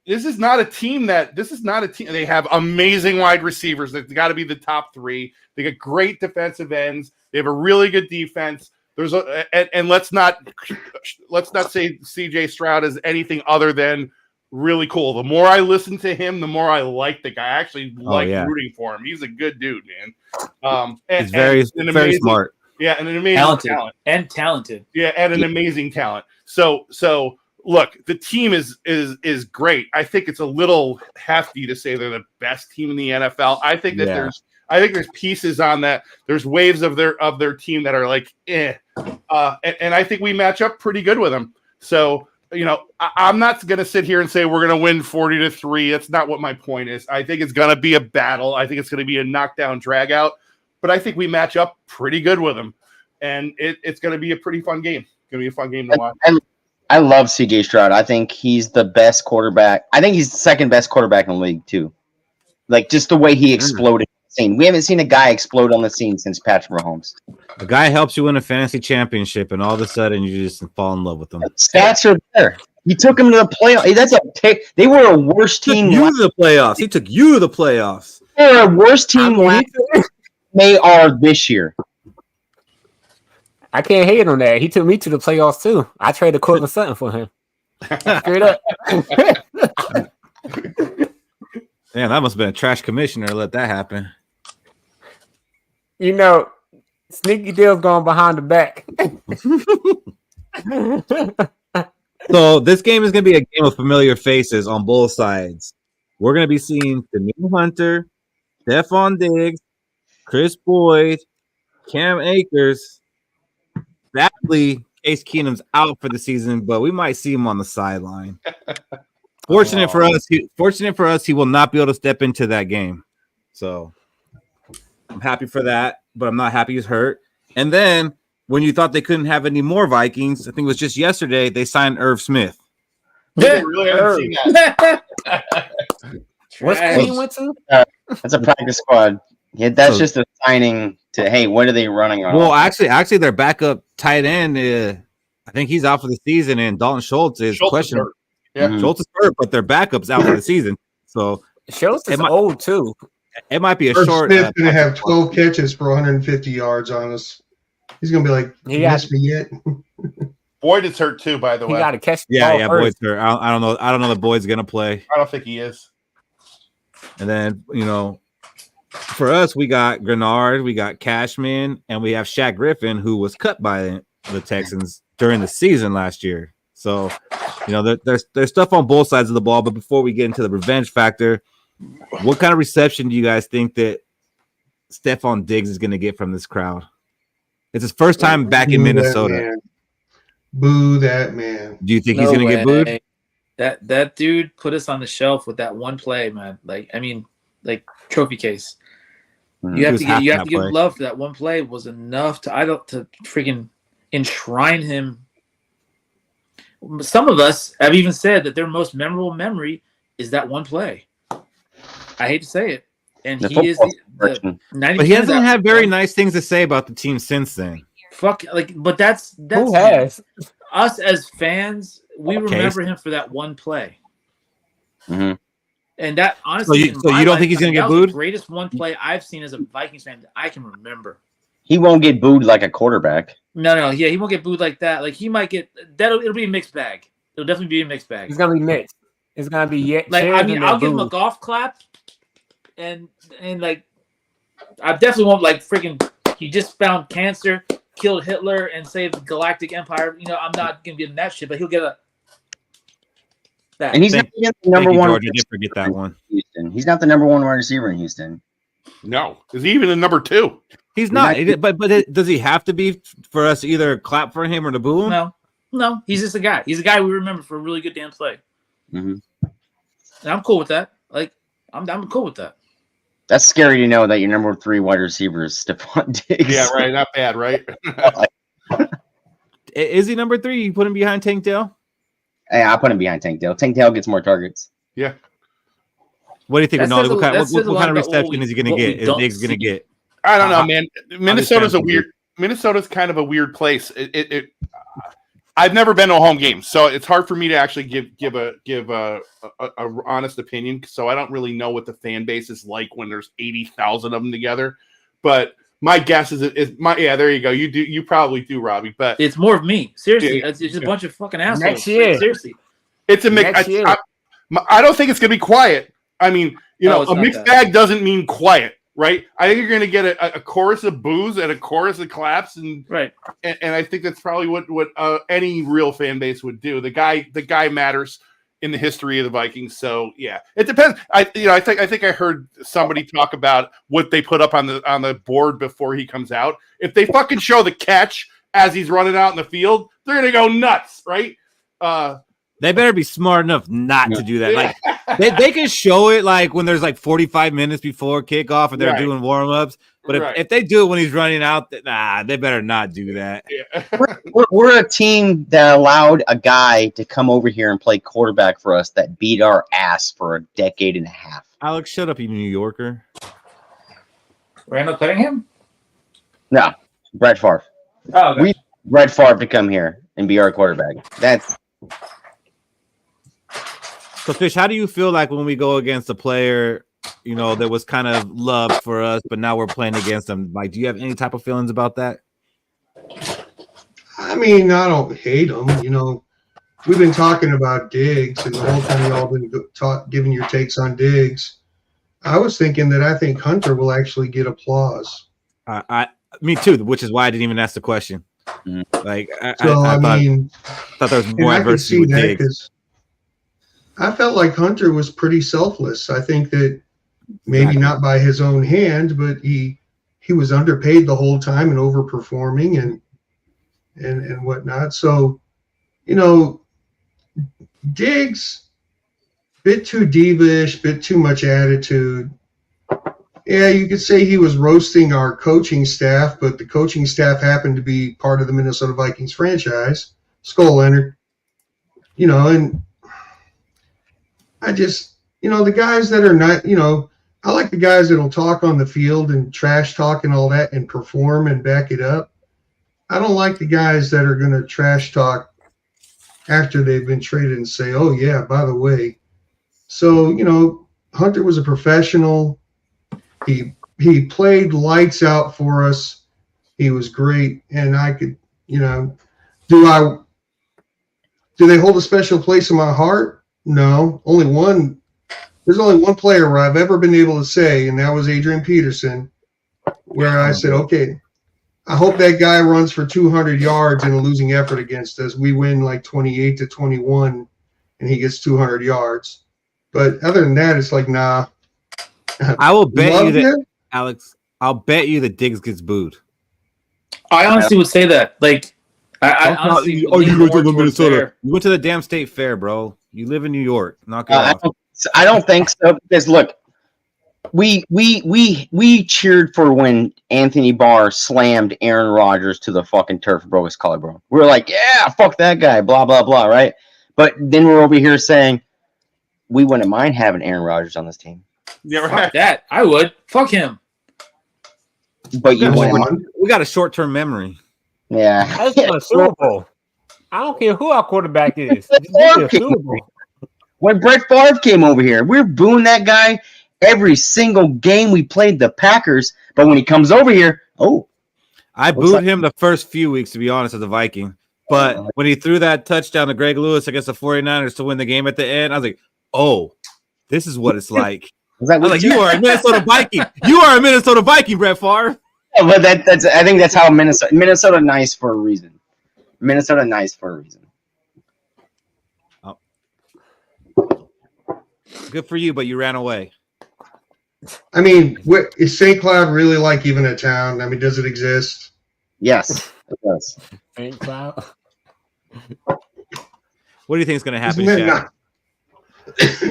this is not a team. They have amazing wide receivers. They've got to be the top 3. They got great defensive ends. They have a really good defense. And let's not say CJ Stroud is anything other than really cool. The more I listen to him, the more I like the guy. I actually like rooting for him. He's a good dude, man. He's very smart. Yeah, and an amazing talented. Yeah, and an amazing talent. So look, the team is great. I think it's a little hefty to say they're the best team in the NFL. I think that there's pieces on that. There's waves of their team that are like, and I think we match up pretty good with them. So, I'm not going to sit here and say we're going to win 40-3. That's not what my point is. I think it's going to be a battle. I think it's going to be a knockdown drag out, but I think we match up pretty good with them, and it's going to be a pretty fun game. It's going to be a fun game to watch. I love CJ Stroud. I think he's the best quarterback. I think he's the second best quarterback in the league too. Like just the way he exploded. We haven't seen a guy explode on the scene since Patrick Mahomes. A guy helps you win a fantasy championship, and all of a sudden you just fall in love with him. Stats are there. He took him to the playoffs. They were a worse team. He took you to the playoffs. They're a worse team last year. They are this year. I can't hate on that. He took me to the playoffs too. I traded Cortland Sutton for him. Straight up. Damn, that must have been a trash commissioner to let that happen. You know, sneaky deals going behind the back. So this game is going to be a game of familiar faces on both sides. We're going to be seeing Daniil Hunter, Stephon Diggs, Chris Boyd, Cam Akers. Sadly, Case Keenum's out for the season, but we might see him on the sideline. Fortunate for us, he will not be able to step into that game. So I'm happy for that, but I'm not happy he's hurt. And then when you thought they couldn't have any more Vikings, I think it was just yesterday, they signed Irv Smith. I really haven't seen that. What's Queen went to? That's a practice squad. Yeah, that's just a signing to, hey, what are they running on? Well, actually, their backup tight end, I think he's out for the season, and Dalton Schultz is questionable. Yeah, Schultz is hurt, but their backup's out for the season. So Schultz is old too. It might be a Irv short. Smith's going to have 12 catches for 150 yards on us. He's going to be like, you missed me yet? Boyd is hurt too, by the way. He got to catch the Yeah, ball Boyd's hurt. I don't know. I don't know that Boyd's going to play. I don't think he is. And then, for us, we got Grenard, we got Cashman, and we have Shaq Griffin, who was cut by the Texans during the season last year. So, there's stuff on both sides of the ball. But before we get into the revenge factor, what kind of reception do you guys think that Stephon Diggs is going to get from this crowd? It's his first time back in Minnesota. Boo that man. Do you think he's going to get booed? That dude put us on the shelf with that one play, man. Like trophy case. You have to give love for that one play. Was enough to freaking enshrine him. Some of us have even said that their most memorable memory is that one play. I hate to say it, and he is the 90%. But he hasn't had very nice things to say about the team since then. But that's who has us as fans. We remember him for that one play. Mm-hmm. And that honestly, so you don't think he's going to get booed? The greatest one play I've seen as a Vikings fan that I can remember. He won't get booed like a quarterback. No, yeah, he won't get booed like that. Like he might get that. It'll be a mixed bag. It'll definitely be a mixed bag. It's gonna be mixed. It's gonna be I'll give him a golf clap, and like I definitely won't freaking. He just found cancer, killed Hitler, and saved the Galactic Empire. I'm not gonna give him that shit, but he'll get a. That. And he's not the number one. George, I did forget that one. Houston. He's not the number one wide receiver in Houston. No, is he even the number 2? He's not. But does he have to be for us to either clap for him or to boo him? No. He's just a guy. He's a guy we remember for a really good damn play. Mm-hmm. And I'm cool with that. I'm cool with that. That's scary to know that your number 3 wide receiver is Stephon Diggs. Yeah, right. Not bad, right? Is he number 3? You put him behind Tank Dell? Hey, I put him behind Tank Dell. Tank Dell gets more targets. Yeah. What do you think, Ronaldo? What kind of reception is he going to get? Is Diggs going to get? I don't know, man. Minnesota's kind of a weird place. I've never been to a home game, so it's hard for me to actually give a honest opinion. So I don't really know what the fan base is like when there's 80,000 of them together. But my guess is there you go. You probably do, Robbie. But it's more of me. Seriously, it's just a bunch of fucking assholes. Next year. Seriously, it's a mix. I don't think it's going to be quiet. I mean, a mixed bag doesn't mean quiet, right? I think you're going to get a chorus of boos and a chorus of claps, and right. And I think that's probably what any real fan base would do. The guy matters in the history of the Vikings. So yeah, it depends. I think I heard somebody talk about what they put up on the board before he comes out. If they fucking show the catch as he's running out in the field, they're going to go nuts, right? They better be smart enough not to do that. Like they can show it when there's 45 minutes before kickoff and they're doing warm-ups. But if they do it when he's running out, they better not do that. Yeah. we're a team that allowed a guy to come over here and play quarterback for us that beat our ass for a decade and a half. Alex, shut up, you New Yorker. Randall Cunningham? No, Brett Favre. Oh, okay. We need Brett Favre to come here and be our quarterback. So, Fish, how do you feel like when we go against a player there was kind of love for us, but now we're playing against them. Like, do you have any type of feelings about that? I mean, I don't hate them. We've been talking about Diggs, and the whole time y'all been giving your takes on Diggs. I was thinking that I think Hunter will actually get applause. Me too, which is why I didn't even ask the question. Like, I thought there was more adversity with Diggs. I felt like Hunter was pretty selfless. I think that maybe not by his own hand, but he was underpaid the whole time and overperforming and whatnot. So, Diggs, bit too diva-ish, bit too much attitude. Yeah, you could say he was roasting our coaching staff, but the coaching staff happened to be part of the Minnesota Vikings franchise. Skol Leonard. And I just, the guys that are not, I like the guys that'll talk on the field and trash talk and all that and perform and back it up. I don't like the guys that are going to trash talk after they've been traded and say, oh, yeah, by the way. So, Hunter was a professional. He played lights out for us. He was great. And I could, do they hold a special place in my heart? No. There's only one player where I've ever been able to say, and that was Adrian Peterson, where I said, okay, I hope that guy runs for 200 yards in a losing effort against us. We win like 28-21, and he gets 200 yards. But other than that, it's like, nah. I will bet you that, Alex, I'll bet you that Diggs gets booed. I honestly would say that. Like, I honestly. You went to Minnesota. You went to the damn state fair, bro. You live in New York. Knock it off. I don't think so, because look, we cheered for when Anthony Barr slammed Aaron Rodgers to the fucking turf and broke his collarbone. We were like, yeah, fuck that guy, blah blah blah, right? But then we're over here saying we wouldn't mind having Aaron Rodgers on this team. Yeah, right. Fuck that. I would. Fuck him. But we got a short-term memory. Yeah. That's a Super Bowl. I don't care who our quarterback is. When Brett Favre came over here, we were booing that guy every single game we played the Packers. But when he comes over here, I booed him the first few weeks, to be honest, as a Viking. But when he threw that touchdown to Greg Lewis against the 49ers to win the game at the end, I was like, oh, this is what it's like. I was like, you are a Minnesota Viking. You are a Minnesota Viking, Brett Favre. Yeah, but I think that's how Minnesota nice for a reason. Minnesota nice for a reason. Oh. Good for you, but you ran away. I mean, is St. Cloud really like even a town? I mean, does it exist? Yes, it does. St. Cloud. What do you think is going to happen, Shaq?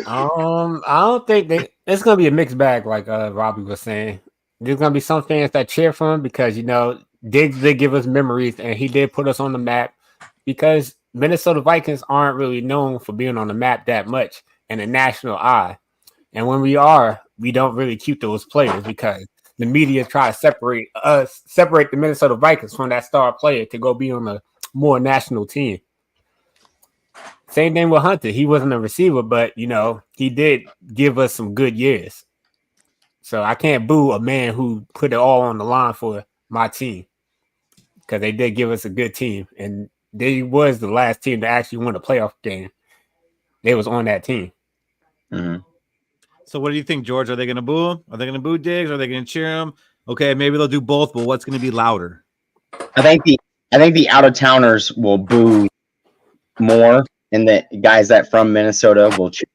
I don't think it's going to be a mixed bag, like Robbie was saying. There's going to be some fans that cheer for him because, Diggs did give us memories and he did put us on the map because Minnesota Vikings aren't really known for being on the map that much in the national eye. And when we are, we don't really keep those players because the media try to separate the Minnesota Vikings from that star player to go be on a more national team. Same thing with Hunter. He wasn't a receiver, but, he did give us some good years. So I can't boo a man who put it all on the line for my team because they did give us a good team. And they was the last team to actually win a playoff game. They was on that team. Mm-hmm. So what do you think, George? Are they going to boo him? Are they going to boo Diggs? Are they going to cheer him? Okay, maybe they'll do both, but what's going to be louder? I think the out-of-towners will boo more, and the guys that from Minnesota will cheer.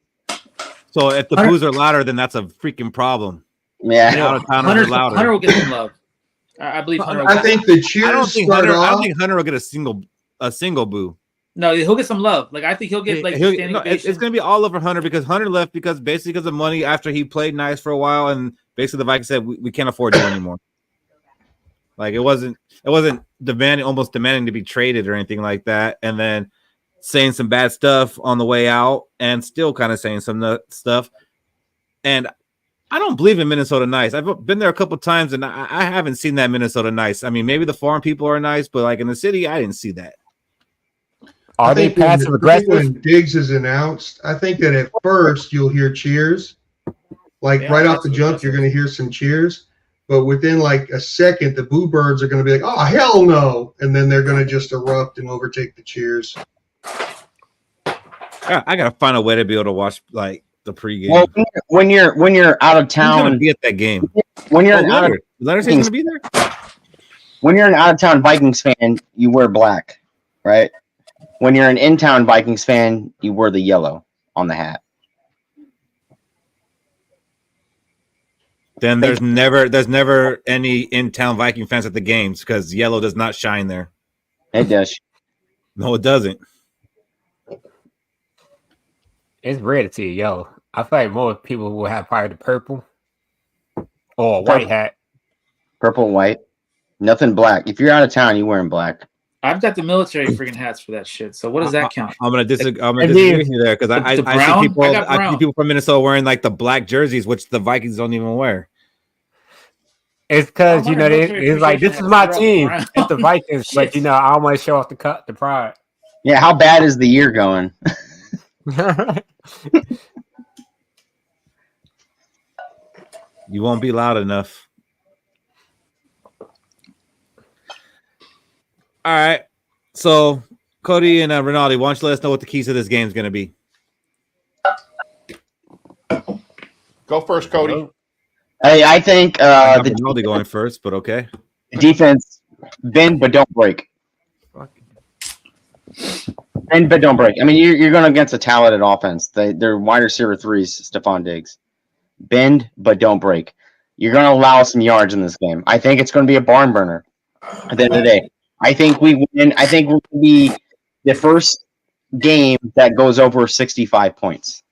So if the boos are louder, then that's a freaking problem. Yeah, out-of-towners are louder. Hunter will get some love. I believe Hunter. I think the cheers. I don't think Hunter will get a single boo. No, he'll get some love. Like I think he'll get it's going to be all over Hunter because Hunter left because of money after he played nice for a while, and basically the Vikings said we can't afford you anymore. Like it wasn't demanding to be traded or anything like that, and then saying some bad stuff on the way out, and still kind of saying some stuff. And I don't believe in Minnesota nice. I've been there a couple of times, and I haven't seen that Minnesota nice. I mean, maybe the farm people are nice, but like in the city, I didn't see that. Are they passive aggressive? When Diggs is announced, I think that at first you'll hear cheers, Like right off the jump, you're going to hear some cheers. But within like a second, the Boo Birds are going to be like, oh, hell no. And then they're going to just erupt and overtake the cheers. I got to find a way to be able to watch like the pregame. Well, when you're out of town, who's going to be at that game? When you're going to be there? When you're an out-of-town Vikings fan, you wear black, right? When you're an in-town Vikings fan, you wear the yellow on the hat. Then there's never any in-town Viking fans at the games because yellow does not shine there. It does. No, it doesn't. It's rare to see yellow. I feel like more people will have probably the purple or a white hat. Purple, white. Nothing black. If you're out of town, you're wearing black. I've got the military freaking hats for that shit. So what does that count? I'm gonna disagree with you there because I see people from Minnesota wearing like the black jerseys, which the Vikings don't even wear. It's because it's like this is my team. It's the Vikings, but I want to show off the pride. Yeah, how bad is the year going? You won't be loud enough. All right. So, Cody and Rinaldi, why don't you let us know what the keys to this game is going to be? Go first, Cody. Hey, I think the Rinaldi going first, but okay. Defense, bend but don't break. Bend but don't break. I mean, you're going against a talented offense. They're wide receiver threes, Stephon Diggs. Bend but don't break. You're going to allow some yards in this game. I think it's going to be a barn burner at the end of the day. I think we win. I think we're going to be the first game that goes over 65 points.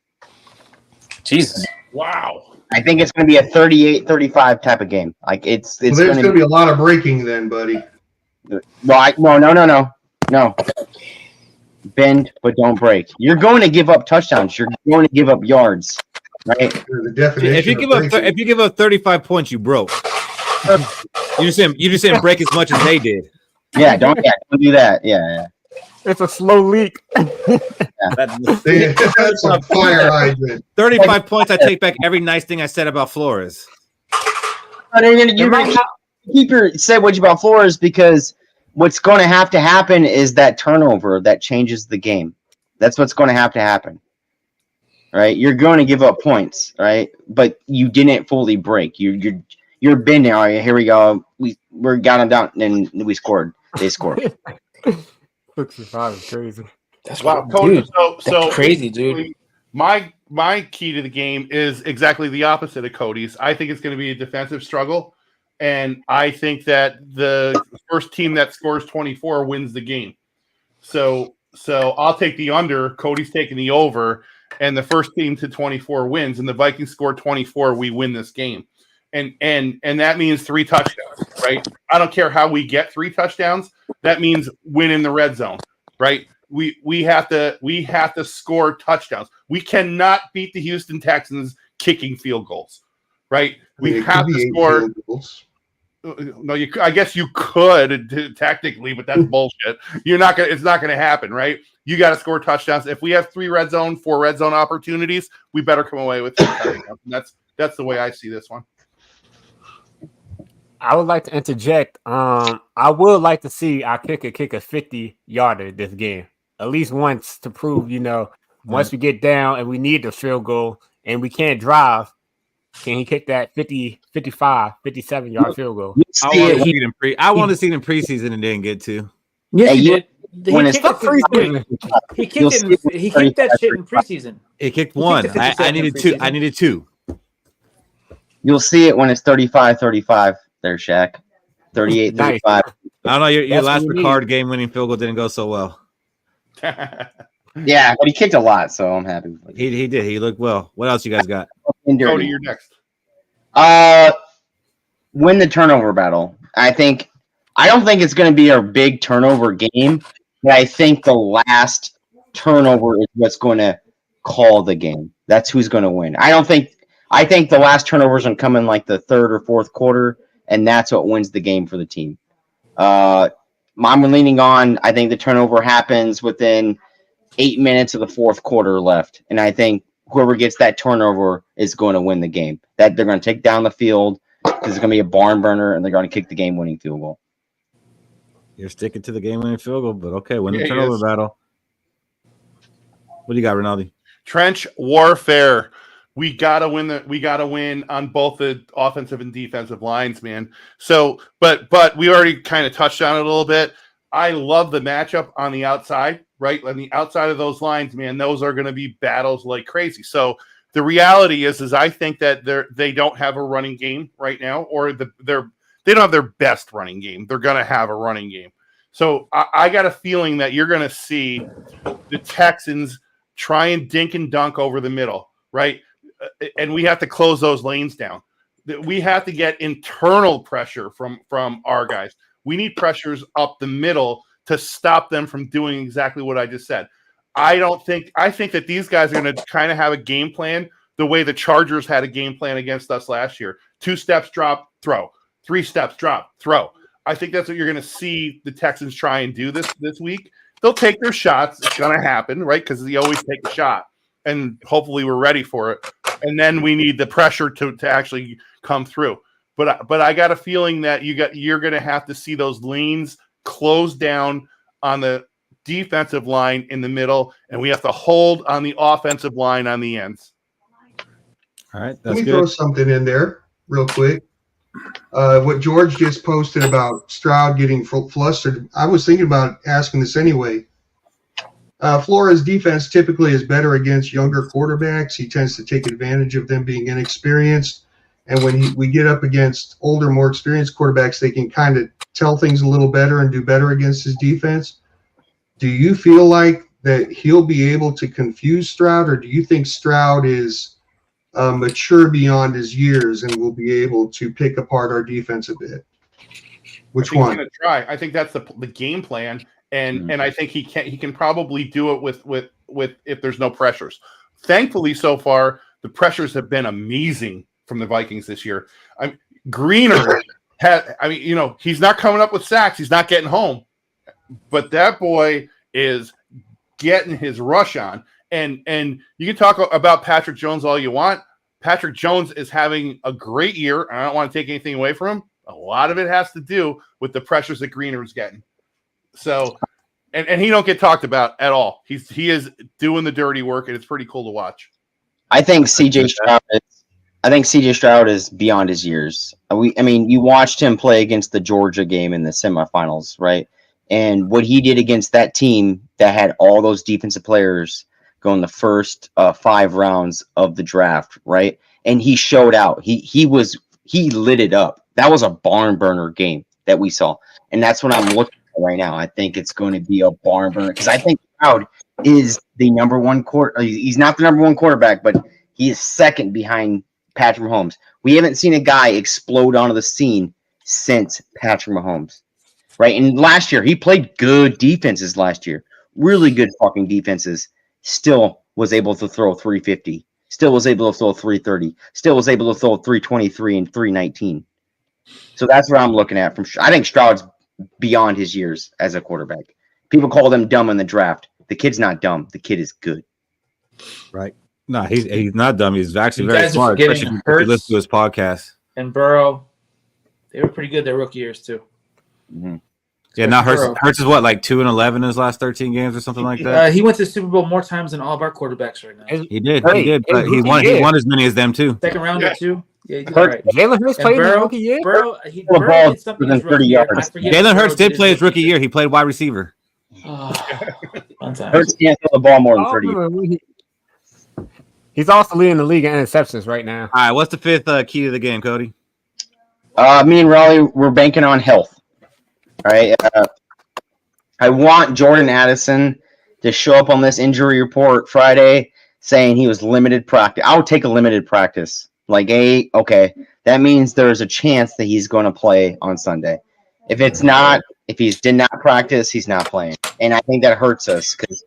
Jesus. Wow. I think it's going to be a 38-35 type of game. Like it's there's going to be a lot of breaking then, buddy. No. Bend but don't break. You're going to give up touchdowns. You're going to give up yards, right? The definition if you give up 35 points, you broke. You just didn't break as much as they did. Yeah, don't do that. Yeah. It's a slow leak. That's a fire hydrant. 35 points. I take back every nice thing I said about Flores. You're going to keep your say what you about Flores because what's going to happen is that turnover that changes the game. That's what's going to happen. Right? You're going to give up points, right? But you didn't fully break. You're bending. All right, here we go. We got them down and we scored. They scored. 65 is crazy. That's wow, Cody. So crazy, dude. My key to the game is exactly the opposite of Cody's. I think it's going to be a defensive struggle, and I think that the first team that scores 24 wins the game. So I'll take the under. Cody's taking the over, and the first team to 24 wins. And the Vikings score 24, we win this game. And that means 3 touchdowns, right? I don't care how we get 3 touchdowns. That means win in the red zone, right? We have to score touchdowns. We cannot beat the Houston Texans kicking field goals, right? We have to score. No, I guess you could technically, but that's bullshit. It's not gonna happen, right? You got to score touchdowns. If we have 4 red zone opportunities, we better come away with 3 touchdowns. That's the way I see this one. I would like to interject. I would like to see our kicker kick a 50-yarder this game, at least once to prove, once we get down and we need the field goal and we can't drive, can he kick that 50, 55, 57-yard field goal? I want to see it in preseason and didn't get to. Yeah, he did. He kicked that shit in preseason. He kicked 1. I needed 2. I needed 2. You'll see it when it's 35-35. There, Shaq. 38-35. Nice. I don't know. Your last Ricard game-winning field goal didn't go so well. Yeah, but he kicked a lot, so I'm happy. He did. He looked well. What else you guys got? Cody, you're next. Win the turnover battle. I don't think it's going to be a big turnover game, but I think the last turnover is what's going to call the game. That's who's going to win. I think the last turnover is going to come in like the 3rd or 4th quarter, and that's what wins the game for the team. I'm leaning on, I think the turnover happens within 8 minutes of the 4th quarter left, and I think whoever gets that turnover is going to win the game. That they're going to take down the field because it's going to be a barn burner, and they're going to kick the game-winning field goal. You're sticking to the game-winning field goal, but okay, win the turnover battle. What do you got, Rinaldi? Trench warfare. We gotta win. We gotta win on both the offensive and defensive lines, man. So, but we already kind of touched on it a little bit. I love the matchup on the outside, right? On the outside of those lines, man, those are going to be battles like crazy. So the reality is I think that they don't have a running game right now, or they don't have their best running game. They're going to have a running game. So I got a feeling that you're going to see the Texans try and dink and dunk over the middle, right? And we have to close those lanes down. We have to get internal pressure from our guys. We need pressures up the middle to stop them from doing exactly what I just said. I think that these guys are going to kind of have a game plan the way the Chargers had a game plan against us last year. 2 steps, drop, throw. 3 steps, drop, throw. I think that's what you're going to see the Texans try and do this week. They'll take their shots. It's going to happen, right? Because they always take a shot. And hopefully we're ready for it. And then we need the pressure to actually come through. But I got a feeling that you're going to have to see those lanes close down on the defensive line in the middle, and we have to hold on the offensive line on the ends. All right, let me throw something in there real quick. What George just posted about Stroud getting flustered, I was thinking about asking this anyway. Flores' defense typically is better against younger quarterbacks. He tends to take advantage of them being inexperienced. And when we get up against older, more experienced quarterbacks, they can kind of tell things a little better and do better against his defense. Do you feel like that he'll be able to confuse Stroud, or do you think Stroud is mature beyond his years and will be able to pick apart our defense a bit? Which one? He's going to try. I think that's the game plan, and I think he can probably do it with if there's no pressures. Thankfully, so far the pressures have been amazing from the Vikings this year. Greener he's not coming up with sacks. He's not getting home, but that boy is getting his rush on. And you can talk about Patrick Jones all you want. Patrick Jones is having a great year. I don't want to take anything away from him. A lot of it has to do with the pressures that Greener is getting. So, and he don't get talked about at all. He is doing the dirty work, and it's pretty cool to watch. I think CJ Stroud is beyond his years. You watched him play against the Georgia game in the semifinals, right? And what he did against that team that had all those defensive players going the first 5 rounds of the draft, right? And he showed out. He lit it up. That was a barn burner game that we saw, and that's what I'm looking at right now. I think it's going to be a barn burner because I think Stroud is the number one He's not the number one quarterback, but he is second behind Patrick Mahomes. We haven't seen a guy explode onto the scene since Patrick Mahomes, right? And last year, he played good defenses last year, really good fucking defenses, still was able to throw 350, still was able to throw 330, still was able to throw 323 and 319. So that's what I'm looking at. I think Stroud's beyond his years as a quarterback. People call him dumb in the draft. The kid's not dumb. The kid is good. Right. No, he's not dumb. He's actually very smart. Especially if you listen to his podcast. And Burrow, they were pretty good their rookie years too. Mm-hmm. Yeah, now Hurts is what, like 2-11 in his last 13 games or something like that. He went to the Super Bowl more times than all of our quarterbacks right now. He did, but he won as many as them too. Second rounder too. Yeah, right. Jalen Hurts played his rookie year. Burrow did something his rookie year. Jalen Hurts did play his rookie year. He played wide receiver. Hurts can't throw the ball more than 30. He's also leading the league in interceptions right now. All right, what's the 5th key to the game, Cody? Me and Raleigh, we're banking on health. All right. I want Jordan Addison to show up on this injury report Friday saying he was limited practice. I would take a limited practice. Like, okay, that means there's a chance that he's going to play on Sunday. If it's not, if he did not practice, he's not playing. And I think that hurts us because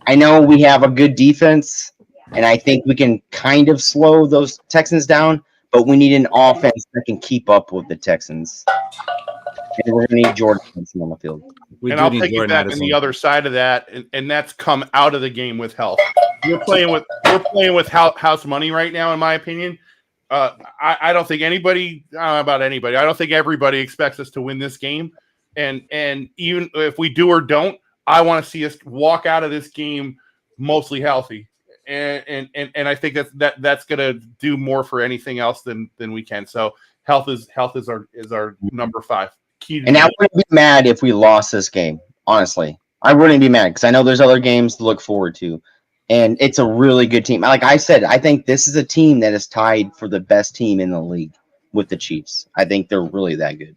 I know we have a good defense, and I think we can kind of slow those Texans down, but we need an offense that can keep up with the Texans. And we're going to need Jordan on the field. And I'll take you back on the other side of that, and that's come out of the game with health. We're playing with house money right now, in my opinion. I don't think anybody, about anybody, I don't think everybody expects us to win this game. And even if we do or don't, I want to see us walk out of this game mostly healthy. And I think that's going to do more for anything else than we can. So health is our number 5. And I wouldn't be mad if we lost this game. Honestly, I wouldn't be mad because I know there's other games to look forward to, and it's a really good team. Like I said, I think this is a team that is tied for the best team in the league with the Chiefs. I think they're really that good.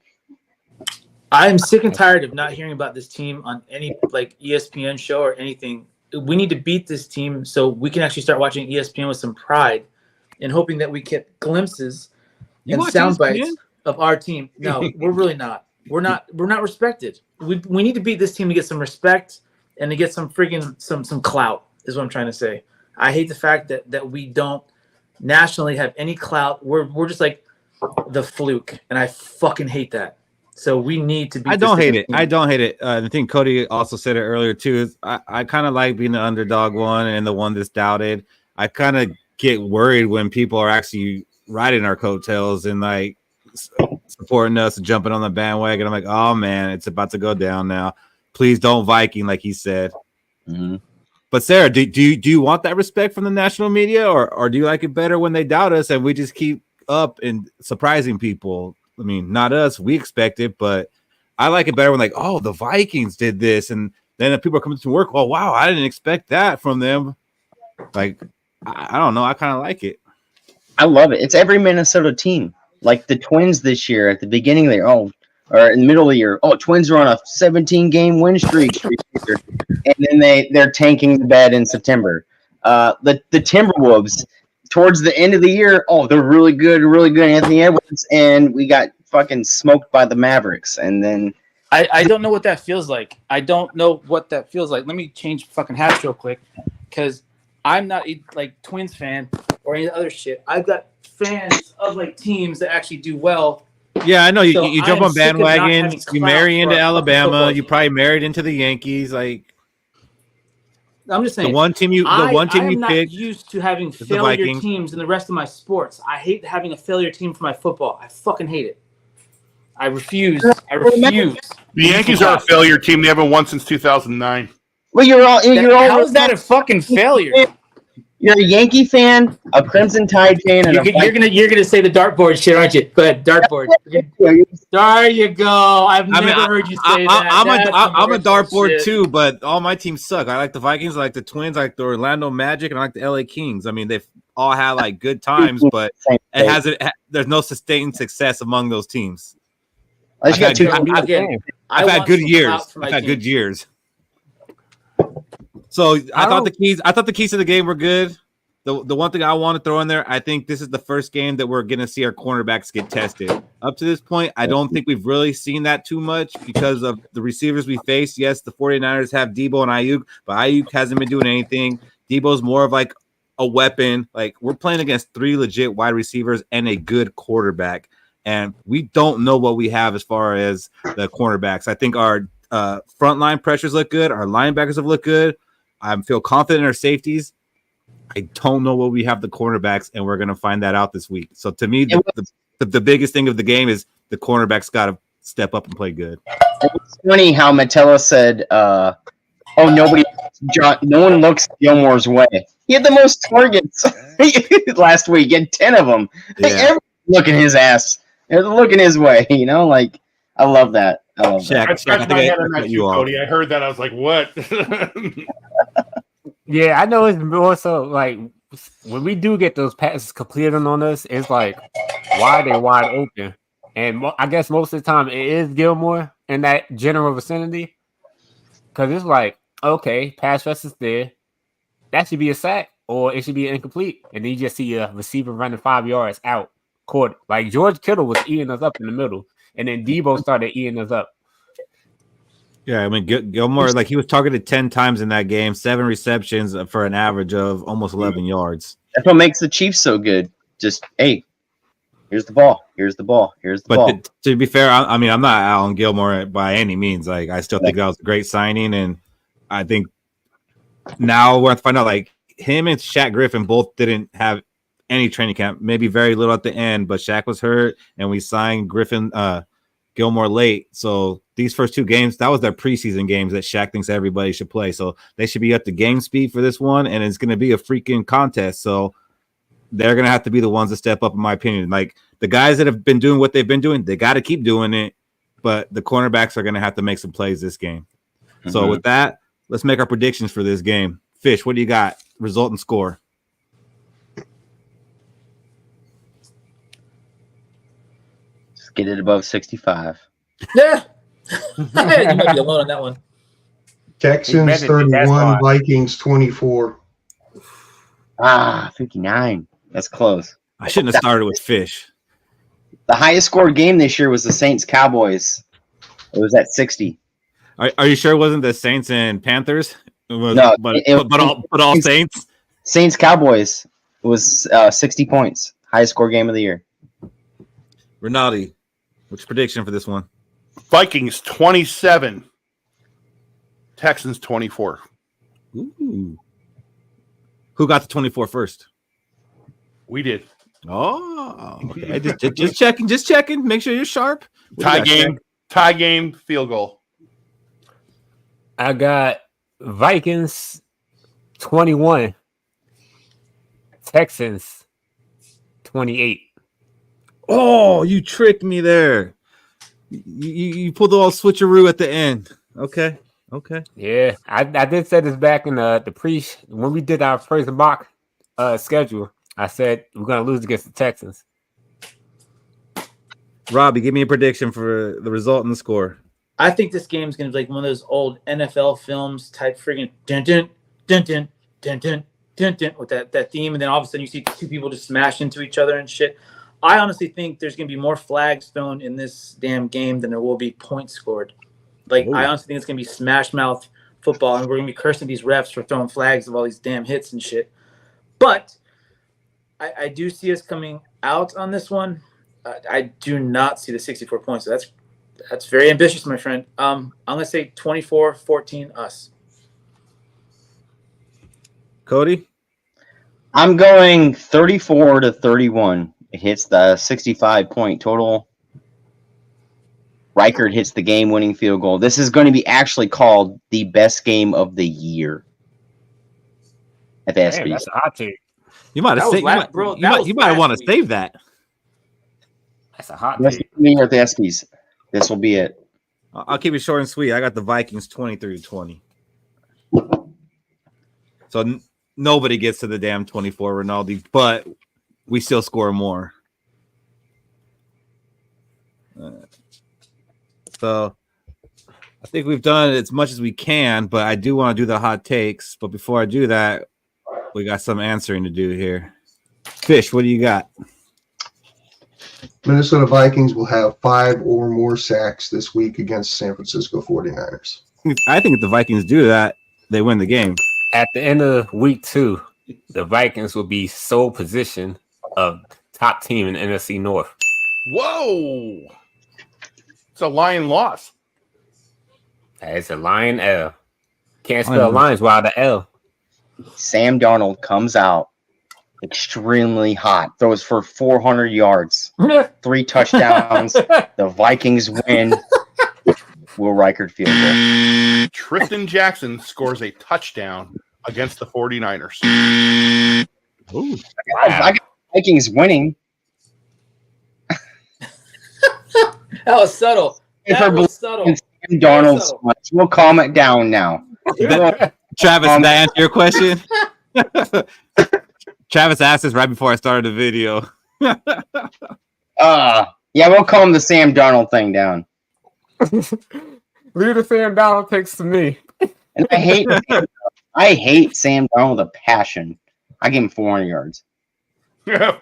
I'm sick and tired of not hearing about this team on any like ESPN show or anything. We need to beat this team so we can actually start watching ESPN with some pride and hoping that we get glimpses and sound bites of our team. No, we're really not. We're not respected. We need to beat this team to get some respect and to get some freaking some clout is what I'm trying to say. I hate the fact that we don't nationally have any clout. We're just like the fluke, and I fucking hate that. So we need to be. I don't hate it. I think Cody also said it earlier too. I kind of like being the underdog one and the one that's doubted. I kind of get worried when people are actually riding our coattails and like supporting us and jumping on the bandwagon. I'm like, oh man, it's about to go down now. Please don't Viking, like he said. Mm-hmm. But Sarah, do you want that respect from the national media, or do you like it better when they doubt us and we just keep up and surprising people? I mean, not us. We expect it, but I like it better when like, oh, the Vikings did this, and then people are coming to work. Oh, wow, I didn't expect that from them. Like, I don't know. I kind of like it. I love it. It's every Minnesota team. Like the Twins this year at the beginning of the year, or in the middle of the year, Twins are on a 17-game win streak, and then they're tanking the bed in September. The Timberwolves towards the end of the year, they're really good, Anthony Edwards, and we got fucking smoked by the Mavericks, and then I don't know what that feels like. Let me change fucking hats real quick, because I'm not like Twins fan or any other shit. I've got fans of like teams that actually do well. Yeah, I know you jump on bandwagons. You marry into Alabama. You probably married into the Yankees. Like, I'm just saying, the one team you picked. I'm not used to having failure teams in the rest of my sports. I hate having a failure team for my football. I fucking hate it. I refuse. The Yankees are a failure team. They haven't won since 2009. Well, how is that a fucking failure? You're a Yankee fan, a Crimson Tide fan, and you're gonna say the dartboard shit, aren't you? Go ahead, dartboard. There you go. I've never heard you say that. I'm a dartboard too, but all my teams suck. I like the Vikings, I like the Twins, I like the Orlando Magic, and I like the LA Kings. I mean, they've all had like good times, but there's no sustained success among those teams. I've had good years. So I thought the keys to the game were good. The one thing I want to throw in there, I think this is the first game that we're going to see our cornerbacks get tested. Up to this point, I don't think we've really seen that too much because of the receivers we faced. Yes, the 49ers have Debo and Ayuk, but Ayuk hasn't been doing anything. Debo's more of like a weapon. Like, we're playing against 3 legit wide receivers and a good quarterback, and we don't know what we have as far as the cornerbacks. I think our frontline pressures look good. Our linebackers have looked good. I feel confident in our safeties. I don't know what we have the cornerbacks, and we're going to find that out this week. So to me, the biggest thing of the game is the cornerbacks got to step up and play good. It's funny how Metella said, no one looks Gilmore's way. He had the most targets last week. He had 10 of them. Yeah. Everyone's looking his ass. They're looking his way, like, I love that. Cody. I heard that. I was like, what? Yeah, I know it's more so like when we do get those passes completed on us, it's like, why are they wide open? And I guess most of the time it is Gilmore in that general vicinity. Because it's like, okay, pass rush is there. That should be a sack or it should be incomplete. And then you just see a receiver running 5 yards out court. Like George Kittle was eating us up in the middle. And then Debo started eating us up. Yeah, I mean, Gilmore, like, he was targeted 10 times in that game, 7 receptions for an average of almost 11 yards. That's what makes the Chiefs so good. Just, hey, Here's the ball. Here's the ball. Here's the ball. To be fair, I mean, I'm not Alan Gilmore by any means. Like, I still think that was a great signing, and I think now we're going to find out, like, him and Shaq Griffin both didn't have any training camp, maybe very little at the end, but Shaq was hurt, and we signed Gilmore late. So these first 2 games, that was their preseason games that Shaq thinks everybody should play. So they should be up to game speed for this one, and it's going to be a freaking contest. So they're going to have to be the ones to step up, in my opinion. Like, the guys that have been doing what they've been doing, they got to keep doing it, but the cornerbacks are going to have to make some plays this game. Mm-hmm. So with that, let's make our predictions for this game. Fish, what do you got? Result and score. Just get it above 65. Yeah. You might be alone on that one. Texans 31, Vikings 24. 59. That's close. I shouldn't have started with Fish. The highest scored game this year was the Saints-Cowboys. It was at 60. Are you sure it wasn't the Saints and Panthers? No, but all Saints? Saints-Cowboys was 60 points. Highest score game of the year. Rinaldi, what's your prediction for this one? Vikings 27. Texans 24. Ooh. Who got the 24 first? We did. Oh, okay. just checking. Make sure you're sharp. Tie game, field goal. I got Vikings 21, Texans 28. Oh, you tricked me there. You pulled the all switcheroo at the end. Okay. Yeah, I did say this back in the when we did our first mock schedule. I said we're gonna lose against the Texans. Robbie, give me a prediction for the result and the score. I think this game is gonna be like one of those old NFL films type friggin' dun dun dun dun dun dun dun dun with that theme, and then all of a sudden you see 2 people just smash into each other and shit. I honestly think there's gonna be more flags thrown in this damn game than there will be points scored. Like, ooh. I honestly think it's gonna be smash mouth football, and we're gonna be cursing these refs for throwing flags of all these damn hits and shit. But I do see us coming out on this one. I do not see the 64 points. So that's very ambitious, my friend. I'm gonna say 24-14 us. Cody, I'm going 34-31. It hits the 65-point total. Reichard hits the game-winning field goal. This is going to be actually called the best game of the year at the SB. That's a hot take. You might have you might want to save that. That's a hot take. Me or the SBs. This will be it. I'll keep it short and sweet. I got the Vikings 23-20. So nobody gets to the damn 24, Rinaldi, but we still score more. So I think we've done as much as we can, but I do want to do the hot takes. But before I do that, we got some answering to do here. Fish, what do you got? Minnesota Vikings will have 5 or more sacks this week against San Francisco 49ers. I think if the Vikings do that, they win the game. At the end of week 2, the Vikings will be sole position of top team in NFC North. Whoa! It's a Lion loss. It's a Lion L. Can't spell lines without the L. Sam Darnold comes out extremely hot, throws for 400 yards, 3 touchdowns. The Vikings win. Will Reichard field goal? Tristan Jackson scores a touchdown against the 49ers. Ooh. I got Vikings winning. That was subtle. That was subtle. Sam Darnold's we'll calm it down now. Travis, did I answer your question? Travis asked this right before I started the video. Yeah, we'll calm the Sam Darnold thing down. Leave the Sam Darnold takes to me. And I hate Sam Darnold with a passion. I give him 400 yards. I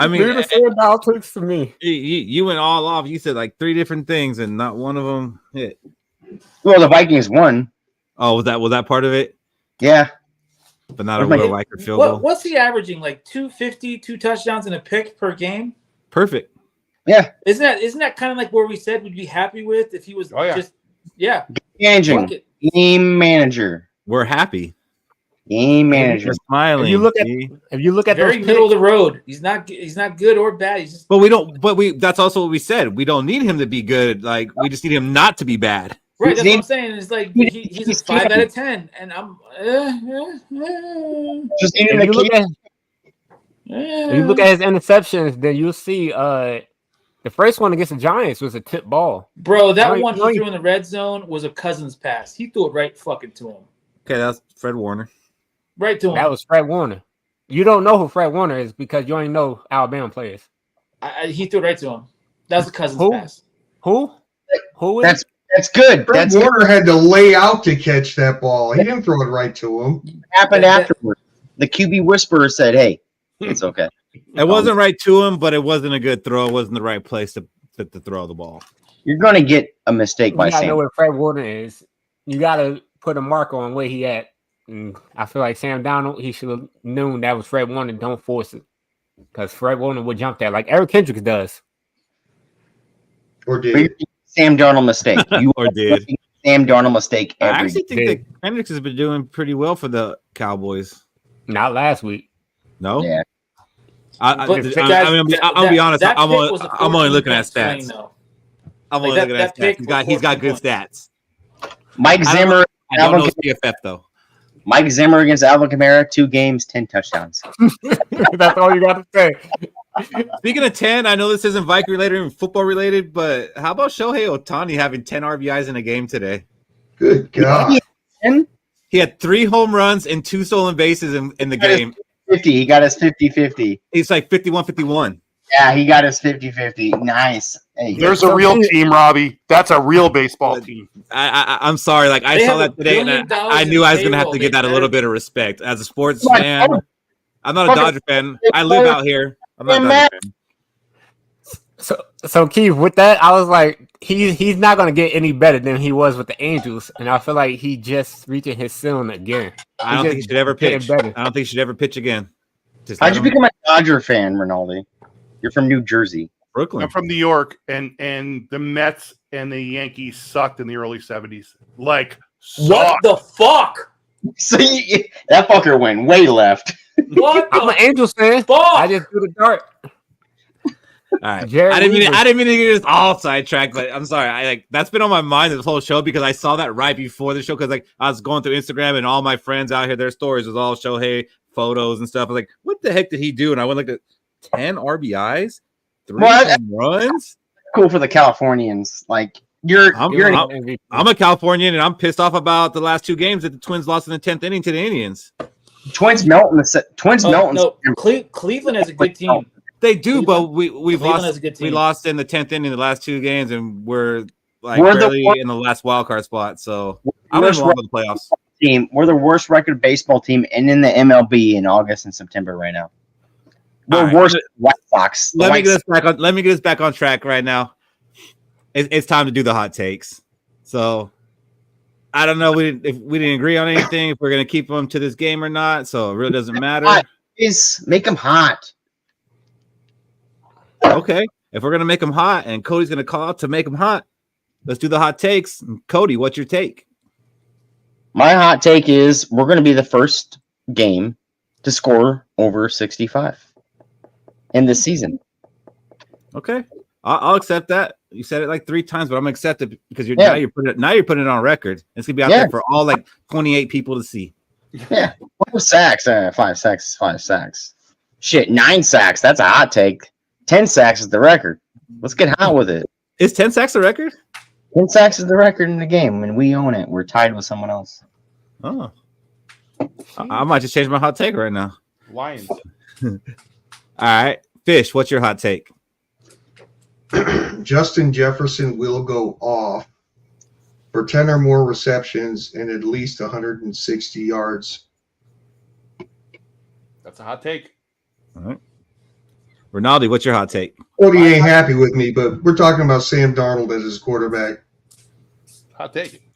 mean, leave the Sam Darnold takes to me. You went all off. You said like 3 different things, and not one of them hit. Well, the Vikings won. Oh, was that part of it? Yeah. but not a Will Riker field goal. What's he averaging? Like 250, 2 touchdowns and a pick per game? Perfect. Yeah. Isn't that kind of like where we said we'd be happy with if he was just game manager. We're happy. Game manager. We're smiling. If you look at very middle of the road, he's not good or bad. He's just. But we don't. But that's also what we said. We don't need him to be good. Like we just need him not to be bad. Right. That's what I'm saying. It's like he's a 5 out of 10, and I'm. Just if you look at his interceptions, then you'll see. The first one against the Giants was a tip ball. Bro, that one he threw in the red zone was a Cousins pass. He threw it right fucking to him. Okay, that's Fred Warner. Right to him. That was Fred Warner. You don't know who Fred Warner is because you only know Alabama players. He threw it right to him. That was a Cousins pass. Who? That's good. Fred Warner had to lay out to catch that ball. He didn't throw it right to him. It happened afterward. The QB whisperer said, "Hey, it's okay." It wasn't right to him, but it wasn't a good throw. It wasn't the right place to throw the ball. You're going to get a mistake by Sam. You got to know where Fred Warner is. You got to put a marker on where he at. And I feel like Sam Donald, he should have known that was Fred Warner. Don't force it. Because Fred Warner would jump that like Eric Kendricks does. Or did. Sam Darnold mistake. You or did. Sam Darnold mistake every I actually think that Kendricks has been doing pretty well for the Cowboys. Not last week. No? Yeah. I'll be honest. I'm only looking at stats. I'm only looking at stats. He's got good stats. Mike Zimmer. I don't know CFF though. Mike Zimmer against Alvin Kamara, 2 games, 10 touchdowns. That's all you got to say. Speaking of 10, I know this isn't Viking related and football related, but how about Shohei Ohtani having 10 RBIs in a game today? Good God. He had 3 home runs and 2 stolen bases in the game. 50. He got his 50-50. It's like 51-51. Yeah, he got his 50-50. Nice. Hey, there's a real team, Robbie. That's a real baseball team. I'm sorry. Like I saw that today, and I knew I was going to have to give that a little bit of respect as a sports fan. I'm not a Dodger fan. I live out here. I'm not a Dodger fan. So Keith, with that, I was like, he's not going to get any better than he was with the Angels, and I feel like he just reaching his ceiling again. I don't think he should ever pitch. I don't think he should ever pitch again. How'd you become a Dodger fan, Rinaldi? You're from New Jersey. Brooklyn. I'm from New York, and the Mets and the Yankees sucked in the early 70s. Like, what the fuck? So that fucker went way left. What? I'm an Angels fan. Fuck? I just threw the dart. All right. I didn't mean to get this all sidetracked, but I'm sorry. That's been on my mind this whole show because I saw that right before the show because I was going through Instagram and all my friends out here, their stories was all Shohei photos and stuff. I was like, what the heck did he do? And I went like 10 RBIs, 3 home runs. Cool for the Californians. Like I'm a Californian and I'm pissed off about the last 2 games that the Twins lost in the 10th inning to the Indians. Twins melt in Cleveland is a good team. They do, but we've lost. We lost in the 10th inning the last 2 games, and we're barely in the last wild card spot. So I'm in the playoffs. We're the worst record baseball team in the MLB in August and September right now. We're worse than White Sox. Let me get us back on track right now. It's time to do the hot takes. So I don't know if we didn't agree on anything, if we're gonna keep them to this game or not. So it really doesn't matter. Make them hot. Okay, if we're gonna make them hot, and Cody's gonna call out to make them hot, let's do the hot takes. Cody, what's your take? My hot take is we're gonna be the first game to score over 65 in this season. Okay, I'll accept that. You said it like 3 times, but I'm gonna accept it because now you're putting it on record. It's gonna be out there for all 28 people to see. Yeah, 5 sacks. 5 sacks is 5 sacks. Shit, 9 sacks. That's a hot take. 10 sacks is the record. Let's get hot with it. Is 10 sacks the record? 10 sacks is the record in the game, and we own it. We're tied with someone else. Oh, I might just change my hot take right now. Lions. All right, Fish, what's your hot take? Justin Jefferson will go off for 10 or more receptions and at least 160 yards. That's a hot take. All right. Rinaldi, what's your hot take? Cody ain't happy with me, but we're talking about Sam Darnold as his quarterback. Hot take.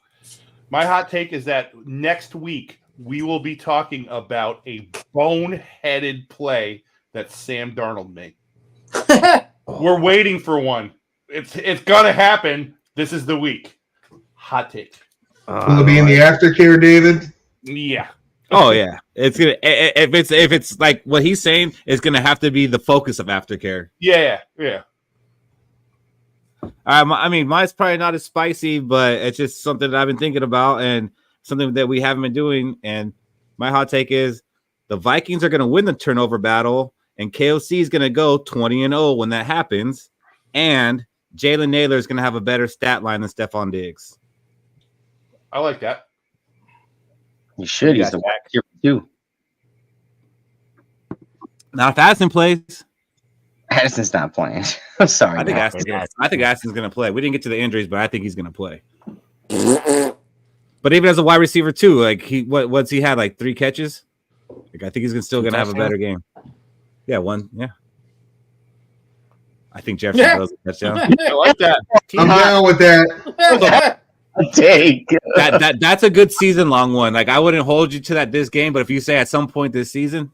My hot take is that next week we will be talking about a boneheaded play that Sam Darnold made. We're waiting for one. It's gonna happen. This is the week. Hot take. Will it be in the aftercare, David? Yeah. Oh yeah, it's gonna if it's like what he's saying, it's gonna have to be the focus of aftercare. Yeah. I mean, mine's probably not as spicy, but it's just something that I've been thinking about and something that we haven't been doing. And my hot take is the Vikings are gonna win the turnover battle, and KOC is gonna go 20-0 when that happens, and Jalen Naylor is gonna have a better stat line than Stephon Diggs. I like that. You should. He's the wide receiver too. Now, if Addison plays, Addison's not playing. I'm sorry. I think Addison's going to play. We didn't get to the injuries, but I think he's going to play. But even as a wide receiver too, like what's he had, like 3 catches? Like I think he's still going to have a better game. Yeah, 1. Yeah. I think Jefferson goes a touchdown. I like that. I'm down with that. Take that's a good season long one. Like I wouldn't hold you to that this game, but if you say at some point this season,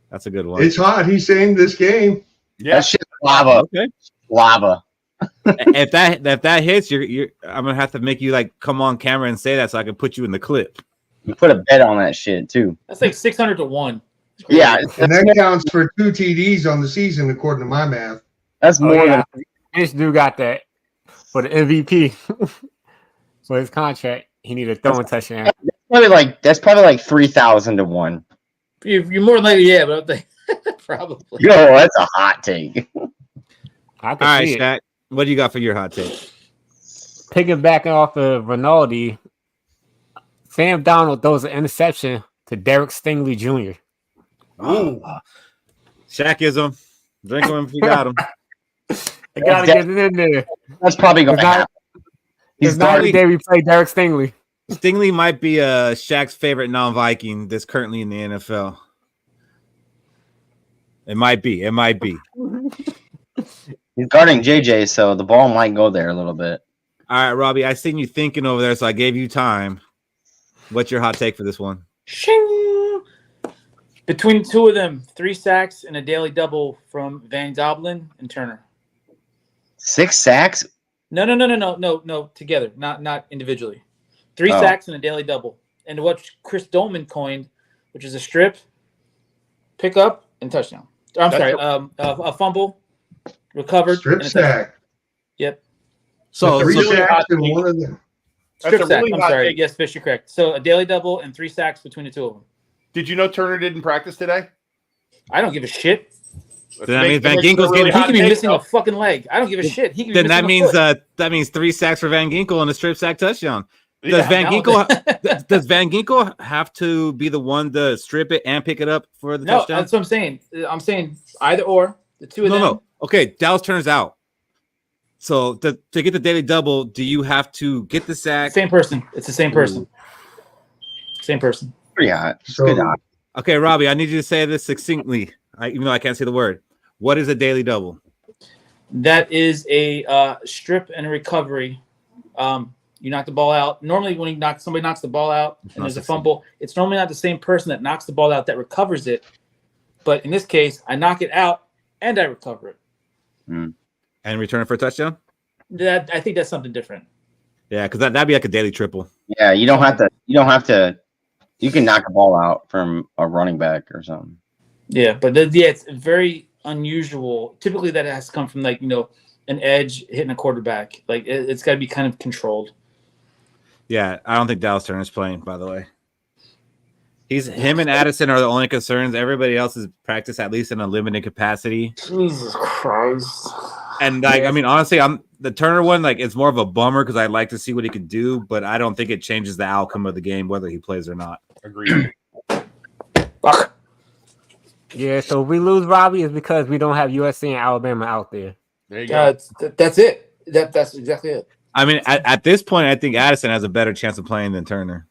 that's a good one. It's hot. He's saying this game. Yeah, that shit's lava. Okay. Lava. if that hits, I'm gonna have to make you like come on camera and say that so I can put you in the clip. You put a bet on that shit too. That's like 600 to 1. Yeah, and that counts for 2 TDs on the season according to my math. That's more than this dude got that for the MVP. For his contract, he needed a throwing touchdown. That's probably like 3,000 to 1. You're more likely, yeah, but I'm thinking probably. Yo, that's a hot take. All right, Shaq, what do you got for your hot take? Picking back off of Rinaldi, Sam Darnold throws an interception to Derek Stingley Jr. Ooh. Shaqism. Drink him if you got him. I gotta get it in there. That's probably going to happen. It's not every day we play Derek Stingley. Stingley might be Shaq's favorite non-Viking that's currently in the NFL. It might be. He's guarding JJ, so the ball might go there a little bit. All right, Robbie, I seen you thinking over there, so I gave you time. What's your hot take for this one? Shing! Between the two of them, 3 sacks and a daily double from Van Doblin and Turner. 6 sacks? No, together, not individually. 3 sacks and a daily double. And what Chris Dolman coined, which is a strip, pick up, and touchdown. A fumble, recovered, strip and a sack. Yep. So 3 sacks and one of them. Strip sack. I'm sorry. Yes, Fish, you're correct. So a daily double and 3 sacks between the two of them. Did you know Turner didn't practice today? I don't give a shit. That means Van Ginkel's he could be missing a fucking leg. I don't give a shit. He then that means 3 sacks for Van Ginkel and a strip sack touchdown. Does Van Ginkel have to be the one to strip it and pick it up for the touchdown? No, that's what I'm saying. I'm saying either or. The two of them. No. Okay, Dallas Turner's out. So to get the daily double, do you have to get the sack? Same person. It's the same person. Same person. Pretty hot. Good hot. Okay, Robbie, I need you to say this succinctly, even though I can't say the word. What is a daily double? That is a strip and a recovery. You knock the ball out. Normally, when somebody knocks the ball out and there's a fumble, it's normally not the same person that knocks the ball out that recovers it. But in this case, I knock it out and I recover it. And return it for a touchdown? I think that's something different. Yeah, because that'd be like a daily triple. Yeah, you don't have to. You can knock a ball out from a running back or something. Yeah, but it's very unusual. Typically, that has to come from an edge hitting a quarterback. Like it's got to be kind of controlled. Yeah, I don't think Dallas Turner's playing, by the way. Him and Addison are the only concerns. Everybody else is practiced at least in a limited capacity. Jesus Christ. And I mean, honestly, the Turner one, it's more of a bummer because I'd like to see what he could do, but I don't think it changes the outcome of the game, whether he plays or not. Agreed. Fuck. Yeah, so if we lose Robbie, it's because we don't have USC and Alabama out there. There you go. That's it. That's exactly it. I mean, at this point, I think Addison has a better chance of playing than Turner.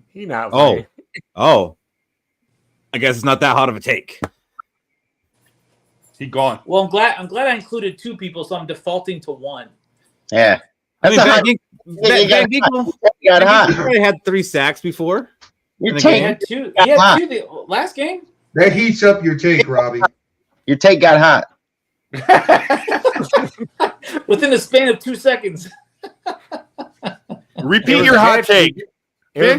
He not playing. Oh. I guess it's not that hot of a take. He gone. Well, I'm glad I included 2 people, so I'm defaulting to 1. Yeah. Van Ginkel probably had 3 sacks before. Your He had take, two. He had two the last game. That heats up your take, Robbie. your take got hot. Within the span of 2 seconds. Repeat your hot take. No.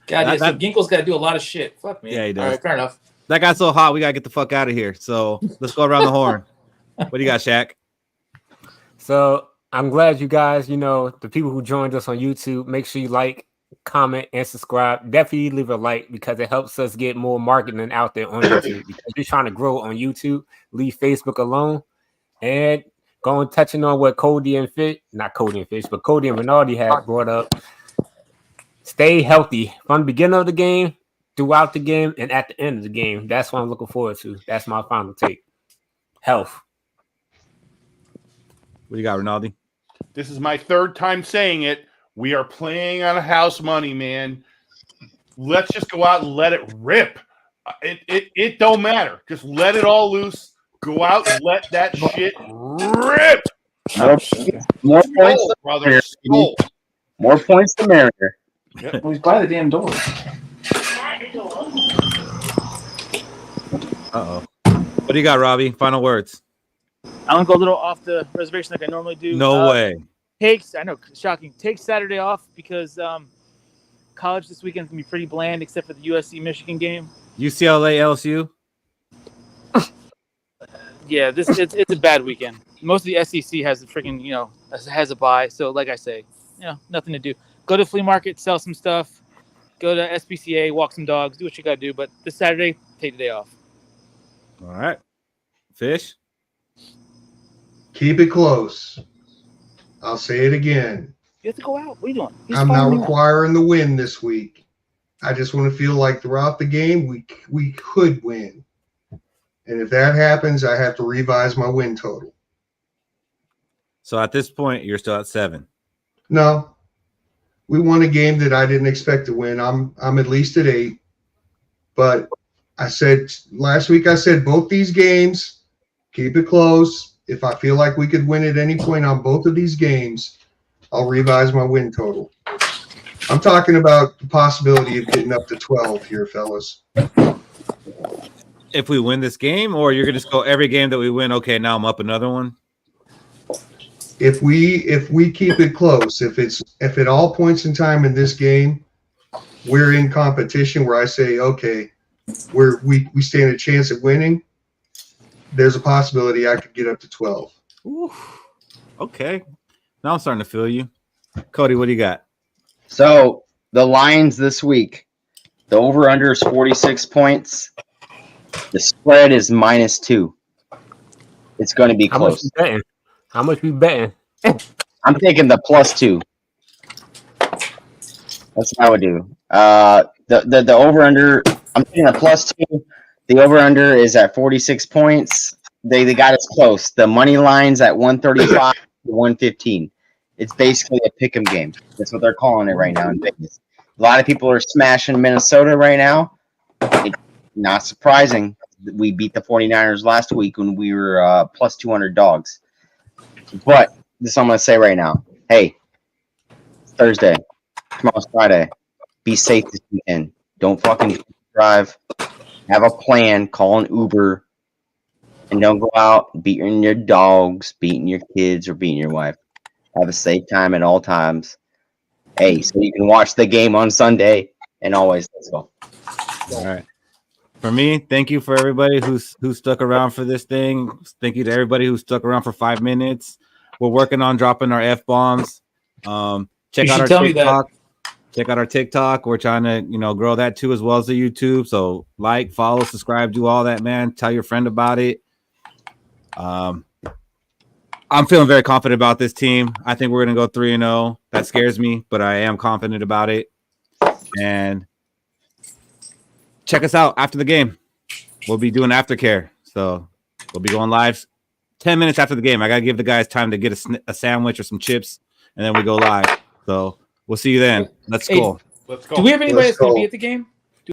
God, That- so Ginkle's got to do a lot of shit. Fuck me. Yeah, he does. All right, fair enough. That got so hot, we gotta get the fuck out of here. So let's go around the horn. What do you got, Shaq? So I'm glad you guys, the people who joined us on YouTube, make sure you like, comment, and subscribe. Definitely leave a like because it helps us get more marketing out there on YouTube. Because you're trying to grow on YouTube, leave Facebook alone. And going touching on what Cody and Rinaldi had brought up. Stay healthy from the beginning of the game, throughout the game, and at the end of the game. That's what I'm looking forward to. That's my final take. Health. What do you got, Rinaldi? This is my third time saying it. We are playing on house money, man. Let's just go out and let it rip. It don't matter. Just let it all loose. Go out and let that shit rip. More points, Skol, brother. Skol. more points to Mariner. Well, he's by the damn door. Uh-oh. What do you got, Robbie? Final words. I'm gonna go a little off the reservation like I normally do. No way. I know, shocking. Take Saturday off because college this weekend's gonna be pretty bland, except for the USC Michigan game. UCLA, LSU. Yeah, it's a bad weekend. Most of the SEC has a freaking has a bye, so like I say, nothing to do. Go to the flea market, sell some stuff. Go to SPCA, walk some dogs, do what you gotta do. But this Saturday, take the day off. All right. Fish. Keep it close. I'll say it again. You have to go out. What are you doing? I'm not requiring the win this week. I just want to feel like throughout the game we could win. And if that happens, I have to revise my win total. So at this point, you're still at 7. No. We won a game that I didn't expect to win. I'm at least at 8. But I said last week, both these games, keep it close. If I feel like we could win at any point on both of these games, I'll revise my win total. I'm talking about the possibility of getting up to 12 here, fellas. If we win this game, or you're gonna just go every game that we win, okay, now I'm up another one. If we keep it close, if at all points in time in this game we're in competition where I say, okay, we stand a chance at winning, there's a possibility I could get up to 12. Ooh. Okay. Now I'm starting to feel you. Cody, what do you got? So the lines this week, the over-under is 46 points. The spread is -2. It's going to be close. How much we betting? I'm taking the +2. That's what I would do. The over-under, I'm taking a +2. The over-under is at 46 points. They got us close. The money line's at 135 to 115. It's basically a pick'em game. That's what they're calling it right now in Vegas. A lot of people are smashing Minnesota right now. It's not surprising. We beat the 49ers last week when we were plus 200 dogs. But this I'm going to say right now. Hey, it's Thursday. Tomorrow's Friday. Be safe this weekend. Don't fucking drive. Have a plan. Call an Uber. And don't go out beating your dogs, beating your kids, or beating your wife. Have a safe time at all times. Hey, so you can watch the game on Sunday. And always, let's go. All right. For me, thank you for everybody who stuck around for this thing. Thank you to everybody who stuck around for 5 minutes. We're working on dropping our F-bombs. Check out our TikTok. Check out our TikTok. We're trying to, grow that too, as well as the YouTube. So like, follow, subscribe, do all that, man. Tell your friend about it. I'm feeling very confident about this team. I think we're going to go 3-0. That scares me, but I am confident about it. And check us out after the game. We'll be doing aftercare. So we'll be going live 10 minutes after the game. I got to give the guys time to get a sandwich or some chips, and then we go live. So we'll see you then. Let's go. Do we have anybody that's going to be at the game?